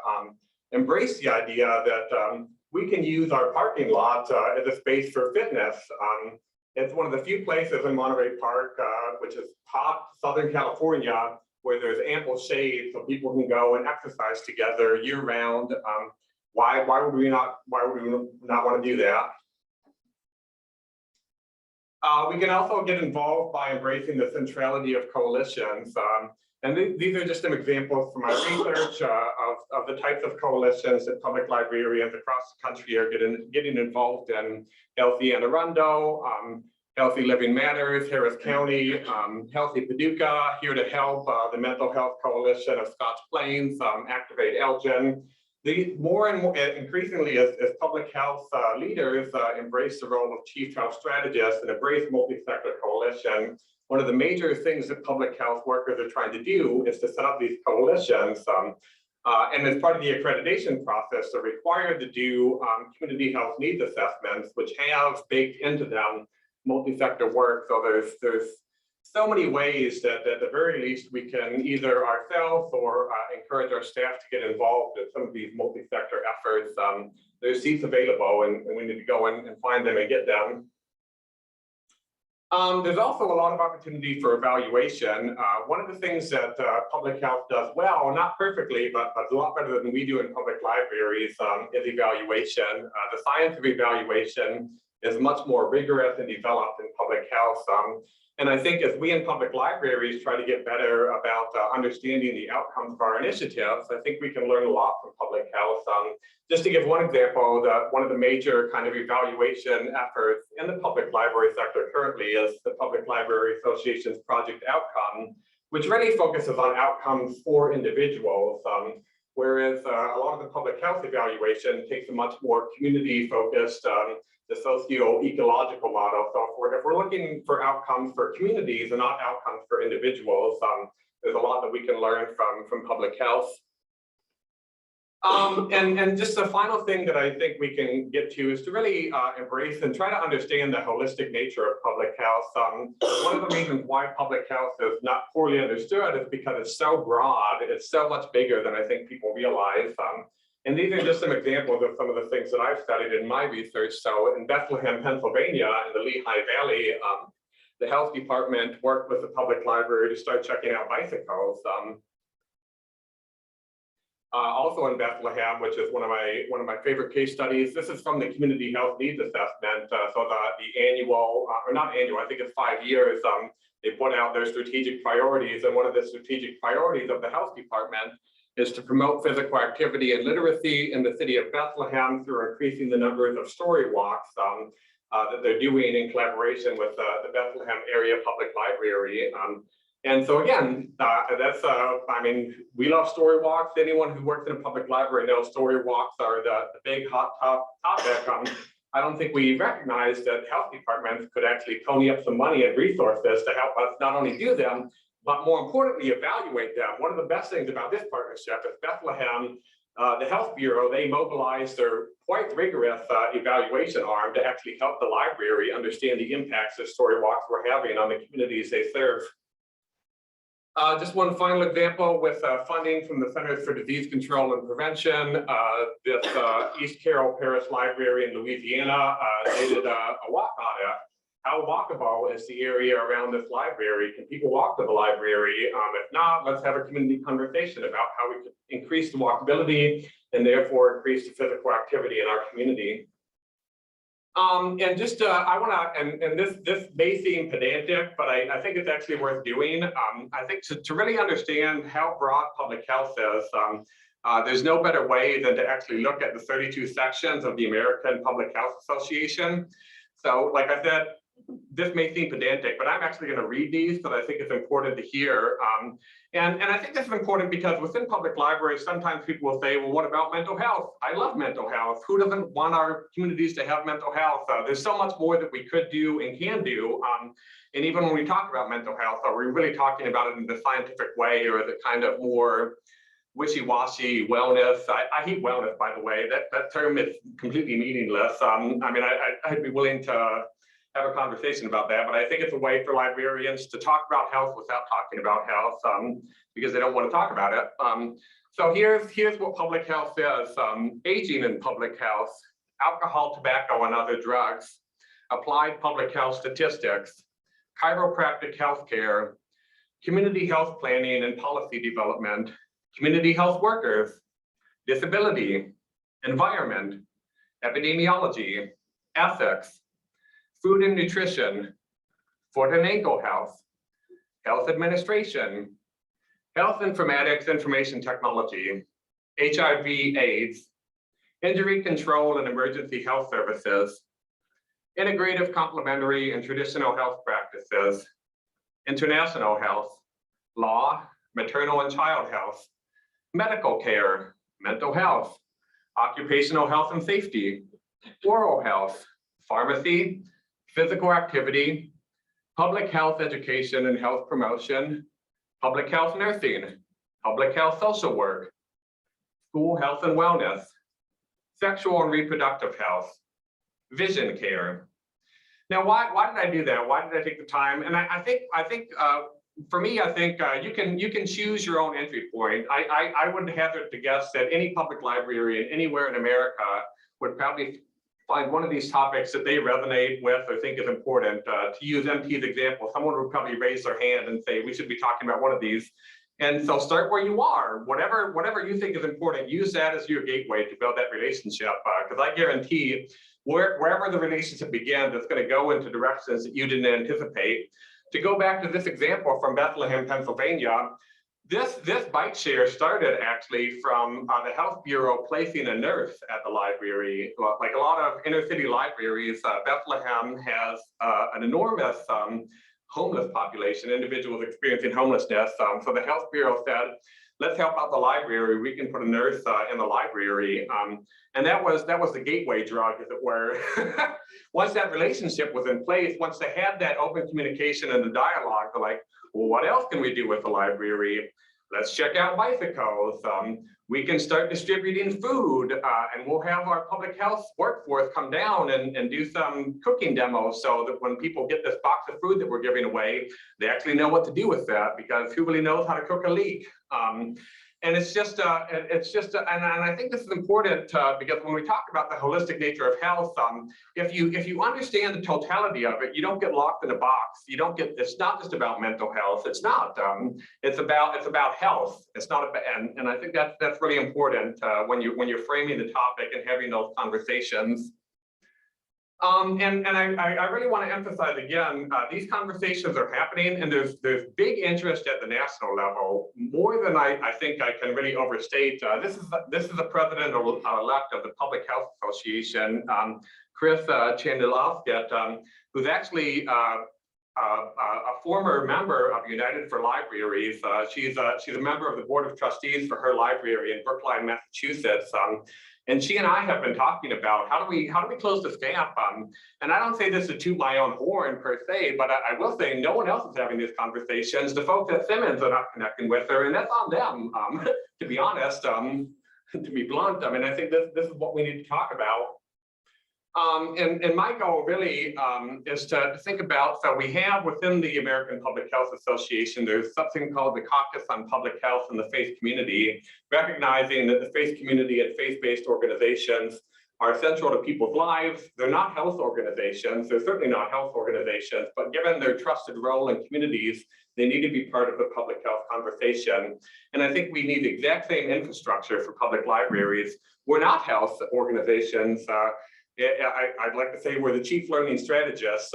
embraced the idea that we can use our parking lot as a space for fitness. It's one of the few places in Monterey Park, which is top Southern California, where there's ample shade so people can go and exercise together year round. Why would we not want to do that? We can also get involved by embracing the centrality of coalitions. And these are just some examples from my research of the types of coalitions that public librarians across the country are getting involved in. Healthy Anne Arundel, Healthy Living Matters, Harris County, Healthy Paducah, Here to Help, the Mental Health Coalition of Scotch Plains, Activate Elgin. The more and more increasingly as public health leaders embrace the role of chief health strategists and embrace multi-sector coalition, one of the major things that public health workers are trying to do is to set up these coalitions. And as part of the accreditation process, they're required to do community health needs assessments, which have baked into them multi-sector work. So there's so many ways that at the very least we can either ourselves or encourage our staff to get involved in some of these multi-sector efforts. There's seats available and we need to go and find them and get them. There's also a lot of opportunity for evaluation. One of the things that public health does well, not perfectly, but a lot better than we do in public libraries, is evaluation. The science of evaluation is much more rigorous and developed in public health. And I think as we in public libraries try to get better about understanding the outcomes of our initiatives, I think we can learn a lot from public health. Just to give one example, one of the major kind of evaluation efforts in the public library sector currently is the Public Library Association's Project Outcome, which really focuses on outcomes for individuals. Whereas a lot of the public health evaluation takes a much more community-focused, the socio-ecological model. So if we're looking for outcomes for communities and not outcomes for individuals, there's a lot that we can learn from public health. And just the final thing that I think we can get to is to really embrace and try to understand the holistic nature of public health. One of the reasons why public health is not poorly understood is because it's so broad, it's so much bigger than I think people realize. And these are just some examples of some of the things that I've studied in my research. So in Bethlehem, Pennsylvania, in the Lehigh Valley, the health department worked with the public library to start checking out bicycles. Also in Bethlehem, which is one of my favorite case studies. This is from the Community Health Needs Assessment. So the annual, or not annual, I think it's 5 years. They put out their strategic priorities, and one of the strategic priorities of the health department is to promote physical activity and literacy in the city of Bethlehem through increasing the numbers of story walks that they're doing in collaboration with the Bethlehem Area Public Library. And so again, I mean, we love story walks. Anyone who works in a public library knows story walks are the big hot topic. I don't think we recognize that health departments could actually pony up some money and resources to help us not only do them, but more importantly, evaluate them. One of the best things about this partnership is Bethlehem, the Health Bureau, they mobilized their quite rigorous evaluation arm to actually help the library understand the impacts that story walks were having on the communities they serve. Just one final example with funding from the Centers for Disease Control and Prevention. This East Carroll Parish Library in Louisiana, they did a walk audit. How walkable is the area around this library? Can people walk to the library? If not, let's have a community conversation about how we could increase the walkability and therefore increase the physical activity in our community. And just I want to, and this may seem pedantic, but I think it's actually worth doing. I think to really understand how broad public health is, there's no better way than to actually look at the 32 sections of the American Public Health Association. So like I said, this may seem pedantic, but I'm actually going to read these because I think it's important to hear. And I think this is important because within public libraries, sometimes people will say, well, what about mental health? I love mental health. Who doesn't want our communities to have mental health? There's so much more that we could do and can do. And even when we talk about mental health, are we really talking about it in the scientific way, or the kind of more wishy-washy wellness? I hate wellness, by the way. That term is completely meaningless. I mean, I'd be willing to have a conversation about that, but I think it's a way for librarians to talk about health without talking about health, because they don't want to talk about it. So here's what public health is: aging in public health, alcohol, tobacco, and other drugs, applied public health statistics, chiropractic healthcare, community health planning and policy development, community health workers, disability, environment, epidemiology, ethics, food and nutrition, foot and ankle health, health administration, health informatics, information technology, HIV/AIDS, injury control and emergency health services, integrative, complementary, and traditional health practices, international health, law, maternal and child health, medical care, mental health, occupational health and safety, oral health, pharmacy, physical activity, public health education and health promotion, public health nursing, public health social work, school health and wellness, sexual and reproductive health, vision care. Now, why did I do that? Why did I take the time? And I think for me, I think you can choose your own entry point. I would hazard to guess that any public librarian anywhere in America would probably find one of these topics that they resonate with or think is important. To use MT's example, someone would probably raise their hand and say, we should be talking about one of these. And so start where you are. Whatever you think is important, use that as your gateway to build that relationship. Because I guarantee wherever the relationship begins, it's going to go into directions that you didn't anticipate. To go back to this example from Bethlehem, Pennsylvania, this bike share started actually from the Health Bureau placing a nurse at the library. Like a lot of inner city libraries, Bethlehem has an enormous homeless population, individuals experiencing homelessness. So the Health Bureau said, let's help out the library. We can put a nurse in the library. And that was the gateway drug, as it were. Once that relationship was in place, once they had that open communication and the dialogue, they're like, well, what else can we do with the library? Let's check out bicycles. We can start distributing food, and we'll have our public health workforce come down and do some cooking demos, so that when people get this box of food that we're giving away, they actually know what to do with that, because who really knows how to cook a leek? And it's just, and I think this is important because when we talk about the holistic nature of health, if you understand the totality of it, you don't get locked in a box. You don't get. It's not just about mental health. It's not. It's about health. It's not about. And I think that's really important when you're framing the topic and having those conversations. And I really want to emphasize again, these conversations are happening, and there's big interest at the national level, more than I think I can really overstate. This is the president-elect of the Public Health Association, Chris Chandelovskit, who's actually a former member of United for Libraries. She's a member of the Board of Trustees for her library in Brookline, Massachusetts. And she and I have been talking about how do we close this gap? And I don't say this to toot my own horn per se, but I will say no one else is having these conversations. The folks at Simmons are not connecting with her, and that's on them. To be honest, to be blunt, I mean, I think this is what we need to talk about. And my goal really is to think about, so we have within the American Public Health Association, there's something called the Caucus on Public Health in the Faith Community, recognizing that the faith community and faith-based organizations are central to people's lives. They're not health organizations. They're certainly not health organizations, but given their trusted role in communities, they need to be part of the public health conversation. And I think we need the exact same infrastructure for public libraries. We're not health organizations. I'd like to say we're the chief learning strategists,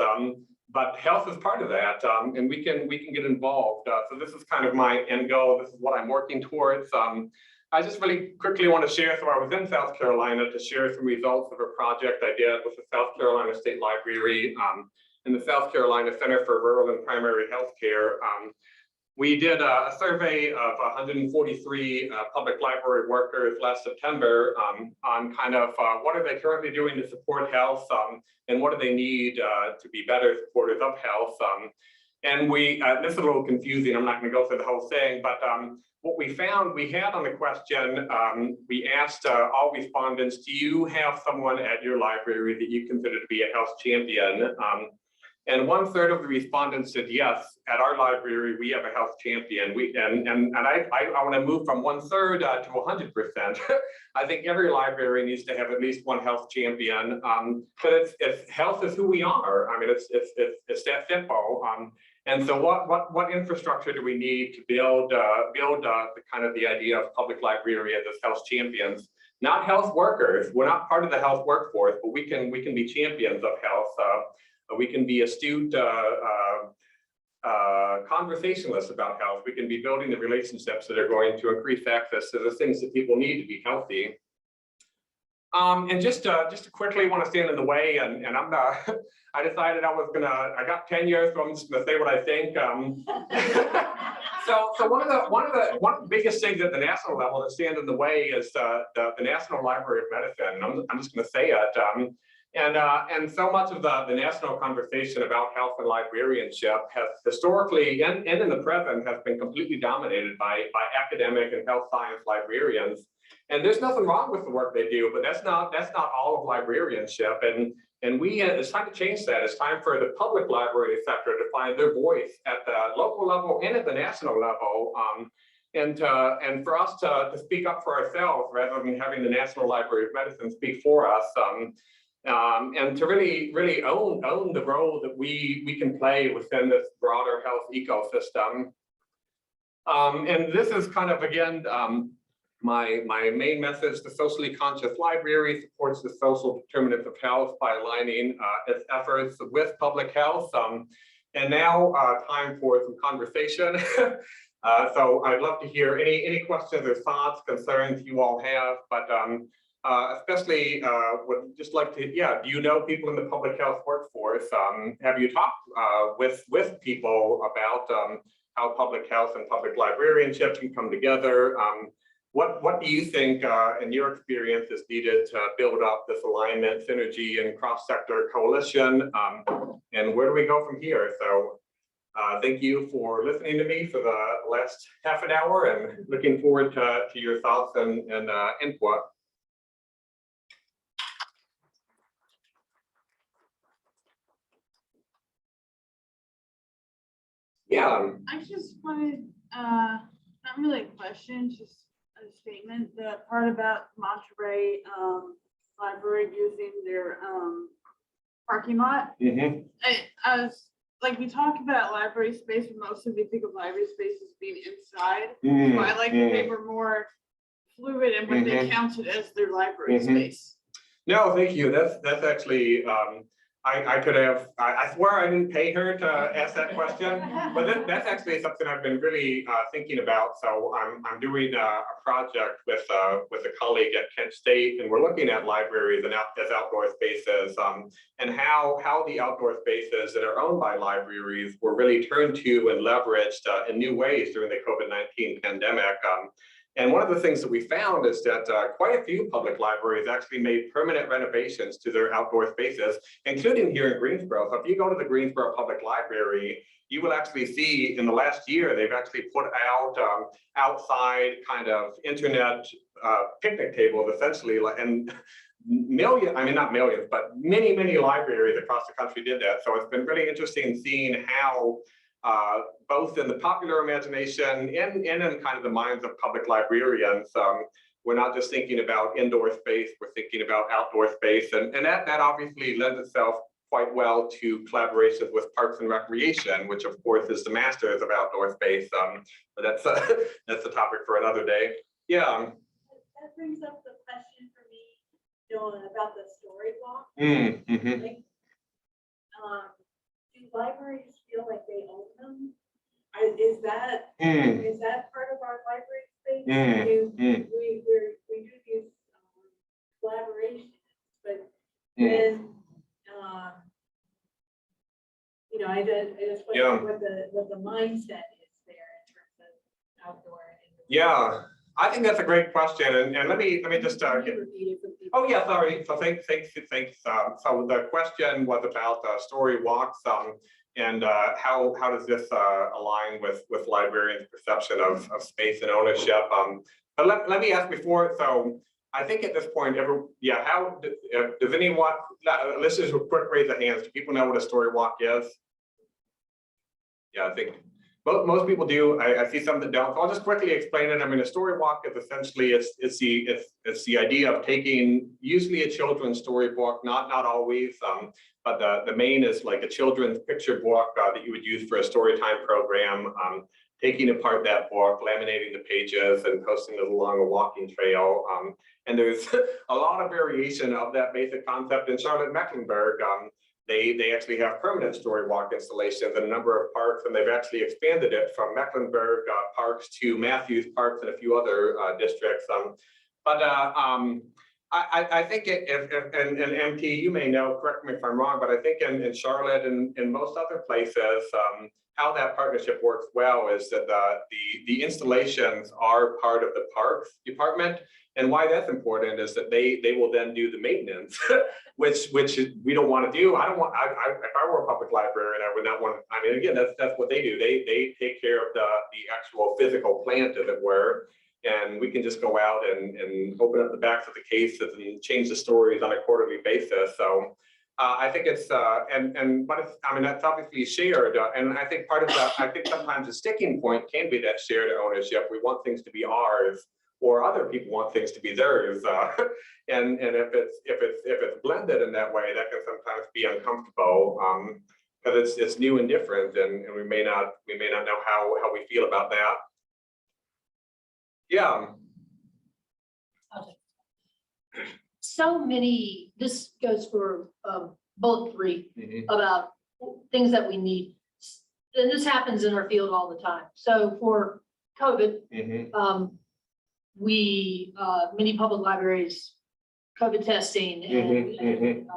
but health is part of that, and we can get involved. So this is kind of my end goal. This is what I'm working towards. I just really quickly want to share. So I was in South Carolina to share some results of a project I did with the South Carolina State Library. in the South Carolina Center for Rural and Primary Healthcare. We did a survey of 143 public library workers last September on kind of what are they currently doing to support health and what do they need to be better supporters of health. And this is a little confusing, I'm not going to go through the whole thing, but what we found, we had on the question, we asked all respondents, do you have someone at your library that you consider to be a health champion? And 1/3 of the respondents said, yes, at our library, we have a health champion. I want to move from 1/3 to 100%. I think every library needs to have at least one health champion. But it's health is who we are. I mean, it's that simple. And so what infrastructure do we need to build the kind of the idea of public librarians as health champions? Not health workers. We're not part of the health workforce, but we can be champions of health. We can be astute conversationalists about health. We can be building the relationships that are going to increase access to the things that people need to be healthy. And just to quickly want to stand in the way, and I'm not, I decided I got tenure, so I'm just gonna say what I think. So one of the biggest things at the national level that stand in the way is the National Library of Medicine. I'm just gonna say it. And so much of the national conversation about health and librarianship has historically and in the present has been completely dominated by academic and health science librarians. And there's nothing wrong with the work they do, but that's not all of librarianship. And it's time to change that. It's time for the public library sector to find their voice at the local level and at the national level. And for us to speak up for ourselves rather than having the National Library of Medicine speak for us. And to really own the role that we can play within this broader health ecosystem. And this is kind of, again, my main message: the socially conscious library supports the social determinants of health by aligning its efforts with public health. And now time for some conversation. So I'd love to hear any questions or thoughts, concerns you all have, but especially would just like to, do you know people in the public health workforce? Have you talked with people about how public health and public librarianship can come together? What do you think in your experience is needed to build up this alignment, synergy, and cross-sector coalition? And where do we go from here? So thank you for listening to me for the last half an hour, and looking forward to your thoughts and input. Yeah. I just wanted, not really a question, just a statement. The part about Monterey Library using their parking lot. I was like, we talk about library space, but mostly we think of library space as being inside. So I like that they were more fluid in what they counted as their library space. No, thank you. That's actually. I could have, I swear I didn't pay her to ask that question, but that's actually something I've been really thinking about. So I'm doing a project with a colleague at Kent State, and we're looking at libraries and as outdoor spaces, and how the outdoor spaces that are owned by libraries were really turned to and leveraged in new ways during the COVID-19 pandemic. And one of the things that we found is that quite a few public libraries actually made permanent renovations to their outdoor spaces, including here in Greensboro. So if you go to the Greensboro Public Library, you will actually see in the last year, they've actually put out outside kind of internet picnic tables, essentially, and not millions, but many libraries across the country did that. So it's been really interesting seeing how both in the popular imagination and in kind of the minds of public librarians, we're not just thinking about indoor space, we're thinking about outdoor space. And that obviously lends itself quite well to collaborations with Parks and Recreation, which of course is the masters of outdoor space. But that's a topic for another day. Yeah. That brings up the question for me, about the story walk. Like, do libraries feel like they own them? Is that part of our library space? We do these collaborations, but then know, I just Yeah. wonder what the mindset is there in terms of outdoor. and indoor. Yeah, I think that's a great question, and let me just Can get. you repeat it for people? Oh, yeah, sorry. So thanks. So the question was about story walks, and how does this align with librarians' perception of space and ownership? But let me ask before. So I think at this point, how does anyone? Let's just quick raise of hands. Do people know what a story walk is? Yeah, I think most people do. I see some that don't. So I'll just quickly explain it. I mean, a story walk is essentially it's the idea of taking usually a children's storybook, not always, but the main is like a children's picture book that you would use for a story time program. Taking apart that book, laminating the pages, and posting it along a walking trail. And there's a lot of variation of that basic concept in Charlotte-Mecklenburg. They actually have permanent story walk installations in a number of parks, and they've actually expanded it from Mecklenburg parks to Matthews Parks and a few other districts. I think and MT, you may know, correct me if I'm wrong, but I think in Charlotte and in most other places, how that partnership works well is that the installations are part of the parks department. And why that's important is that they will then do the maintenance, which we don't want to do. If I were a public librarian, I would not want. I mean, again, that's what they do. They take care of the actual physical plant, as it were, and we can just go out and open up the backs of the cases and change the stories on a quarterly basis. So I think it's but it's, I mean, that's obviously shared, and I think part of that, I think sometimes the sticking point can be that shared ownership. We want things to be ours, or other people want things to be theirs, and if it's blended in that way, that can sometimes be uncomfortable because it's new and different, and we may not know how we feel about that. Yeah. So many, this goes for bullet 3 Mhm. about things that we need. And this happens in our field all the time. So for COVID, Mhm. many public libraries, COVID testing and, Mhm.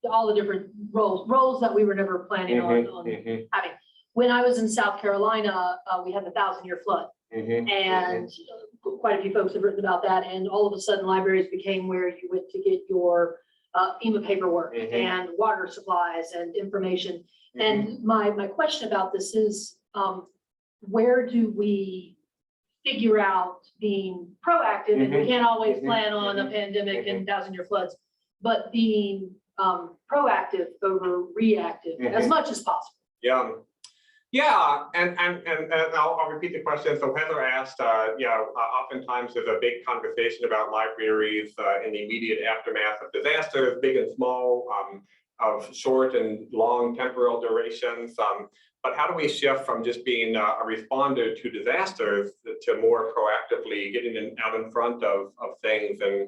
all the different roles that we were never planning on Mhm. having. When I was in South Carolina, we had the 1,000-year flood. Mhm. And quite a few folks have written about that. And all of a sudden, libraries became where you went to get your FEMA paperwork Mhm. and water supplies and information. Mhm. And my question about this is, where do we figure out being proactive? And we Mhm. can't always Mhm. plan on a Mhm. pandemic and 1,000-year floods, but being proactive over reactive as Mhm. much as possible. Yeah, and I'll repeat the question. So Heather asked, oftentimes there's a big conversation about libraries in the immediate aftermath of disasters, big and small, of short and long temporal durations. But how do we shift from just being a responder to disasters to more proactively getting out in front of things and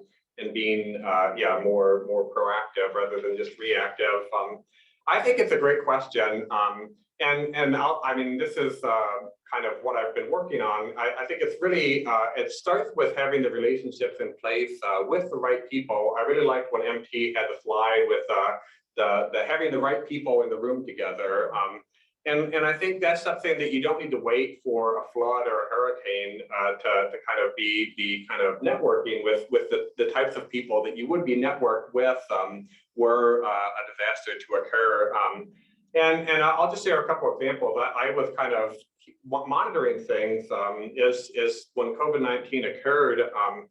being more proactive rather than just reactive? I think it's a great question. I mean, this is kind of what I've been working on. I think it's really, it starts with having the relationships in place with the right people. I really liked when MT had the slide with the having the right people in the room together. And I think that's something that you don't need to wait for a flood or a hurricane to kind of be kind of networking with the types of people that you would be networked with were a disaster to occur. And I'll just share a couple of examples. I was kind of monitoring things is when COVID-19 occurred, and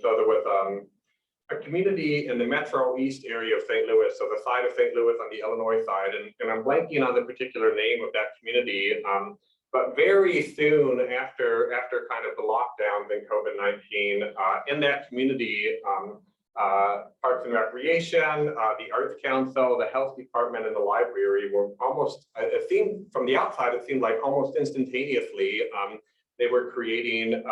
so there was a community in the Metro East area of St. Louis, so the side of St. Louis on the Illinois side, and I'm blanking on the particular name of that community, but very soon after kind of the lockdowns in COVID-19, in that community, Parks and Recreation, the Arts Council, the Health Department, and the library were almost, it seemed from the outside, it seemed like almost instantaneously, they were creating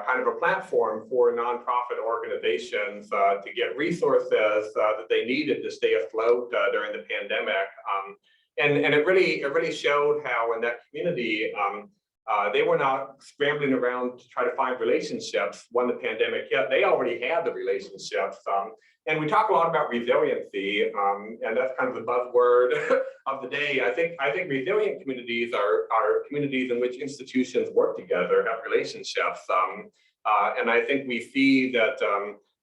kind of a platform for nonprofit organizations to get resources that they needed to stay afloat during the pandemic. And it really showed how in that community, they were not scrambling around to try to find relationships when the pandemic hit. They already had the relationships. And we talk a lot about resiliency, and that's kind of the buzzword of the day. I think resilient communities are communities in which institutions work together, have relationships. And I think we see that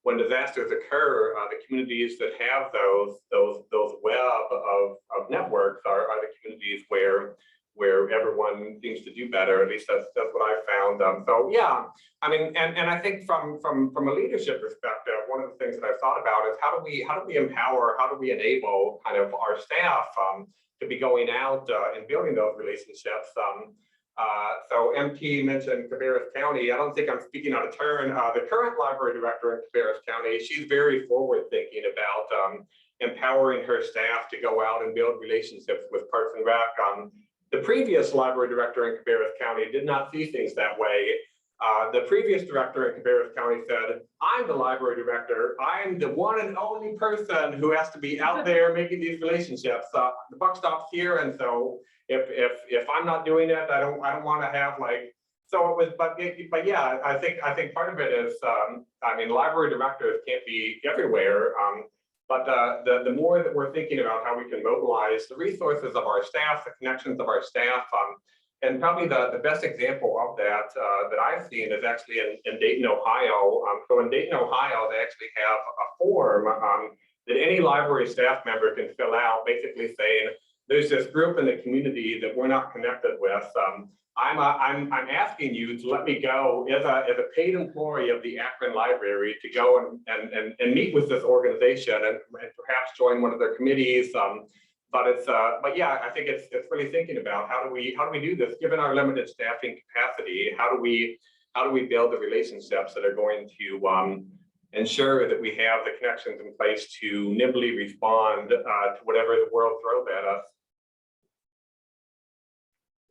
when disasters occur, the communities that have those web of networks are the communities where everyone seems to do better. At least that's what I found. So yeah, I mean, and I think from a leadership perspective, one of the things that I've thought about is how do we empower, how do we enable kind of our staff to be going out and building those relationships. So MT mentioned Cabarrus County. I don't think I'm speaking out of turn. The current library director in Cabarrus County, she's very forward thinking about empowering her staff to go out and build relationships with Parks and Rec. The previous library director in Cabarrus County did not see things that way. The previous director in Cabarrus County said, I'm the library director. I'm the one and only person who has to be out there making these relationships. The buck stops here. And so if I'm not doing it, I don't want to have like, so it was, but yeah, I think part of it is, I mean, library directors can't be everywhere. But the more that we're thinking about how we can mobilize the resources of our staff, the connections of our staff, and probably the best example of that that I've seen is actually in Dayton, Ohio. So in Dayton, Ohio, they actually have a form that any library staff member can fill out, basically saying, there's this group in the community that we're not connected with. I'm asking you to let me go as a paid employee of the Akron Library to go and meet with this organization and perhaps join one of their committees. But yeah, I think it's really thinking about how do we do this given our limited staffing capacity? How do we build the relationships that are going to ensure that we have the connections in place to nimbly respond to whatever the world throws at us?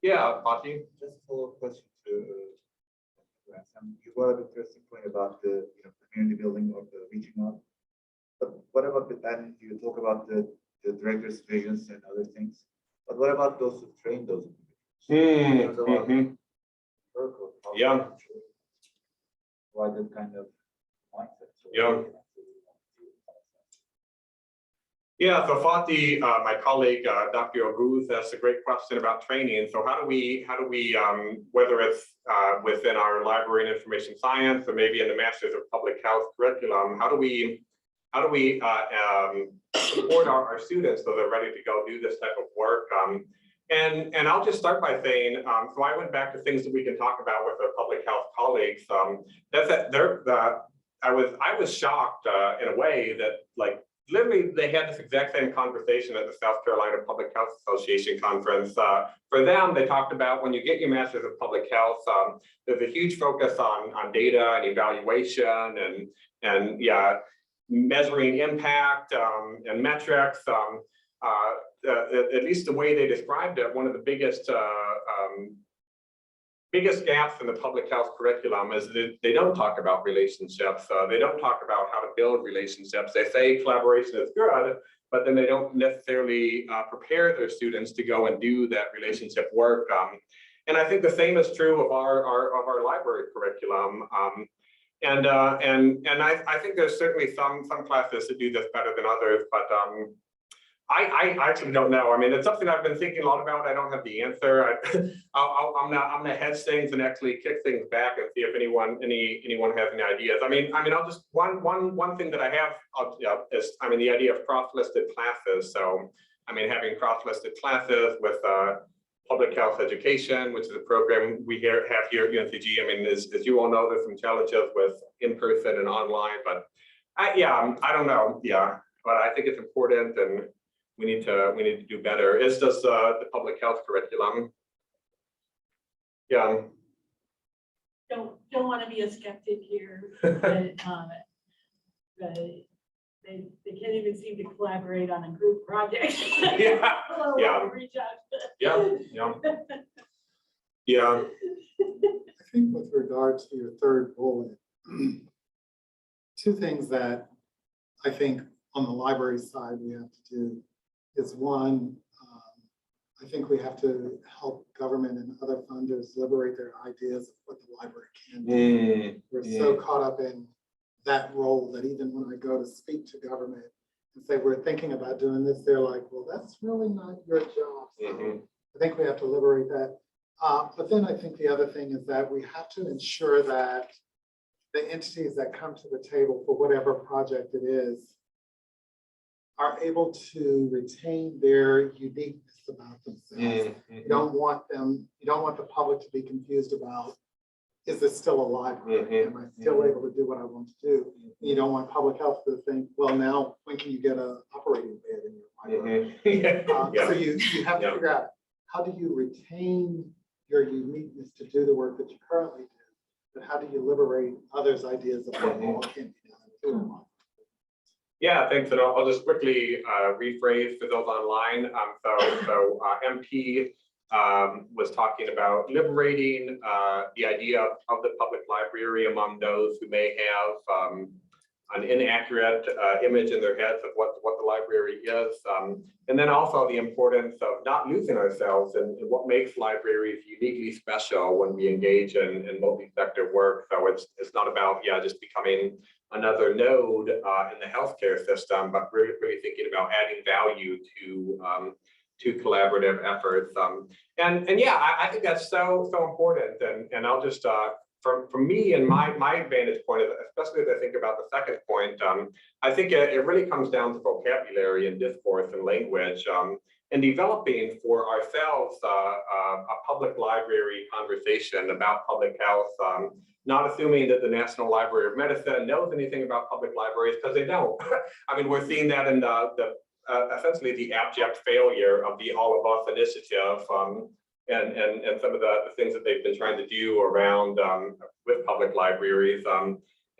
Yeah, Fatih. Just a follow-up question to you brought up an interesting point about the community building or the reaching out. But what about and you talk about the director's visions and other things. But what about those who train those individuals? Yeah. Why that kind of mindset? Yeah. Yeah, so Fatih, my colleague, Dr. Oguz, asked a great question about training. So how do we, whether it's within our library and information science or maybe in the Masters of Public Health curriculum, how do we support our students so they're ready to go do this type of work? And I'll just start by saying, so I went back to things that we can talk about with our public health colleagues. I was shocked in a way that like, literally, they had this exact same conversation at the South Carolina Public Health Association conference. For them, they talked about when you get your Masters of Public Health, there's a huge focus on data and evaluation and yeah, measuring impact and metrics. At least the way they described it, one of the biggest gaps in the public health curriculum is that they don't talk about relationships. They don't talk about how to build relationships. They say collaboration is good, but then they don't necessarily prepare their students to go and do that relationship work. And I think the same is true of our library curriculum. And I think there's certainly some classes that do this better than others, but I actually don't know. I mean, it's something I've been thinking a lot about. I don't have the answer. I'm gonna hedge things and actually kick things back and see if anyone has any ideas. I mean, I'll just one thing that I have is the idea of cross-listed classes. So I mean, having cross-listed classes with public health education, which is a program we have here at UNCG. I mean, as you all know, there's some challenges with in-person and online, but I don't know. Yeah, but I think it's important and we need to do better. Is this the public health curriculum? Yeah. Don't want to be a skeptic here, but they can't even seem to collaborate on a group project. Yeah. Yeah. Reach out. Yeah. Yeah. I think with regards to your third bullet, two things that I think on the library side we have to do is one, I think we have to help government and other funders liberate their ideas of what the library can do. We're so caught up in that role, that even when I go to speak to government and say, we're thinking about doing this, they're like, well, that's really not your job. So I think we have to liberate that. But then I think the other thing is that we have to ensure that the entities that come to the table for whatever project it is are able to retain their uniqueness about themselves. You don't want the public to be confused about, is this still a library? Am I still able to do what I want to do? You don't want public health to think, well, now when can you get an operating bed in your library? So you have to figure out, how do you retain your uniqueness to do the work that you currently do? But how do you liberate others' ideas of what all can be done? Yeah, thanks. And I'll just quickly rephrase for those online. So MP was talking about liberating the idea of the public library among those who may have an inaccurate image in their heads of what the library is. And then also the importance of not losing ourselves in what makes libraries uniquely special when we engage in multi-sector work. So it's not about, just becoming another node in the healthcare system, but really thinking about adding value to collaborative efforts. And I think that's so important. And I'll just, for me and my vantage point, especially as I think about the second point, I think it really comes down to vocabulary and discourse and language, and developing for ourselves a public library conversation about public health, not assuming that the National Library of Medicine knows anything about public libraries, because they don't. I mean, we're seeing that in essentially the abject failure of the All of Us initiative, and some of the things that they've been trying to do around with public libraries.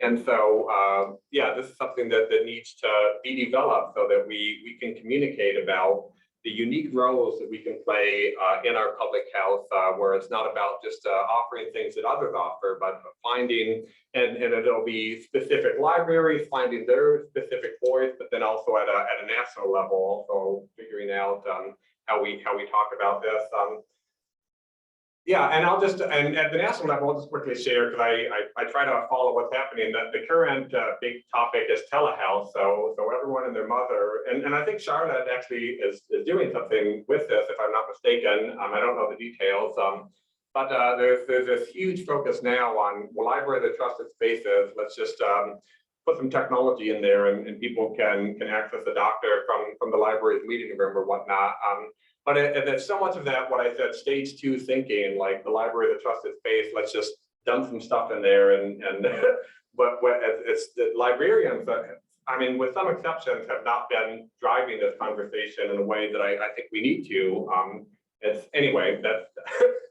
And so, this is something that needs to be developed so that we can communicate about the unique roles that we can play in our public health, where it's not about just offering things that others offer, but finding, and it'll be specific libraries, finding their specific voice, but then also at a national level, also figuring out how we talk about this. And I'll just, and at the national level, I'll just quickly share, because I try to follow what's happening, that the current big topic is telehealth. So everyone and their mother, and I think Charlotte actually is doing something with this, if I'm not mistaken. I don't know the details, but there's this huge focus now on, well, library of the trusted spaces. Let's just put some technology in there, and people can access the doctor from the library's meeting room or whatnot. But it's so much of that, what I said, stage 2 thinking, like the library of the trusted space, let's just dump some stuff in there. And but it's the librarians that, I mean, with some exceptions, have not been driving this conversation in a way that I think we need to. Anyway, that's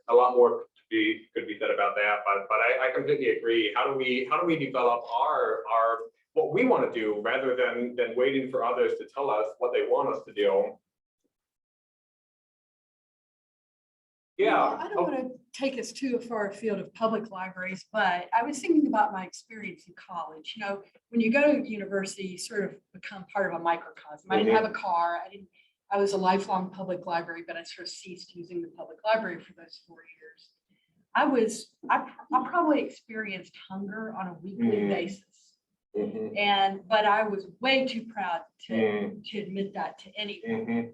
a lot more could be said about that. But I completely agree. How do we develop our what we want to do, rather than waiting for others to tell us what they want us to do? Well, I don't want to take us too far afield of public libraries, but I was thinking about my experience in college. You know, when you go to university, you sort of become part of a microcosm. I didn't have a car. I was a lifelong public library, but I sort of ceased using the public library for those 4 years. I probably experienced hunger on a weekly basis. But I was way too proud to admit that to anyone.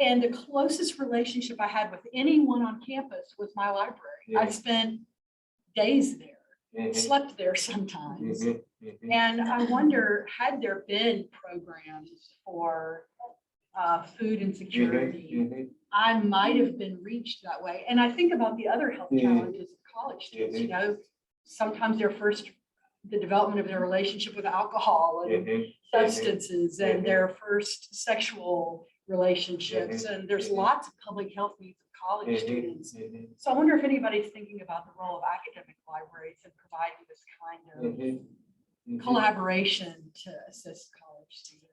And the closest relationship I had with anyone on campus was my library. I spent days there, slept there sometimes. And I wonder, had there been programs for food insecurity, I might have been reached that way. And I think about the other health challenges of college students. You know, sometimes the development of their relationship with alcohol and substances, and their first sexual relationships, and there's lots of public health needs of college students. So I wonder if anybody's thinking about the role of academic libraries in providing this kind of collaboration to assist college students.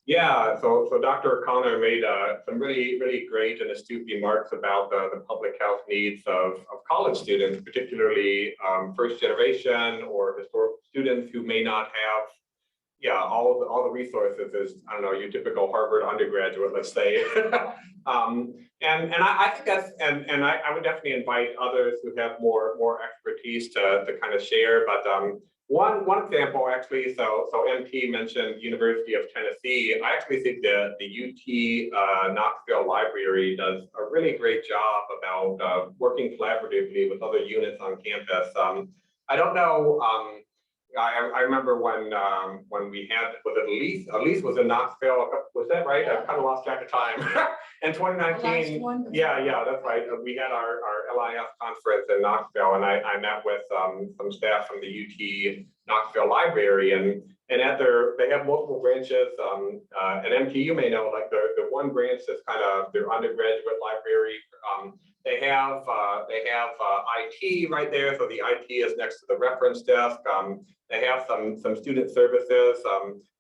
Yeah, so Dr. O'Connor made some really great and astute remarks about the public health needs of college students, particularly first generation or historical students who may not have all the resources as, I don't know, your typical Harvard undergraduate, let's say. And I think that's, and I would definitely invite others who have more expertise to kind of share. But One example, actually, so MP mentioned University of Tennessee. I actually think that the UT Knoxville Library does a really great job about working collaboratively with other units on campus. I don't know. I remember when we had, was it Elise was in Knoxville, was that right? I've kind of lost track of time. In 2019, yeah, that's right. We had our LIS conference in Knoxville, and I met with some staff from the UT Knoxville Library, and at they have multiple branches. And MT, you may know, like the one branch that's kind of their undergraduate library. They have IT right there, so the IT is next to the reference desk. They have some student services,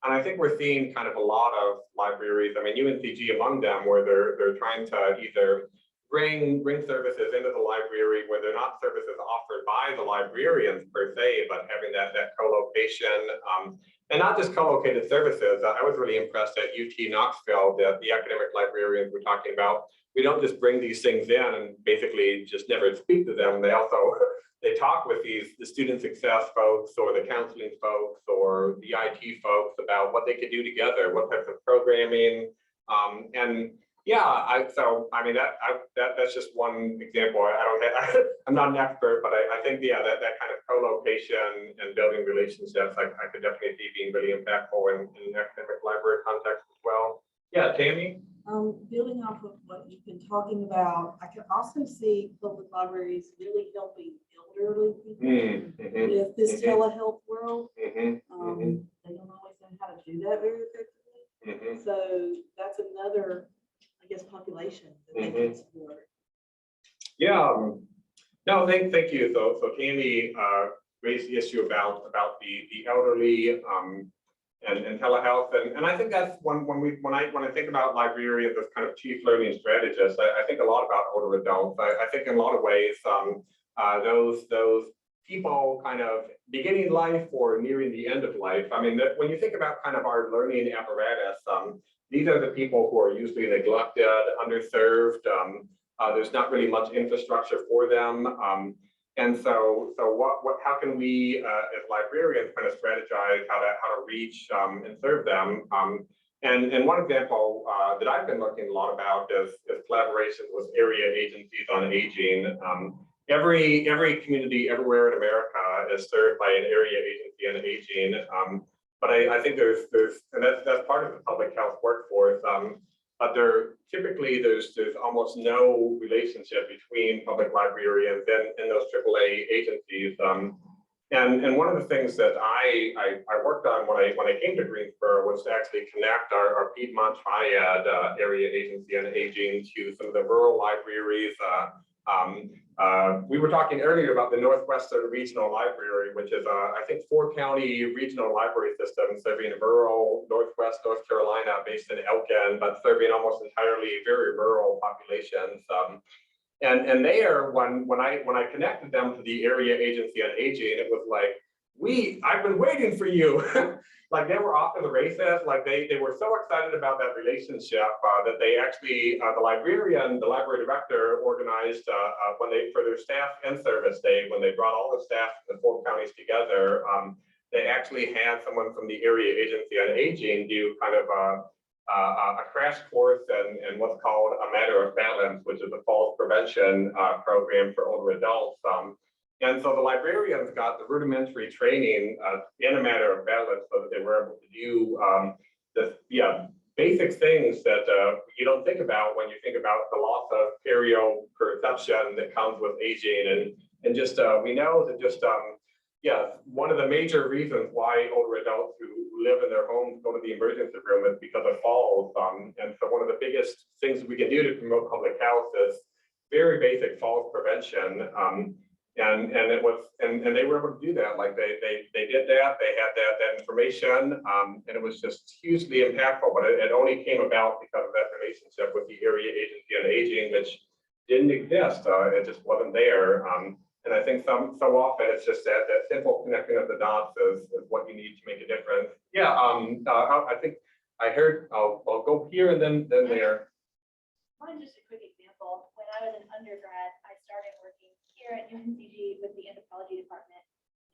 and I think we're seeing kind of a lot of libraries. I mean, UNCG among them, where they're trying to either bring services into the library where they're not services offered by the librarians per se, but having that co-location, and not just co-located services. I was really impressed at UT Knoxville that the academic librarians were talking about. We don't just bring these things in and basically just never speak to them. They also they talk with the student success folks or the counseling folks or the IT folks about what they could do together, what types of programming, and yeah, I mean that's just one example. I'm not an expert, but I think yeah that kind of co-location and building relationships I could definitely see being really impactful in academic library context as well. Yeah, Tammy. Building off of what you've been talking about, I can also see public libraries really helping elderly people with this telehealth world. They don't always know how to do that very effectively. So that's another, I guess, population that they can support. Yeah, no, thank you. So Tammy raised the issue about the elderly and telehealth, and I think that's when I think about librarians as kind of chief learning strategists, I think a lot about older adults. I think in a lot of ways those people kind of beginning life or nearing the end of life. I mean, when you think about kind of our learning apparatus, these are the people who are usually neglected, underserved. There's not really much infrastructure for them. And so how can we as librarians kind of strategize how to reach and serve them? And one example that I've been looking a lot about is collaboration with area agencies on aging. Every community everywhere in America is served by an area agency on aging. But I think there's and that's part of the public health workforce. But typically there's almost no relationship between public librarians and those AAA agencies. And one of the things that I worked on when I came to Greensboro was to actually connect our Piedmont Triad area agency on aging to some of the rural libraries. We were talking earlier about the Northwestern Regional Library, which is I think 4-county regional library system serving rural Northwest North Carolina, based in Elkin, but serving almost entirely very rural populations. And there, when I connected them to the area agency on aging, it was like, I've been waiting for you. Like they were off to the races. Like they were so excited about that relationship that they actually, the library director organized for their staff and service day, when they brought all the staff in the 4 counties together, they actually had someone from the area agency on aging do kind of a crash course and what's called a matter of balance, which is a falls prevention program for older adults. And so the librarians got the rudimentary training in a matter of balance, so that they were able to do basic things that you don't think about when you think about the loss of perception that comes with aging. And just we know that just one of the major reasons why older adults who live in their homes go to the emergency room is because of falls. And so one of the biggest things we can do to promote public health is very basic falls prevention. And they were able to do that. Like they did that. They had that information, and it was just hugely impactful. But it only came about because of that relationship with the area agency on aging, which didn't exist. It just wasn't there. And I think so often it's just that simple connecting of the dots is what you need to make a difference. Yeah. I think I heard. I'll go here and then there. One just a quick example. When I was an undergrad, I started working here at UNCG with the anthropology department.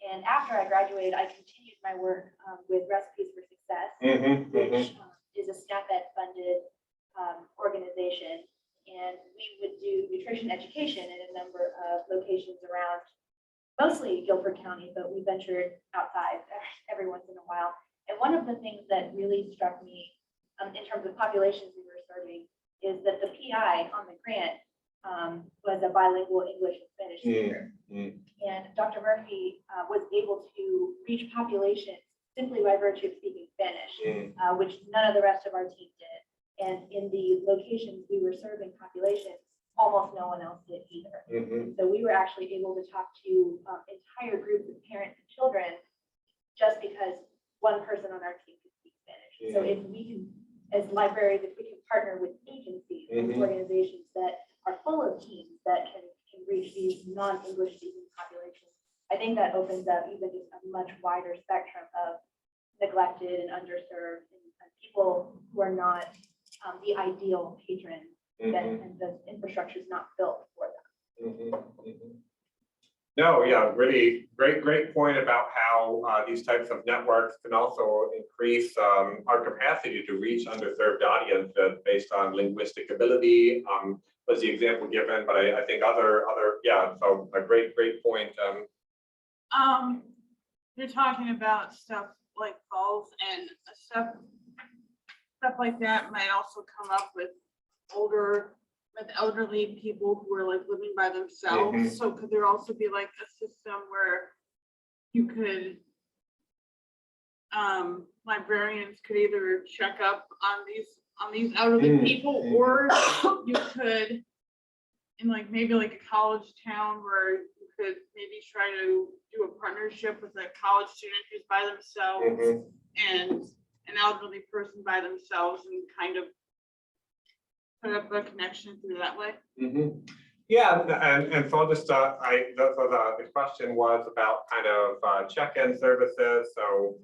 And after I graduated, I continued my work with Recipes for Success, which is a SNAP-Ed funded organization. And we would do nutrition education in a number of locations around, mostly Guilford County, but we ventured outside every once in a while. And one of the things that really struck me in terms of populations we were serving is that the PI on the grant was a bilingual English and Spanish speaker. And Dr. Murphy was able to reach populations simply by virtue of speaking Spanish, which none of the rest of our team did. And in the locations we were serving populations, almost no one else did either. So we were actually able to talk to entire groups of parents and children just because one person on our team could speak Spanish. So if we can, as librarians, if we can partner with agencies and organizations that are full of teams that can reach these non-English speaking populations, I think that opens up even just a much wider spectrum of neglected and underserved and people who are not the ideal patrons, and the infrastructure is not built for them. No, yeah, really great point about how these types of networks can also increase our capacity to reach underserved audiences based on linguistic ability. Was the example given, but I think other so a great point. You're talking about stuff like falls and stuff like that might also come up with elderly people who are like living by themselves. So could there also be like a system where you could librarians could either check up on these elderly people, or you could in like maybe like a college town where you could maybe try to do a partnership with a college student who's by themselves and an elderly person by themselves, and kind of put up a connection through that way. Yeah, and so just the question was about kind of check-in services. So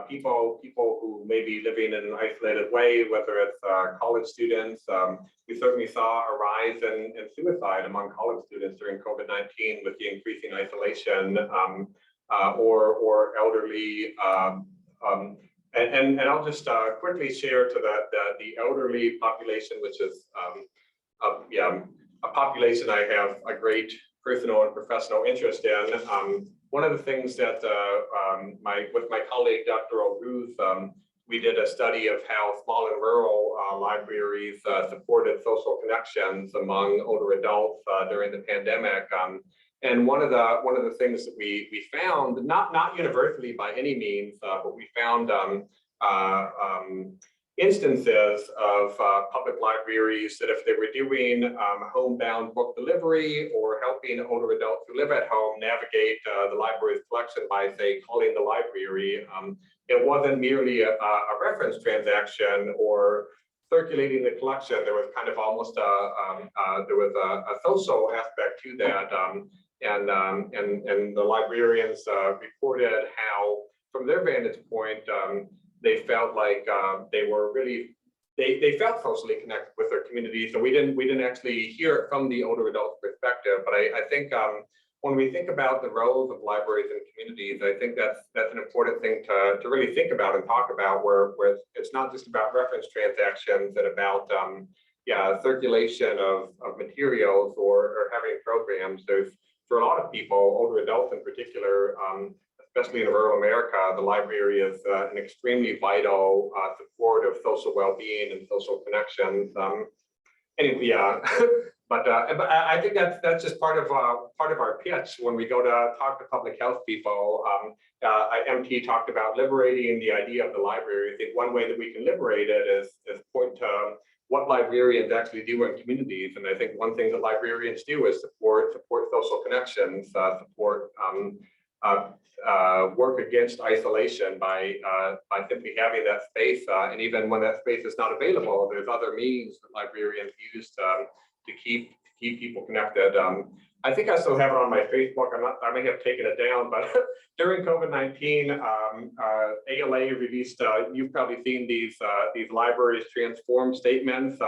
people who may be living in an isolated way, whether it's college students. We certainly saw a rise in suicide among college students during COVID-19 with the increasing isolation, or elderly. And I'll just quickly share to the elderly population, which is a population I have a great personal and professional interest in. One of the things that with my colleague, Dr. O'Ruth, we did a study of how small and rural libraries supported social connections among older adults during the pandemic. And one of the things that we found, not universally by any means, but we found instances of public libraries that if they were doing homebound book delivery or helping older adults who live at home navigate the library's collection by, say, calling the library, it wasn't merely a reference transaction or circulating the collection. There was kind of almost a social aspect to that. And the librarians reported how, from their vantage point, they felt like they felt socially connected with their community. So we didn't actually hear it from the older adult perspective. But I think when we think about the roles of libraries in communities, I think that's an important thing to really think about and talk about, where it's not just about reference transactions and about circulation of materials or having programs. There's, for a lot of people, older adults in particular, especially in rural America, the library is an extremely vital support of social well-being and social connections. Anyway, yeah, but I think that's just part of our pitch when we go to talk to public health people. MT talked about liberating the idea of the library. I think one way that we can liberate it is point to what librarians actually do in communities. And I think one thing that librarians do is support social connections, support work against isolation by simply having that space. And even when that space is not available, there's other means that librarians use to keep people connected. I think I still have it on my Facebook. I may have taken it down, but during COVID-19, ALA released, you've probably seen these libraries transform statements.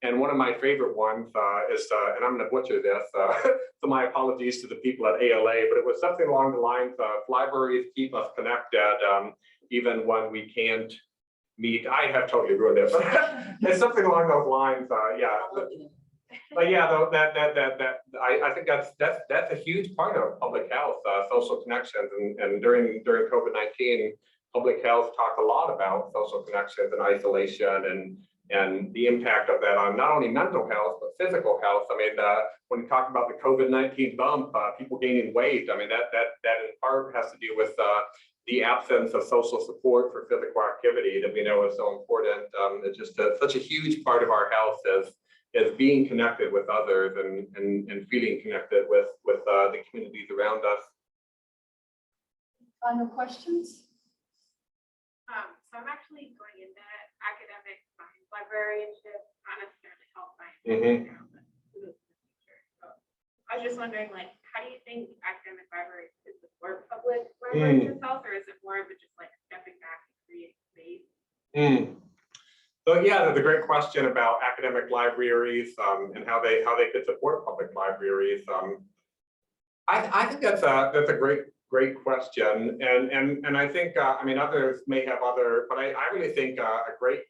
And one of my favorite ones is, and I'm going to butcher this, so my apologies to the people at ALA, but it was something along the lines of libraries keep us connected even when we can't meet. I have totally ruined it, but it's something along those lines. Yeah. But yeah, though, I think that's a huge part of public health, social connections, and during COVID-19, public health talked a lot about social connections and isolation and the impact of that on not only mental health but physical health. I mean, when you talk about the COVID-19 bump, people gaining weight, I mean that in part has to do with the absence of social support for physical activity that we know is so important. It's just such a huge part of our health is being connected with others and feeling connected with the communities around us. Final questions? So I'm actually going into academic science librarianship, not necessarily health science. Mhm. So I was just wondering, like, how do you think academic libraries could support public libraries itself, or is it more of a just like stepping back and creating space? So yeah, that's a great question about academic libraries and how they could support public libraries. I think that's a great question, and I think I mean others may have other, but I really think a great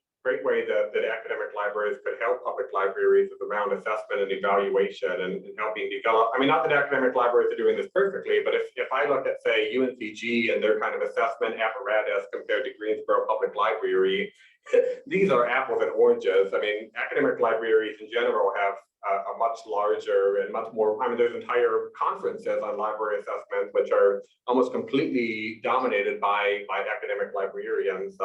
way that academic libraries could help public libraries is around assessment and evaluation and helping develop. I mean, not that academic libraries are doing this perfectly, but if I look at say UNCG and their kind of assessment apparatus compared to Greensboro Public Library, these are apples and oranges. I mean, academic libraries in general have a much larger and much more, I mean, there's entire conferences on library assessment, which are almost completely dominated by academic librarians.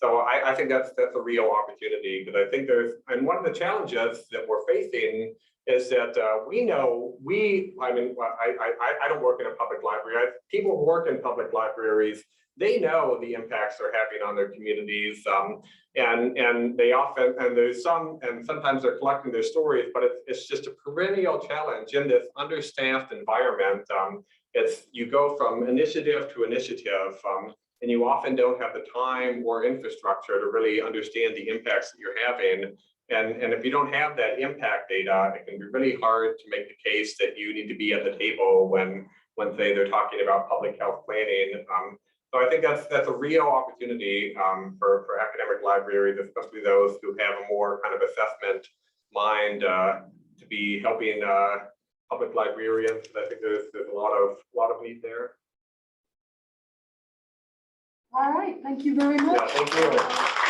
So I think that's a real opportunity, because I think and one of the challenges that we're facing is that I don't work in a public library. People who work in public libraries, they know the impacts they're having on their communities, and they often, and sometimes they're collecting their stories, but it's just a perennial challenge in this understaffed environment. You go from initiative to initiative, and you often don't have the time or infrastructure to really understand the impacts that you're having. And if you don't have that impact data, it can be really hard to make the case that you need to be at the table when say they're talking about public health planning. So I think that's a real opportunity for academic libraries, especially those who have a more kind of assessment mind, to be helping public librarians. I think there's a lot of need there. All right, thank you very much. Yeah, thank you.